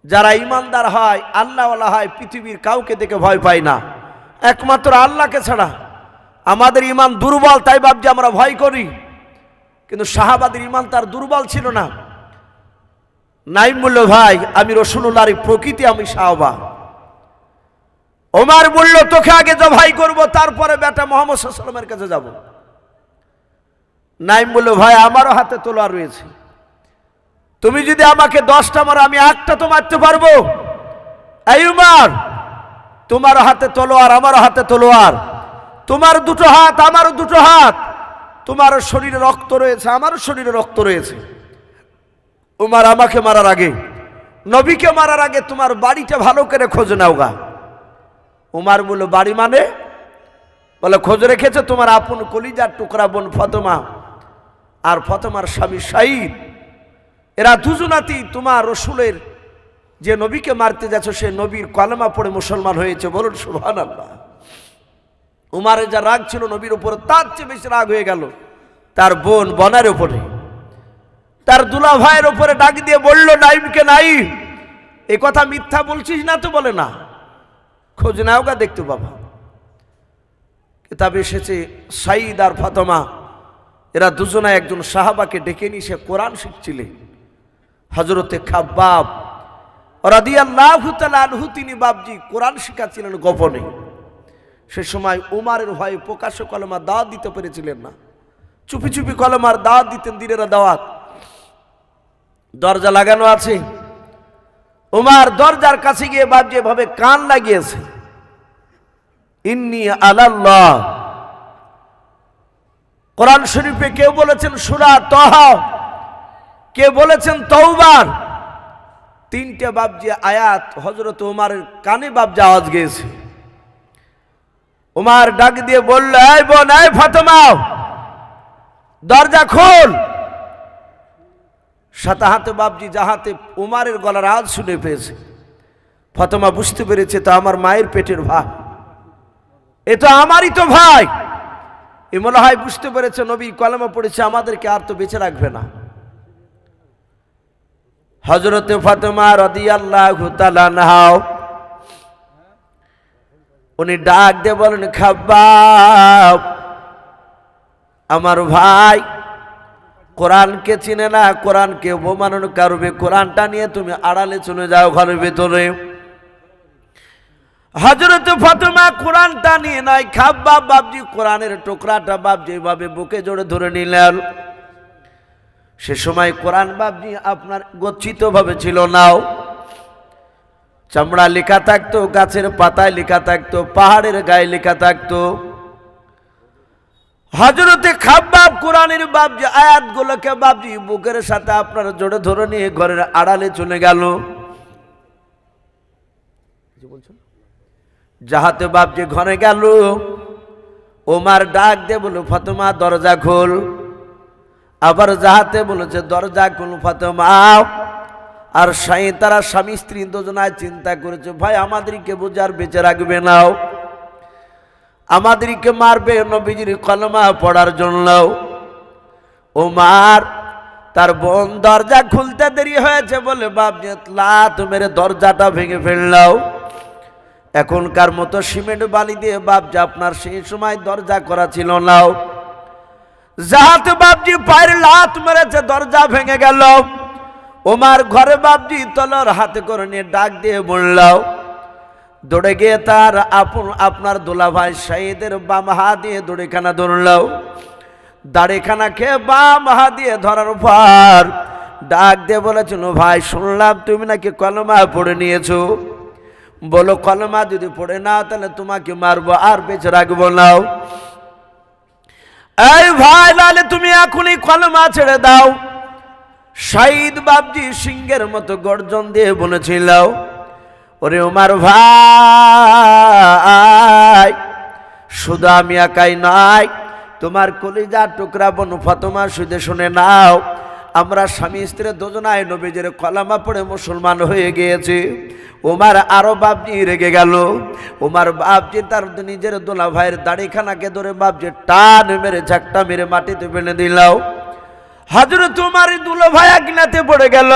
যারা ইমানদার হয়, আল্লাহওয়ালা হয়, পৃথিবীর কাউকে দেখে ভয় পায় না, একমাত্র আল্লাহকে ছাড়া। আমাদের ইমান দুর্বল, তাই ভাবছি আমরা ভয় করি, কিন্তু সাহাবাদের ইমান তার দুর্বল ছিল না। নাঈম বলল ভাই আমি রাসূলুল্লাহর প্রকৃতি, আমি সাহাবা। ওমর বলল তোকে আগে জবাই করব, তারপরে বেটা মুহাম্মদ সাল্লাল্লাহু আলাইহি ওয়াসাল্লামের কাছে যাব। নাঈম বলল ভাই আমারও হাতে তলোয়ার রয়েছে, তুমি যদি আমাকে 10টা মারো আমি একটা তো মারতে পারবো। এই ওমর, তোমার হাতে তলোয়ার, আমার হাতে তলোয়ার, তোমার 2টো হাত, আমারও 2টো হাত, তোমার শরীরে রক্ত রয়েছে, আমারও শরীরে রক্ত রয়েছে। ওমর আমাকে মারার আগে, নবীকে মারার আগে তোমার বাড়িটা ভালো করে খোঁজ নাও গা। ওমর বলল বাড়ি মানে? বলে খোঁজ রেখেছে তোমার আপন কলিজার টুকরা বোন ফাতেমা আর ফাতেমার স্বামী শাহিদ, এরা দুজনাতেই তোমার রাসূলের যে নবীকে মারতে যাচ্ছ সে নবীর কলেমা পড়ে মুসলমান হয়েছে। বলুন সুবহানাল্লাহ। উমারের যা রাগ ছিল নবীর উপর, তার চেয়ে বেশি রাগ হয়ে গেল তার বোন বনের উপরে, তার দুলা ভাইয়ের উপরে ডাক দিয়ে বলল নাঈমকে, নাঈম এই কথা মিথ্যা বলছিস না তো? বলে না, খোঁজ নাও গা দেখতে বাবা। কিতাবে এসেছে সাঈদ আর ফাতেমা এরা দুজনে একজন সাহাবাকে ডেকে নিয়ে সে কোরআন শিখছিলেন। হযরতে খাব্বাব রাদিয়াল্লাহু তাআলা আনহু তিনি বাপজি কোরআন শিখাচ্ছিলেন গোপনে। সে সময় উমারের ভয়ে প্রকাশ্য কলেমা দাওয়াত দিতে পেরেছিলেন না, চুপি চুপি কলেমার দাওয়াত দিতেন, দিনের দাওয়াত। দরজা লাগানো আছে, উমার দরজার কাছে গিয়ে বাপজি এভাবে কান লাগিয়েছে, ইন্নী আলাল্লাহ। কোরআন শরীফে কেউ বলেছেন সূরা তাহা, কেউ বলেছেন তওবার, তিনটে বাপজি আয়াত হযরত উমারের কানে বাপজি আওয়াজ গিয়েছে। উমার ডাক দিয়ে বলল, এই বোন, এই ফাতেমা, দরজা খোল। সাথে হাতে বাপজি যাহাতে উমারের গলার আওয়াজ শুনে পেয়েছে। ফাতেমা বুঝতে পেরেছে তো আমার মায়ের পেটের ভাই, এ তো আমারই তো ভাই। এ মনে হয় বুঝতে পেরেছে নবী কলেমা পড়েছে, আমাদেরকে আর তো বেঁচে রাখবে না। হযরতে ফাতেমা রাদিয়াল্লাহু তাআলা আনহা উনি ডাক দিয়ে বলেন, খাব্বাব, আমার ভাই কোরআনকে চিনে না, কোরআনকে অবমাননা করবে, কোরআনটা নিয়ে তুমি আড়ালে চলে যাও ঘরের ভেতরে। হযরত ফাতেমা কোরআনটা নিয়ে নাই, খাব্বাব বাপজি কোরআনের টুকরাটা বাপজি এভাবে বুকে জড়ে ধরে নিলেন। সে সময় কোরআন বাপজি আপনার গচ্ছিত ভাবে ছিল নাও, চামড়া লেখা থাকতো, গাছের পাতায় লেখা থাকতো, পাহাড়ের গায়ে লেখা থাকতো। হযরতে খাব্বাব কোরআনের বাপজি আয়াতগুলোকে বাপজি বুকের সাথে আপনার জড়ে ধরে নিয়ে ঘরের আড়ালে চলে গেল। যাহাতে বাপজি ঘরে গেল, ওমার ডাক দিয়ে বলল, ফাতেমা দরজা খোল। আবার যাহাতে বলেছে দরজা খোল ফাতেমা। আর তারা স্বামী স্ত্রী দুজনায় চিন্তা করেছে, ভাই আমাদেরকে বোঝার বেঁচে রাখবে নাও, আমাদেরকে মারবে নবীজির কলমা পড়ার জন্য। ওমার তার বোন দরজা খুলতে দেরি হয়েছে বলে বাপজি লাত মেরে দরজাটা ভেঙে ফেললাও। এখনকার মতো সিমেন্ট বালি দিয়ে বাপজি আপনার সেই সময় দরজা করা ছিল নাও। যাহাতে বাপজি পায়ের লাত মেরেছে, দরজা ভেঙে গেল। ওমার ঘরে বাপজি তলোয়ার হাতে করে নিয়ে ডাক দিয়ে বলল, দৌড়ে গিয়ে তার আপনার দুলাভাই শহীদের বাম হাত দিয়ে দড়িখানা ধরল। দাড়িখানা খেয়ে বাম হাত দিয়ে ধরার পর ডাক দিয়ে বলেছিল, ভাই শুনলাম তুমি নাকি কলমা পড়ে নিয়েছো, বলো কলমা যদি পড়ে নাও তাহলে তোমাকে মারবো আর বেঁচে রাখবো নাও। এই ভাই, নাহলে তুমি এখনই কলমা ছেড়ে দাও। শহীদ বাপজি সিংহের মতো গর্জন দিয়ে বলেছিল, ওরে উমার ভাই, শুধু আমি একাই নয়, তোমার কলিজার টুকরা বোন ফাতেমা শুধু শুনে নাও, আমরা স্বামী স্ত্রী দুজনায় নবীজির কলেমা পড়ে মুসলমান হয়ে গিয়েছি। উমার আরো বাপজি রেগে গেল। উমার বাপজি তার নিজের দোলা ভাইয়ের দাড়িখানাকে ধরে বাপজি টান মেরে ঝাঁকটা মেরে মাটিতে ফেলে দিলাও। হযরত উমার দুলা ভাই আগলাতে পড়ে গেল।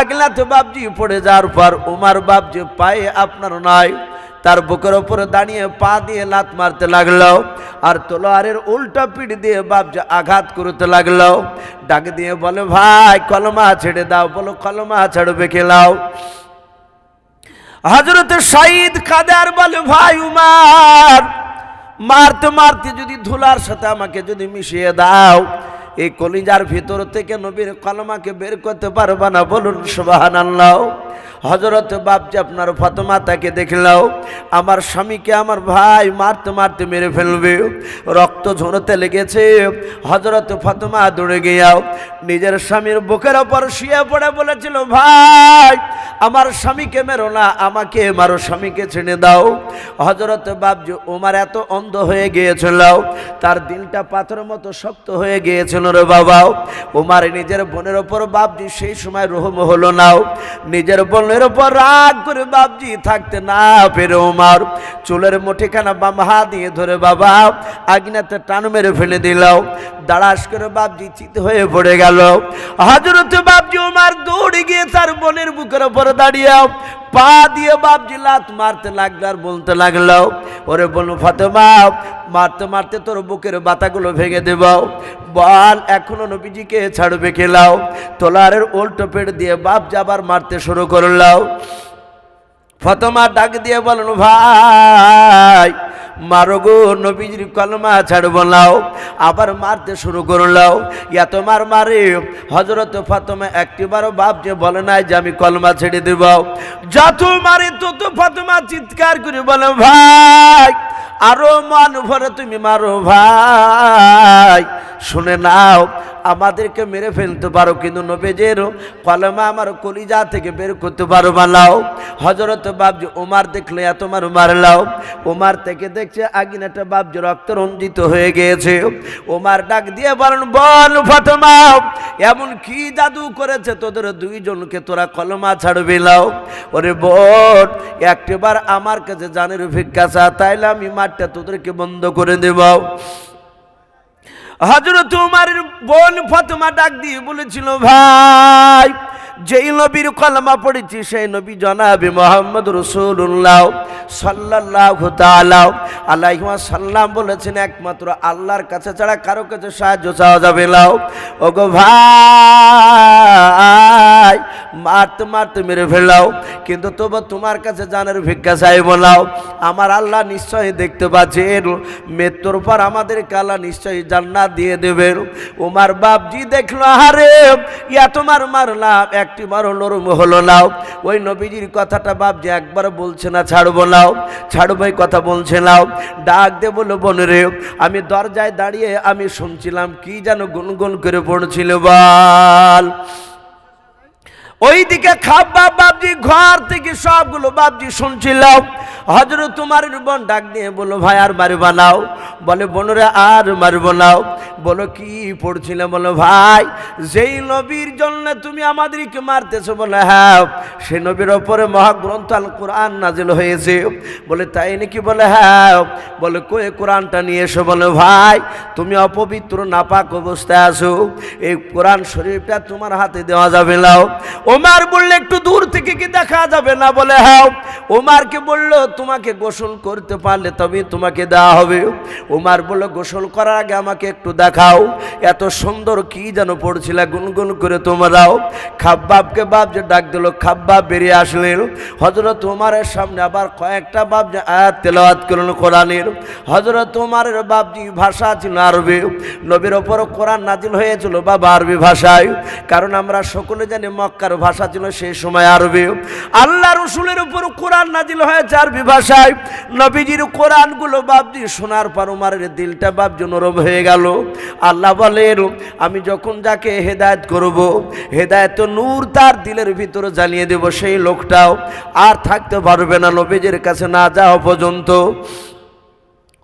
আগলাতে বাপজি পড়ে যাওয়ার পর উমার বাপজি পায়ে আপনার নয়, তার বুকের ওপরে দাঁড়িয়ে পা দিয়ে লাত মারতে লাগলো আর তলোয়ারের উল্টা পিঠ দিয়ে বাপজি আঘাত করতে লাগলো। ডাক দিয়ে বলে, ভাই কলমা ছেড়ে দাও। বলো কলমা ছাড়বে খেলাও। হযরত শহীদ কাঁদে আর বলে, ভাই উমার, মারতে মারতে যদি ধুলার সাথে আমাকে যদি মিশিয়ে দাও, এই কলিজার ভিতর থেকে নবীর কলমাকে বের করতে পারবা না। বলুন সুবহানাল্লাহ। হযরত বাপজি আপনার ফাতেমা তাকে দেখলাও, আমার স্বামীকে আমার ভাই মারতে মারতে মেরে ফেলবে, রক্ত ঝরতে লেগেছে। হযরত ফাতেমা দৌড়ে গিয়াও নিজের স্বামীর বুকের ওপর শুয়ে পড়ে বলেছিল, ভাই আমার স্বামীকে মেরো না, আমাকে মারো, স্বামীকে ছেড়ে দাও। হযরত বাপজি ওমর এত অন্ধ হয়ে গিয়েছিল, তার দিলটা পাথরের মতো শক্ত হয়ে গিয়েছিল রে বাবা। ওমর নিজের বোনের ওপর বাপজি সেই সময় রহম হলো নাও, নিজের বোনের ওপর রাগ করে বাপজি থাকতে না পেরে ওমর চুলের মুঠিখানা বাম হাত দিয়ে ধরে বাবা আগুনেতে টান মেরে ফেলে দিলাও। দাঁড়াস করে বাপজি চিত হয়ে পড়ে গেল। হযরত বাপজি ওমর দৌড়ে গিয়ে তার বোনের বুকের ওপর দাঁড়িয়ে পা দিয়ে বাপজি লাত মারতে লাগলো আর বলতে লাগলো, ওরে বলু ফাতেমা, মারতে মারতে তোর বুকের বাতাগুলো ভেঙে দেব, বল এখনো নবীজিকে ছাড়বে খেলাও। তোলারের উল্টো পেট দিয়ে বাপজি আবার মারতে শুরু করলাও। ফাতেমা ডাক দিয়ে বলেন, ভাই মারো গো, নবীজির কলমা ছাড়ব নাও। আবার মারতে শুরু করলাও। এত মার মারে হযরত ফাতেমা একটিবারও বাপ যে বলে নাই যে আমি কলমা ছেড়ে দেব। যত মারে তত ফাতেমা চিৎকার করে বলে, ভাই আরো মান ভরে তুমি মারো ভাই। শুনে নাও, আমাদেরকে মেরে ফেলতে পারো কিন্তু নবীজির কলমা আমার কলিজা থেকে বের করতে পারো মালাও। হযরত বাপজি ওমর দেখলে এত মার মারলাও। ওমর থেকে দেখছে আগুনেটা বাপজি রক্ত রঞ্জিত হয়ে গিয়েছে। ওমর ডাক দিয়ে বলেন, বল ফাতেমা, এমন কি জাদু করেছে তোদের দুইজনকে তোরা কলমা ছাড়বে নাও? ওরে বোন, একটিবার আমার কাছে জানের ভিক্ষা চা, তাইলে আমি মাঠটা তোদেরকে বন্ধ করে দেব। হযরত উমরের বোন ফাতেমা ডাক দিয়ে বলেছিল, ভাই যেই নবীর কলমা পড়েছি সেই নবী জনাবে মুহাম্মদ রাসূলুল্লাহ সাল্লাল্লাহু তাআলা আলাইহি ওয়াসাল্লাম বলেছেন, একমাত্র আল্লাহর কাছে ছাড়া কারো কাছে সাহায্য চাওয়া যাবে না। ওগো ভাই, মারতে মারতে মেরে ফেলাও, কিন্তু তবু তোমার কাছে জানের ভিক্ষা চাইব না। আমার আল্লাহ নিশ্চয়ই দেখতে পাচ্ছেন, মৃত্যুর পর আমাদেরকে আল্লাহ নিশ্চয়ই জান্নাত দিয়ে দেবেন। উমর বাপজি দেখলো, আরে ইয়া তোমার মারলাম, একটিবারও নরম হলো না। ওই নবীজির কথাটা বাপজি একবার বলছে না ছাড়বো না, ছাড়বো এই কথা বলছে না। ডাক দে বলো, বোন রে, আমি দরজায় দাঁড়িয়ে আমি শুনছিলাম কি যেন গুনগুন করে পড়ছিল, বল। ওইদিকে খাব্বাব বাপজি ঘর থেকে সবগুলো বাপজি শুনছিল। হযরত উমরের বোন ডাক দিয়ে বলো, ভাই আর মারবা নাও? বলে, বোনরে আর মারবো নাও। বলো কি পড়ছিলে? বলো, ভাই যেই নবীর জন্য তুমি আমাদেরকে মারতেছো। বলে, হ্যাঁ, সেই নবীর ওপরে মহাগ্রন্থ আল কোরআন নাজিল হয়েছে। বলে, তাই নাকি? বলে, হ্যাঁ। বলে, কই কোরআনটা নিয়ে এসো। বলে, ভাই তুমি অপবিত্র নাপাক অবস্থায় আছো, এই কোরআন শরীফটা তোমার হাতে দেওয়া যাবে না। ওমর বললে, একটু দূর থেকে কি দেখা যাবে না? বলে, হ্যাঁ। ওমরকে বলল, তোমাকে গোসল করতে পারলে তবে তোমাকে দেওয়া হবে। ওমর বলল, গোসল করার আগে আমাকে একটু দেখাও, এত সুন্দর কি যেন পড়ছিল গুনগুন করে তোমরাও। খাব্বাবকে বাপ যে ডাক দিল, খাব্বাব বেরিয়ে আসলেন। হযরত ওমরের সামনে আবার কয়েকটা বাপ যে আয়াত তেলাওয়াত করলেন কোরআনের। হযরত ওমরের বাপজি ভাষা ছিল আরবি, নবীর ওপর কোরআন নাজিল হয়েছিল বাবা আরবি ভাষায়, কারণ আমরা সকলে জানি মক্কার ভাষা ছিল সেই সময় আরবি। আল্লাহ রসুলের উপর কোরআন নাজিল হয়েছে আরবি ভাষায়। নবীজির কোরআনগুলো বাপজি শোনার পর উমরের দিলটা বাপজি নরম হয়ে গেল। আল্লাহ বলেন, আমি যখন যাকে হেদায়েত করব, হেদায়েত নূর তার দিলের ভিতরে জ্বালিয়ে দেব, সেই লোকটাও আর থাকতে পারবে না নবীজির কাছে না যাওয়া পর্যন্ত।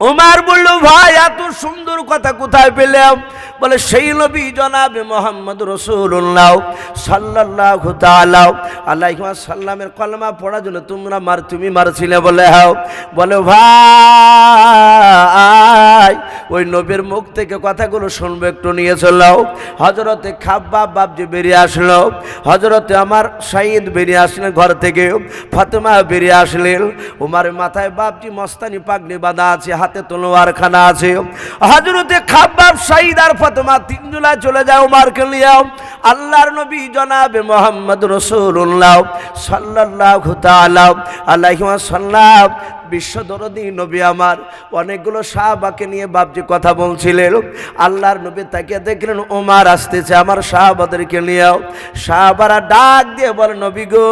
উমর বলল, ভাই এত সুন্দর কথা কোথায় পেলাম? বলে, সেই নবী জনাবে মুহাম্মদ রাসূলুল্লাহ সাল্লাল্লাহু তাআলা আলাইহি ওয়াসাল্লামের কলমা পড়ার জন্য তুমি মারছিলে। বলে, হ্যাঁ। বলে, ভাই ওই নবীর মুখ থেকে কথাগুলো শুনবে, একটু নিয়ে চলো। হযরতে খাব্বাব বাপজি বেরিয়ে আসলো, হযরতে আমার সাইদ বেরিয়ে আসলেন ঘর থেকে, ফাতেমা বেরিয়ে আসলেন। উমরের মাথায় বাপজি মস্তানি পাগড়ি বাঁধা আছে, হাতে তলোয়ার খানা আছে। হযরতে খাব্বাব, সাইদ আর ফাতেমা তিনজনা চলে যায় উমরকে নিয়ে। আল্লাহর নবী জনাবে মুহাম্মদ রাসূলুল্লাহ সাল্লাল্লাহু তাআলা আলাইহি ওয়াসাল্লাম বিশ্বদরদী নবী আমার অনেকগুলো সাহাবাকে নিয়ে বাপজি কথা বলছিলেন। আল্লাহর নবী তাকে দেখলেন ওমর আসতেছে আমার সাহাবাদেরকে নিয়ে। সাহাবারা ডাক দিয়ে বলে, নবী গো,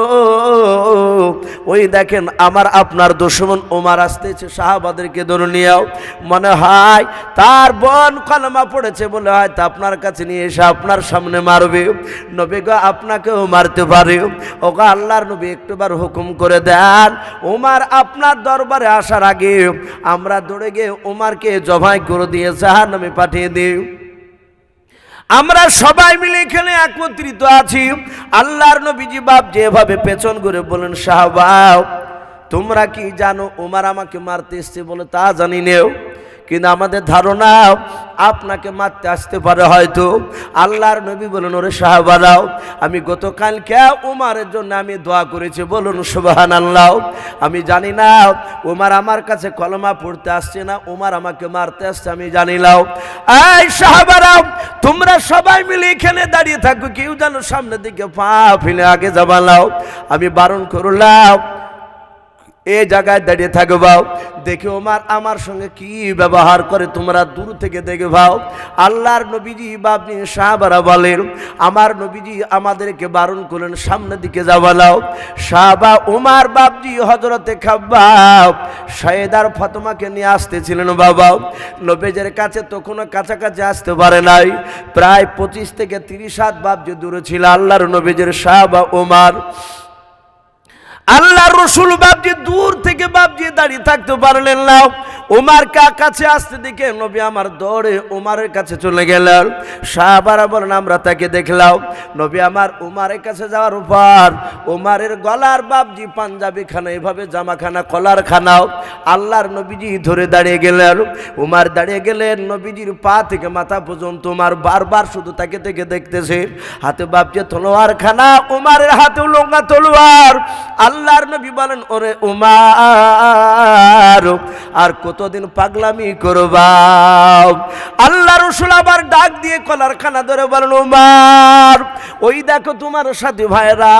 ওই দেখেন আমার আপনার দুশমন ওমর আসতেছে, সাহাবাদেরকে ধরে নিয়ে। মনে হয় তার বোন কলমা পড়েছে বলে হয়তো আপনার কাছে নিয়ে এসে আপনার সামনে মারবে। নবী গো, আপনাকেও মারতে পারে। ওগো আল্লাহর নবী, একটুবার হুকুম করে দেন, ওমর আপনার দরবারে আসার আগে আমরা দৌড়ে গিয়ে ওমরকে জবাই করে দিয়ে জাহান্নামে পাঠিয়ে দিই। আমরা সবাই মিলে এখানে একত্রিত আছি। আল্লাহর নবীজি বাপ যেভাবে পেছন ঘুরে বলেন, সাহাবা তোমরা কি জানো ওমর আমাকে মারতে এসছে? বলে, তা জানি নেও, কিন্তু আমাদের ধারণা আপনাকে মারতে আসতে পারে হয়তো। আল্লাহর নবী বলেন, ওরে সাহাবারাও, আমি গতকালকে উমারের জন্য আমি দোয়া করেছি, বলুন সুবহানাল্লাহ। আমি জানি না উমার আমার কাছে কলমা পড়তে আসছে না উমার আমাকে মারতে আসছে, আমি জানি না। এই সাহাবারাও, তোমরা সবাই মিলে এখানে দাঁড়িয়ে থাকো, কেউ যেন সামনের দিকে পা ফেলে আগে যাবালাও। আমি বারণ করলাম, এই জায়গায় দাঁড়িয়ে থাকবাও। দেখে ওমার আমার সঙ্গে কি ব্যবহার করে তোমরা দূর থেকে দেখে ভাও। আল্লাহর নবীজি বাপনি সাহাবারা বলেন, আমার নবীজি আমাদেরকে বারণ করলেন সামনের দিকে যাবালাও। সাহাবা উমার বাপজি হযরতে খাব্বাব সাইয়েদার ফাতেমাকে নিয়ে আসতেছিলেন বাবা। নবীজের কাছে তখনও কাছাকাছি আসতে পারে নাই, প্রায় 25 থেকে 30 হাত বাপজি দূরে ছিল আল্লাহর নবীজের সাহাবা উমার। আল্লাহর রাসূল বাপজি দূর থেকে বাপজি দাঁড়িয়ে থাকতে পারলেন না। উমার কাছে আসতে দেখে নবী আমার দৌড়ে উমারের কাছে চলে গেলেন। সাহাবারা বলেন, আমরা তাকে দেখলাম। নবী আমার উমারের কাছে যাওয়ার পর উমারের গলার বাপজি পাঞ্জাবি খানা, এভাবে জামাখানা কলার খানাও আল্লাহর নবীজি ধরে দাঁড়িয়ে গেলেন। উমার দাঁড়িয়ে গেলেন, নবীজির পা থেকে মাথা পর্যন্ত উমার বারবার শুধু তাকে থেকে দেখতেছে। হাতে বাপজি তলোয়ার খানা, উমারের হাতেও লম্বা তলোয়ার। আল্লাহর নবী বলেন, ওরে উমার, আর কতদিন পাগলামি করবা? আল্লাহ রাসূল আবার ডাক দিয়ে কলার খানা ধরে বলেন, উমার, ওই দেখো তোমার সাথী ভাইরা,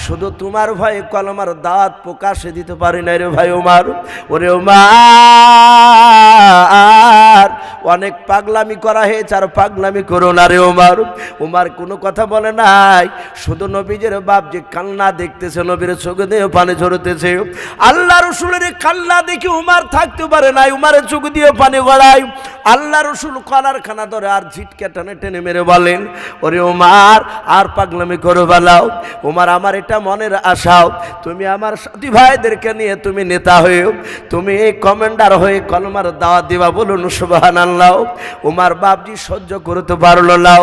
শুধু তোমার ভয়ে কলমার দাঁত প্রকাশে দিতে পারি না রে ভাই উমার। ওরে উমার, অনেক পাগলামি করা হয়েছে, আর পাগলামি করো না রে উমার। উমার কোনো কথা বলে নাই, শুধু নবীজের বাপ যে কান্না দেখতেছে, নবীর চোখ দিয়ে পানি ঝরতেছে। আল্লাহ রাসূলের কান্না দেখে উমার থাকতে পারে নাই, উমারের চোখ দিয়ে পানি গড়ায়। আল্লাহ রাসূল কলার খানা ধরে আর ঝিটকে টেনে টেনে মেরে বলেন, ওরে উমার, আর পাগলামি করো বালাও। উমার, আমার এটা মনের আশাও, তুমি আমার সাথী ভাইদেরকে নিয়ে তুমি নেতা হয়ে, তুমি এই কমান্ডার হয়ে কলমার দাওয়াত দিবা, বলুন সুবহানাল্লাহ। উমার বাপজি সহ্য করতে পারলো না।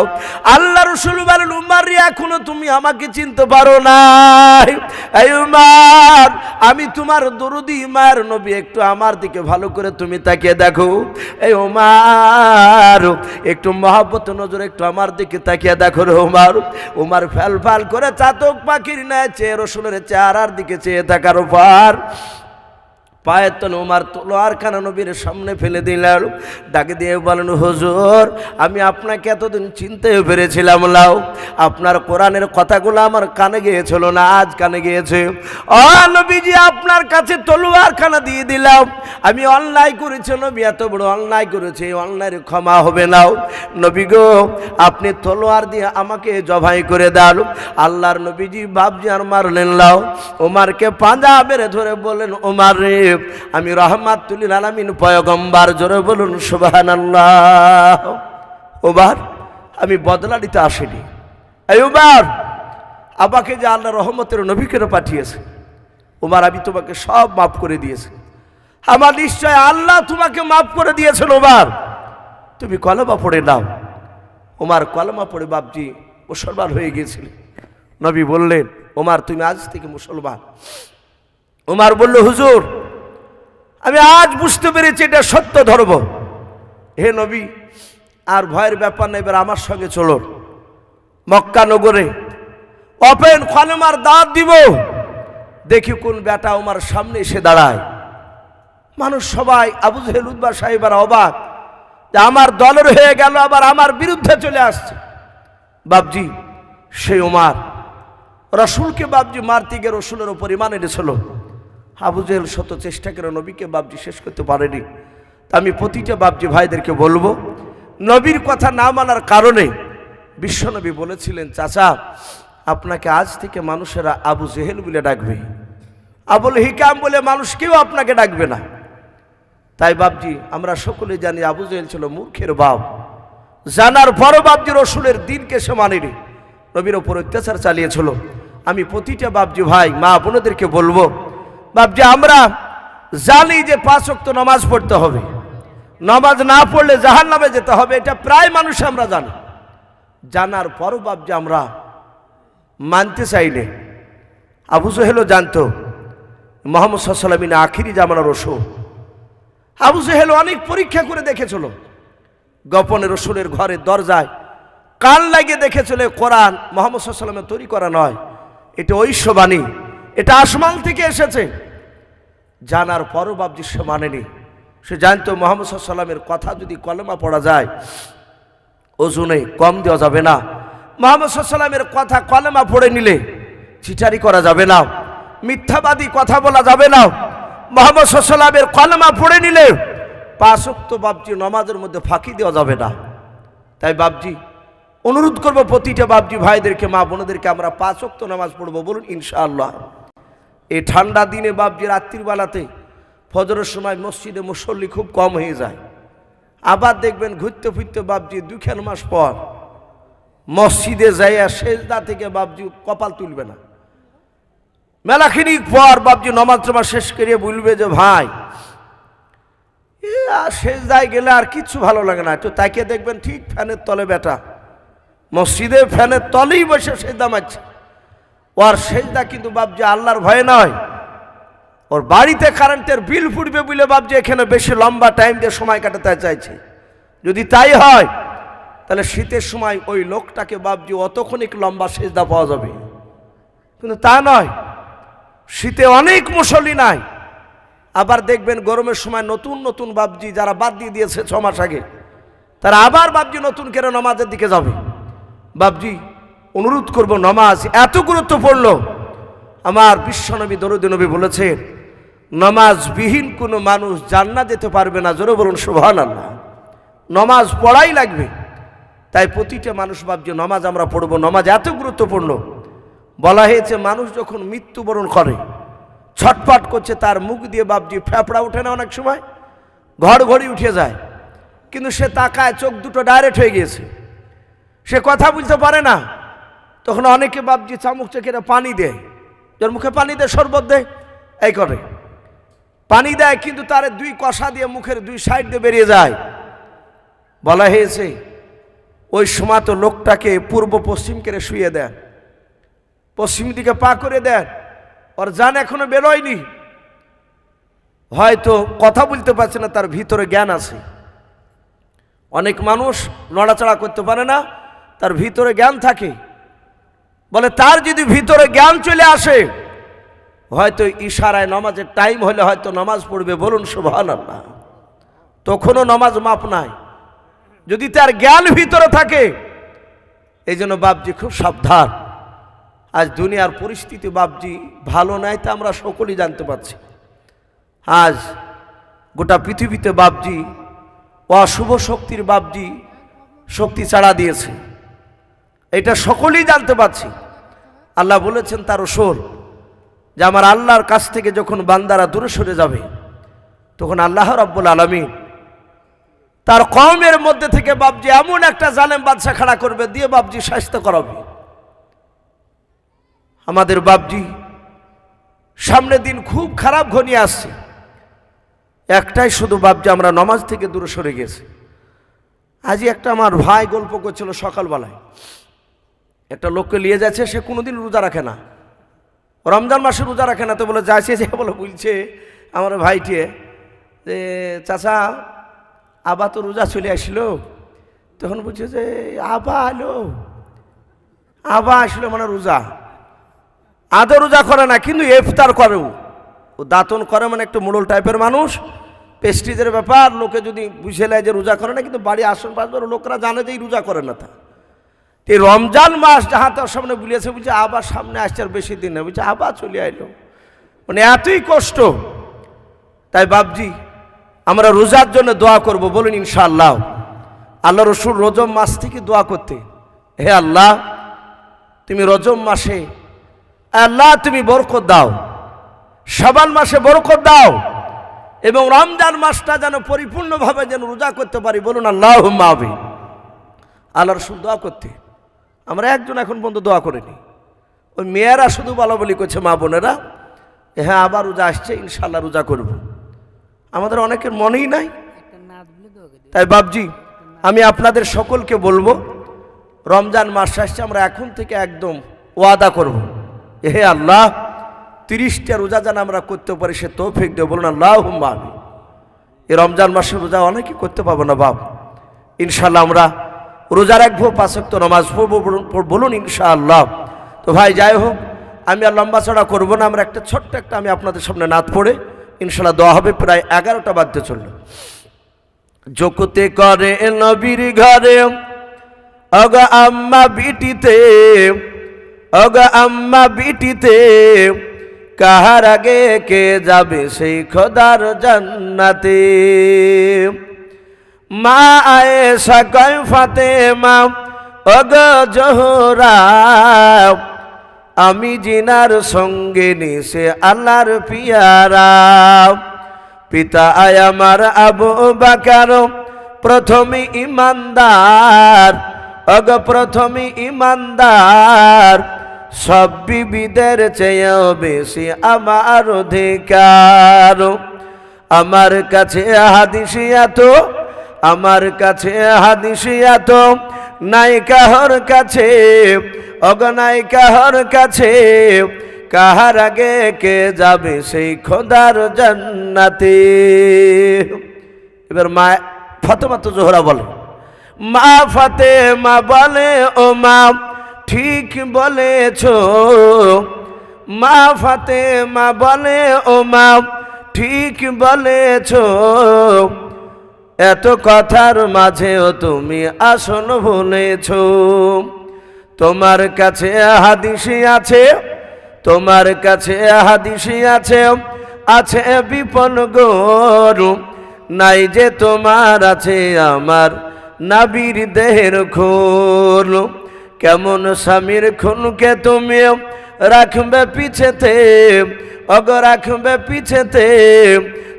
আল্লাহ রাসূল বলেন, উমার রে, এখনো তুমি আমাকে চিনতে পারো না। এই উমার, আমি তোমার দরদি মায়ের নবী, একটু আমার দিকে ভালো করে তুমি তাকিয়ে দেখো। এই উমার, একটু মহব্বত নজরে একটু আমার দিকে তাকিয়ে দেখো রে উমার। উমার ফ্যাল ফ্যাল করে চাতক পাখির ন্যায় চেয়ে রসুলের চেহারার দিকে চেয়ে থাকার পর পায়ের তলে উমার তলোয়ার খানা নবীর সামনে ফেলে দিলেন। ডাকে দিয়ে বলেন, হুজুর, আমি আপনাকে এতদিন চিনতে পেরেছিলাম লাও, আপনার কোরআনের কথাগুলো আমার কানে গিয়েছিল না, আজ কানে গিয়েছে। ও নবীজি, আপনার কাছে তলোয়ার খানা দিয়ে দিলাম, আমি অন্যায় করেছি নবী, এত বড় অন্যায় করেছে, এই অন্যায়ের ক্ষমা হবে না। নবী গো, আপনি তলোয়ার দিয়ে আমাকে জবাই করে দেন। আল্লাহর নবীজি বাপজি আর মারলেন লাও। উমারকে পাঁজা মেরে ধরে বলেন, উমার রে, আমি রাহমাতুল লিল আলামিন পয়গম্বর, জোরে বলুন সুবহানাল্লাহ। উমার, আমি বদলা নিতে আসিনি। এই উমার, আমাকে যে আল্লাহ রহমতের নবীকে পাঠিয়েছে, উমার, আমি তোমাকে সব মাফ করে দিয়েছি। আমার নিশ্চয় আল্লাহ তোমাকে মাফ করে দিয়েছেন। উমার, তুমি কলমা পড়ে নাও। উমার কলমা পড়ে বাপজি মুসলমান হয়ে গিয়েছিল। নবী বললেন, উমার, তুমি আজ থেকে মুসলমান। উমার বলল, হুজুর, আমি আজ বুঝতে পেরেছি এটা সত্য ধর্ম। হে নবী, আর ভয়ের ব্যাপার নেই, এবার আমার সঙ্গে চলুন। মক্কা নগরে ওপেন কলমার দাওয়াত দিব। দেখি কোন বেটা উমার সামনে এসে দাঁড়ায়। মানুষ সবাই, আবু জেহেল, উতবা সাহেবরা অবাক যে আমার দলের হয়ে গেল, আবার আমার বিরুদ্ধে চলে আসছে। বাপজি, সেই উমার রসুলকে বাপজি মারতে গিয়ে রসুলের ওপর ঈমান এনেছিল। আবু জেহেল শত চেষ্টা করে নবীকে বাপজি শেষ করতে পারেনি। তা আমি প্রতিটা বাপজি ভাইদেরকে বলবো, নবীর কথা না মানার কারণে বিশ্বনবী বলেছিলেন, চাচা, আপনাকে আজ থেকে মানুষেরা আবু জেহেল বলে ডাকবে, আবুল হিকাম বলে মানুষ কেউ আপনাকে ডাকবে না। তাই বাপজি আমরা সকলে জানি আবু জেহেল ছিল মূর্খের বাপ। জানার পরও বাপজি রসুলের দিনকে সে মানেনি, নবীর ওপর অত্যাচার চালিয়েছিল। আমি প্রতিটা বাপজি ভাই মা বোনদেরকে বলবো, বাপজি আমরা জানি যে 5 ওয়াক্ত নামাজ পড়তে হবে, নামাজ না পড়লে জাহান্নামে যেতে হবে, এটা প্রায় মানুষ আমরা জানি। জানার পরও বাপজি আমরা মানতে চাইলে, আবু জেহেলও জানতো মুহাম্মদ সাল্লাল্লাহু আলাইহি ওয়াসাল্লাম আখিরি জামানার রসূল। আবু জেহেল অনেক পরীক্ষা করে দেখেছিল, গোপনে রসুলের ঘরের দরজায় কান লাগিয়ে দেখেছিল কোরআন মুহাম্মদ সাল্লাল্লাহু আলাইহি ওয়াসাল্লামের তৈরি করা নয়, এটা ঐশ্ববাণী, এটা আসমান থেকে এসেছে। জানার পরও বাবজি সে মানেনি। সে জানতো মুহাম্মদ সাল্লাল্লাহু আলাইহি ওয়াসাল্লামের কথা যদি কলেমা পড়া যায় ওজনে কম দেওয়া যাবে না, মুহাম্মদ সাল্লাল্লাহু আলাইহি ওয়াসাল্লামের কথা কলেমা পড়ে নিলে চিটারি করা যাবে না, মিথ্যাবাদী কথা বলা যাবে না, মুহাম্মদ সাল্লাল্লাহু আলাইহি ওয়াসাল্লামের কলেমা পড়ে নিলে 5 ওয়াক্ত বাবজি নামাজের মধ্যে ফাঁকি দেওয়া যাবে না। তাই বাবজি অনুরোধ করব প্রতিটা বাবজি ভাইদেরকে, মা বোনদেরকে, আমরা 5 ওয়াক্ত নামাজ পড়বো, বলুন ইনশাআল্লাহ। এই ঠান্ডা দিনে বাবজি রাত্রির বেলাতে ফজরের সময় মসজিদে মুসল্লি খুব কম হয়ে যায়। আবার দেখবেন ঘুরতে ফিরতে বাবজি 2-4 মাস পর মসজিদে যাইয়া সেজদা থেকে বাবজি কপাল তুলবে না। মেলাখানিক পর বাবজি নামাজ শেষ করিয়ে বলবে যে ভাই সেজদায় গেলে আর কিচ্ছু ভালো লাগে না। তো তাকে দেখবেন ঠিক ফ্যানের তলে বেটা মসজিদে ফ্যানের তলেই বসে সেজদা মারছে। ওর সেজদা কিন্তু বাবজি আল্লাহর ভয়ে নয়, ওর বাড়িতে কারেন্টের বিল ফুটবে বলে বাবজি এখানে বেশি লম্বা টাইম দিয়ে সময় কাটাতে চাইছে। যদি তাই হয় তাহলে শীতের সময় ওই লোকটাকে বাবজি অতক্ষণিক লম্বা সেজদা পাওয়া যাবে, কিন্তু তা নয়। শীতে অনেক মুসল্লি নাই, আবার দেখবেন গরমের সময় নতুন নতুন বাবজি যারা বাদ দিয়ে দিয়েছে 6 মাস আগে, তারা আবার বাবজি নতুন করে নামাজের দিকে যাবে। বাবজি অনুরোধ করব, নামাজ এত গুরুত্বপূর্ণ। আমার বিশ্বনবী দরুদ নবী বলেছেন নামাজবিহীন কোনো মানুষ জান্নাত যেতে পারবে না। জোরে বলুন সুবহানাল্লাহ। নামাজ পড়াই লাগবে। তাই প্রতিটা মানুষ বাবজি নামাজ আমরা পড়ব। নামাজ এত গুরুত্বপূর্ণ। বলা হয়েছে মানুষ যখন মৃত্যুবরণ করে ছটফট করছে, তার মুখ দিয়ে বাবজি ফেফড়া ওঠে না, অনেক সময় ঘড়ঘড়ি উঠে যায়, কিন্তু সে তাকায় চোখ দুটো ডাইরেক্ট হয়ে গিয়েছে, সে কথা বলতে পারে না। তখন অনেকে বাবজি চামচ চেখে পানি দেয়, যার মুখে পানি দেয়, শরবত দেয়, এই করে পানি দেয়, কিন্তু তার 2 কষা দিয়ে মুখের 2 সাইড দিয়ে বেরিয়ে যায়। বলা হয়েছে ওই সময় তো লোকটাকে পূর্ব পশ্চিম করে শুয়ে দেন, পশ্চিম দিকে পা করে দেন, ওর জান এখনো বেরোয়নি, হয়তো কথা বলতে পারছে না, তার ভিতরে জ্ঞান আছে। অনেক মানুষ নড়াচড়া করতে পারে না, তার ভিতরে জ্ঞান থাকে। বলে তার যদি ভিতরে জ্ঞান চলে আসে হয়তো ইশারায় নামাজের টাইম হলে হয়তো নামাজ পড়বে, বলুন সুবহানাল্লাহ। তখনও নামাজ মাপ নাই, যদি তার জ্ঞান ভিতরে থাকে। এই জন্য বাবজি খুব সাবধান। আজ দুনিয়ার পরিস্থিতি বাবজি ভালো নাই, তা আমরা সকলেই জানতে পারছি। আজ গোটা পৃথিবীতে বাবজি অশুভ শক্তির বাবজি শক্তি ছাড়া দিয়েছে, এটা সকলেই জানতে পারছি। আল্লাহ বলেছেন তার রাসূল যে আমার আল্লাহর কাছ থেকে যখন বান্দারা দূরে সরে যাবে তখন আল্লাহ রাব্বুল আলামিন তার কওমের মধ্যে থেকে বাবজি এমন একটা জালেম বাদশা খাড়া করবে, দিয়ে বাবজি শাস্তি করাবে। আমাদের বাবজি সামনে দিন খুব খারাপ ঘনিয়ে আসছে, একটাই শুধু বাবজি আমরা নামাজ থেকে দূরে সরে গেছি। আজই একটা আমার ভাই গল্প করছিল, সকালবেলায় একটা লোককে নিয়ে যাচ্ছে, সে কোনোদিন রোজা রাখে না, রমজান মাসে রোজা রাখে না। তো বলে যাচ্ছে, যে বলে বলছে আমার ভাইটি যে চাচা আবা তো রোজা চলে আসলো। তখন বলছে যে আবা আসলো মানে রোজা, আদৌ রোজা করে না, কিন্তু ইফতার করে, ও দাঁতন করে, মানে একটু মোড়ল টাইপের মানুষ, পেস্টিজের ব্যাপার। লোকে যদি বুঝে নেয় যে রোজা করে না, কিন্তু বাড়ি আসন পাশবার লোকরা জানে যে রোজা করে না। তা এই রমজান মাস যাহা তার সামনে বুলিয়েছে, বলছে আবার সামনে আসছে, আর বেশি দিন না, বলছে আবার চলে আইলো, মানে এতই কষ্ট। তাই বাবজি আমরা রোজার জন্য দোয়া করব, বলুন ইনশাআল্লাহ। আল্লাহ রসুল রজব মাস থেকে দোয়া করতে, হে আল্লাহ তুমি রজব মাসে আল্লাহ তুমি বরকত দাও, শাবান মাসে বরকত দাও, এবং রমজান মাসটা যেন পরিপূর্ণভাবে যেন রোজা করতে পারি, বলুন আল্লাহুম্মা আমিন। আল্লাহ রসুল দোয়া করতে, আমরা একজন এখন পর্যন্ত দোয়া করিনি। ওই মেয়েরা শুধু বলা বলি করছে, মা বোনেরা হ্যাঁ আবার রোজা আসছে, ইনশাল্লাহ রোজা করব। আমাদের অনেকের মনেই নাই। তাই বাবজি আমি আপনাদের সকলকে বলবো, রমজান মাস আসছে, আমরা এখন থেকে একদম ওয়াদা করব, হে আল্লাহ 30টা রোজা যেন আমরা করতে পারি, সে তৌফিক দেব, বলুন আল্লাহুম্মা আমিন। এই রমজান মাসে রোজা অনেকেই করতে পারবো না বাপ, ইনশাআল্লাহ আমরা রোজা রাখবো, 5 ওয়াক্ত নামাজ পড়বো, বলুন ইনশাআল্লাহ। তো ভাই যাই হোক, আমি আর লম্বা চড়া করবো না, আমরা ছোট্ট একটা আমি আপনাদের সামনে নাত পড়ে ইনশাআল্লাহ দোয়া হবে। প্রায় 11টা বাজতে চলল। জকুতে করে নবীর ঘরে অগ আম্মা বিটিতে, অগ আম্মা বিটিতে, কাহার আগে কে যাবে সেই খোদার জান্নাতে। মা আয়েশা কয় ফাতেমা অগ জোহরা, আমি জিনার সঙ্গে নিছে আল্লাহর পিয়ারা। পিতা আয় আমার আবু বকর প্রথমে ইমানদার, অগ প্রথমে ইমানদার, সব বিবিদের চেয়েও বেশি আমার অধিকার। আমার কাছে হাদিসিয়াত, আমার কাছে হাদিসিয়াত, নাই কাহর কাছে, অগ নাই কাহর কাছে, কাহার আগে কে যাবে সেই খোদার জান্নাতে। এবার মা ফাতেমা তো জোহরা বলে, মা ফাতেমা বলে ও মা ঠিক বলেছ, মা ফাতেমা বলে ও মা ঠিক বলেছ, এত কথার মাঝেও তুমি আসন ভুলেছ। তোমার কাছে হাদিসি আছে, তোমার কাছে হাদিসি আছে, আছে বিপন গরু, নাই যে তোমার আছে আমার নাবির দেহের খুন। কেমন স্বামীর খুনকে তুমি রাখবে পিছেতে, অগ রাখবে পিছেতে,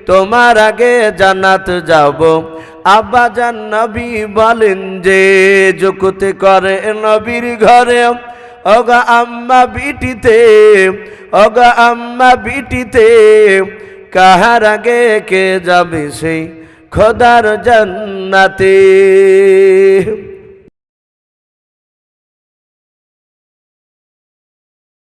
তোমার আগে জান্নাত যাব আব্বা জান নবী বলেন যে। জকুতে করে নবীর ঘরে অগ আম্মা বিটিতে, অগ আম্মা বিটিতে, কাহার আগে কে যাবে সেই খোদার জান্নাতে।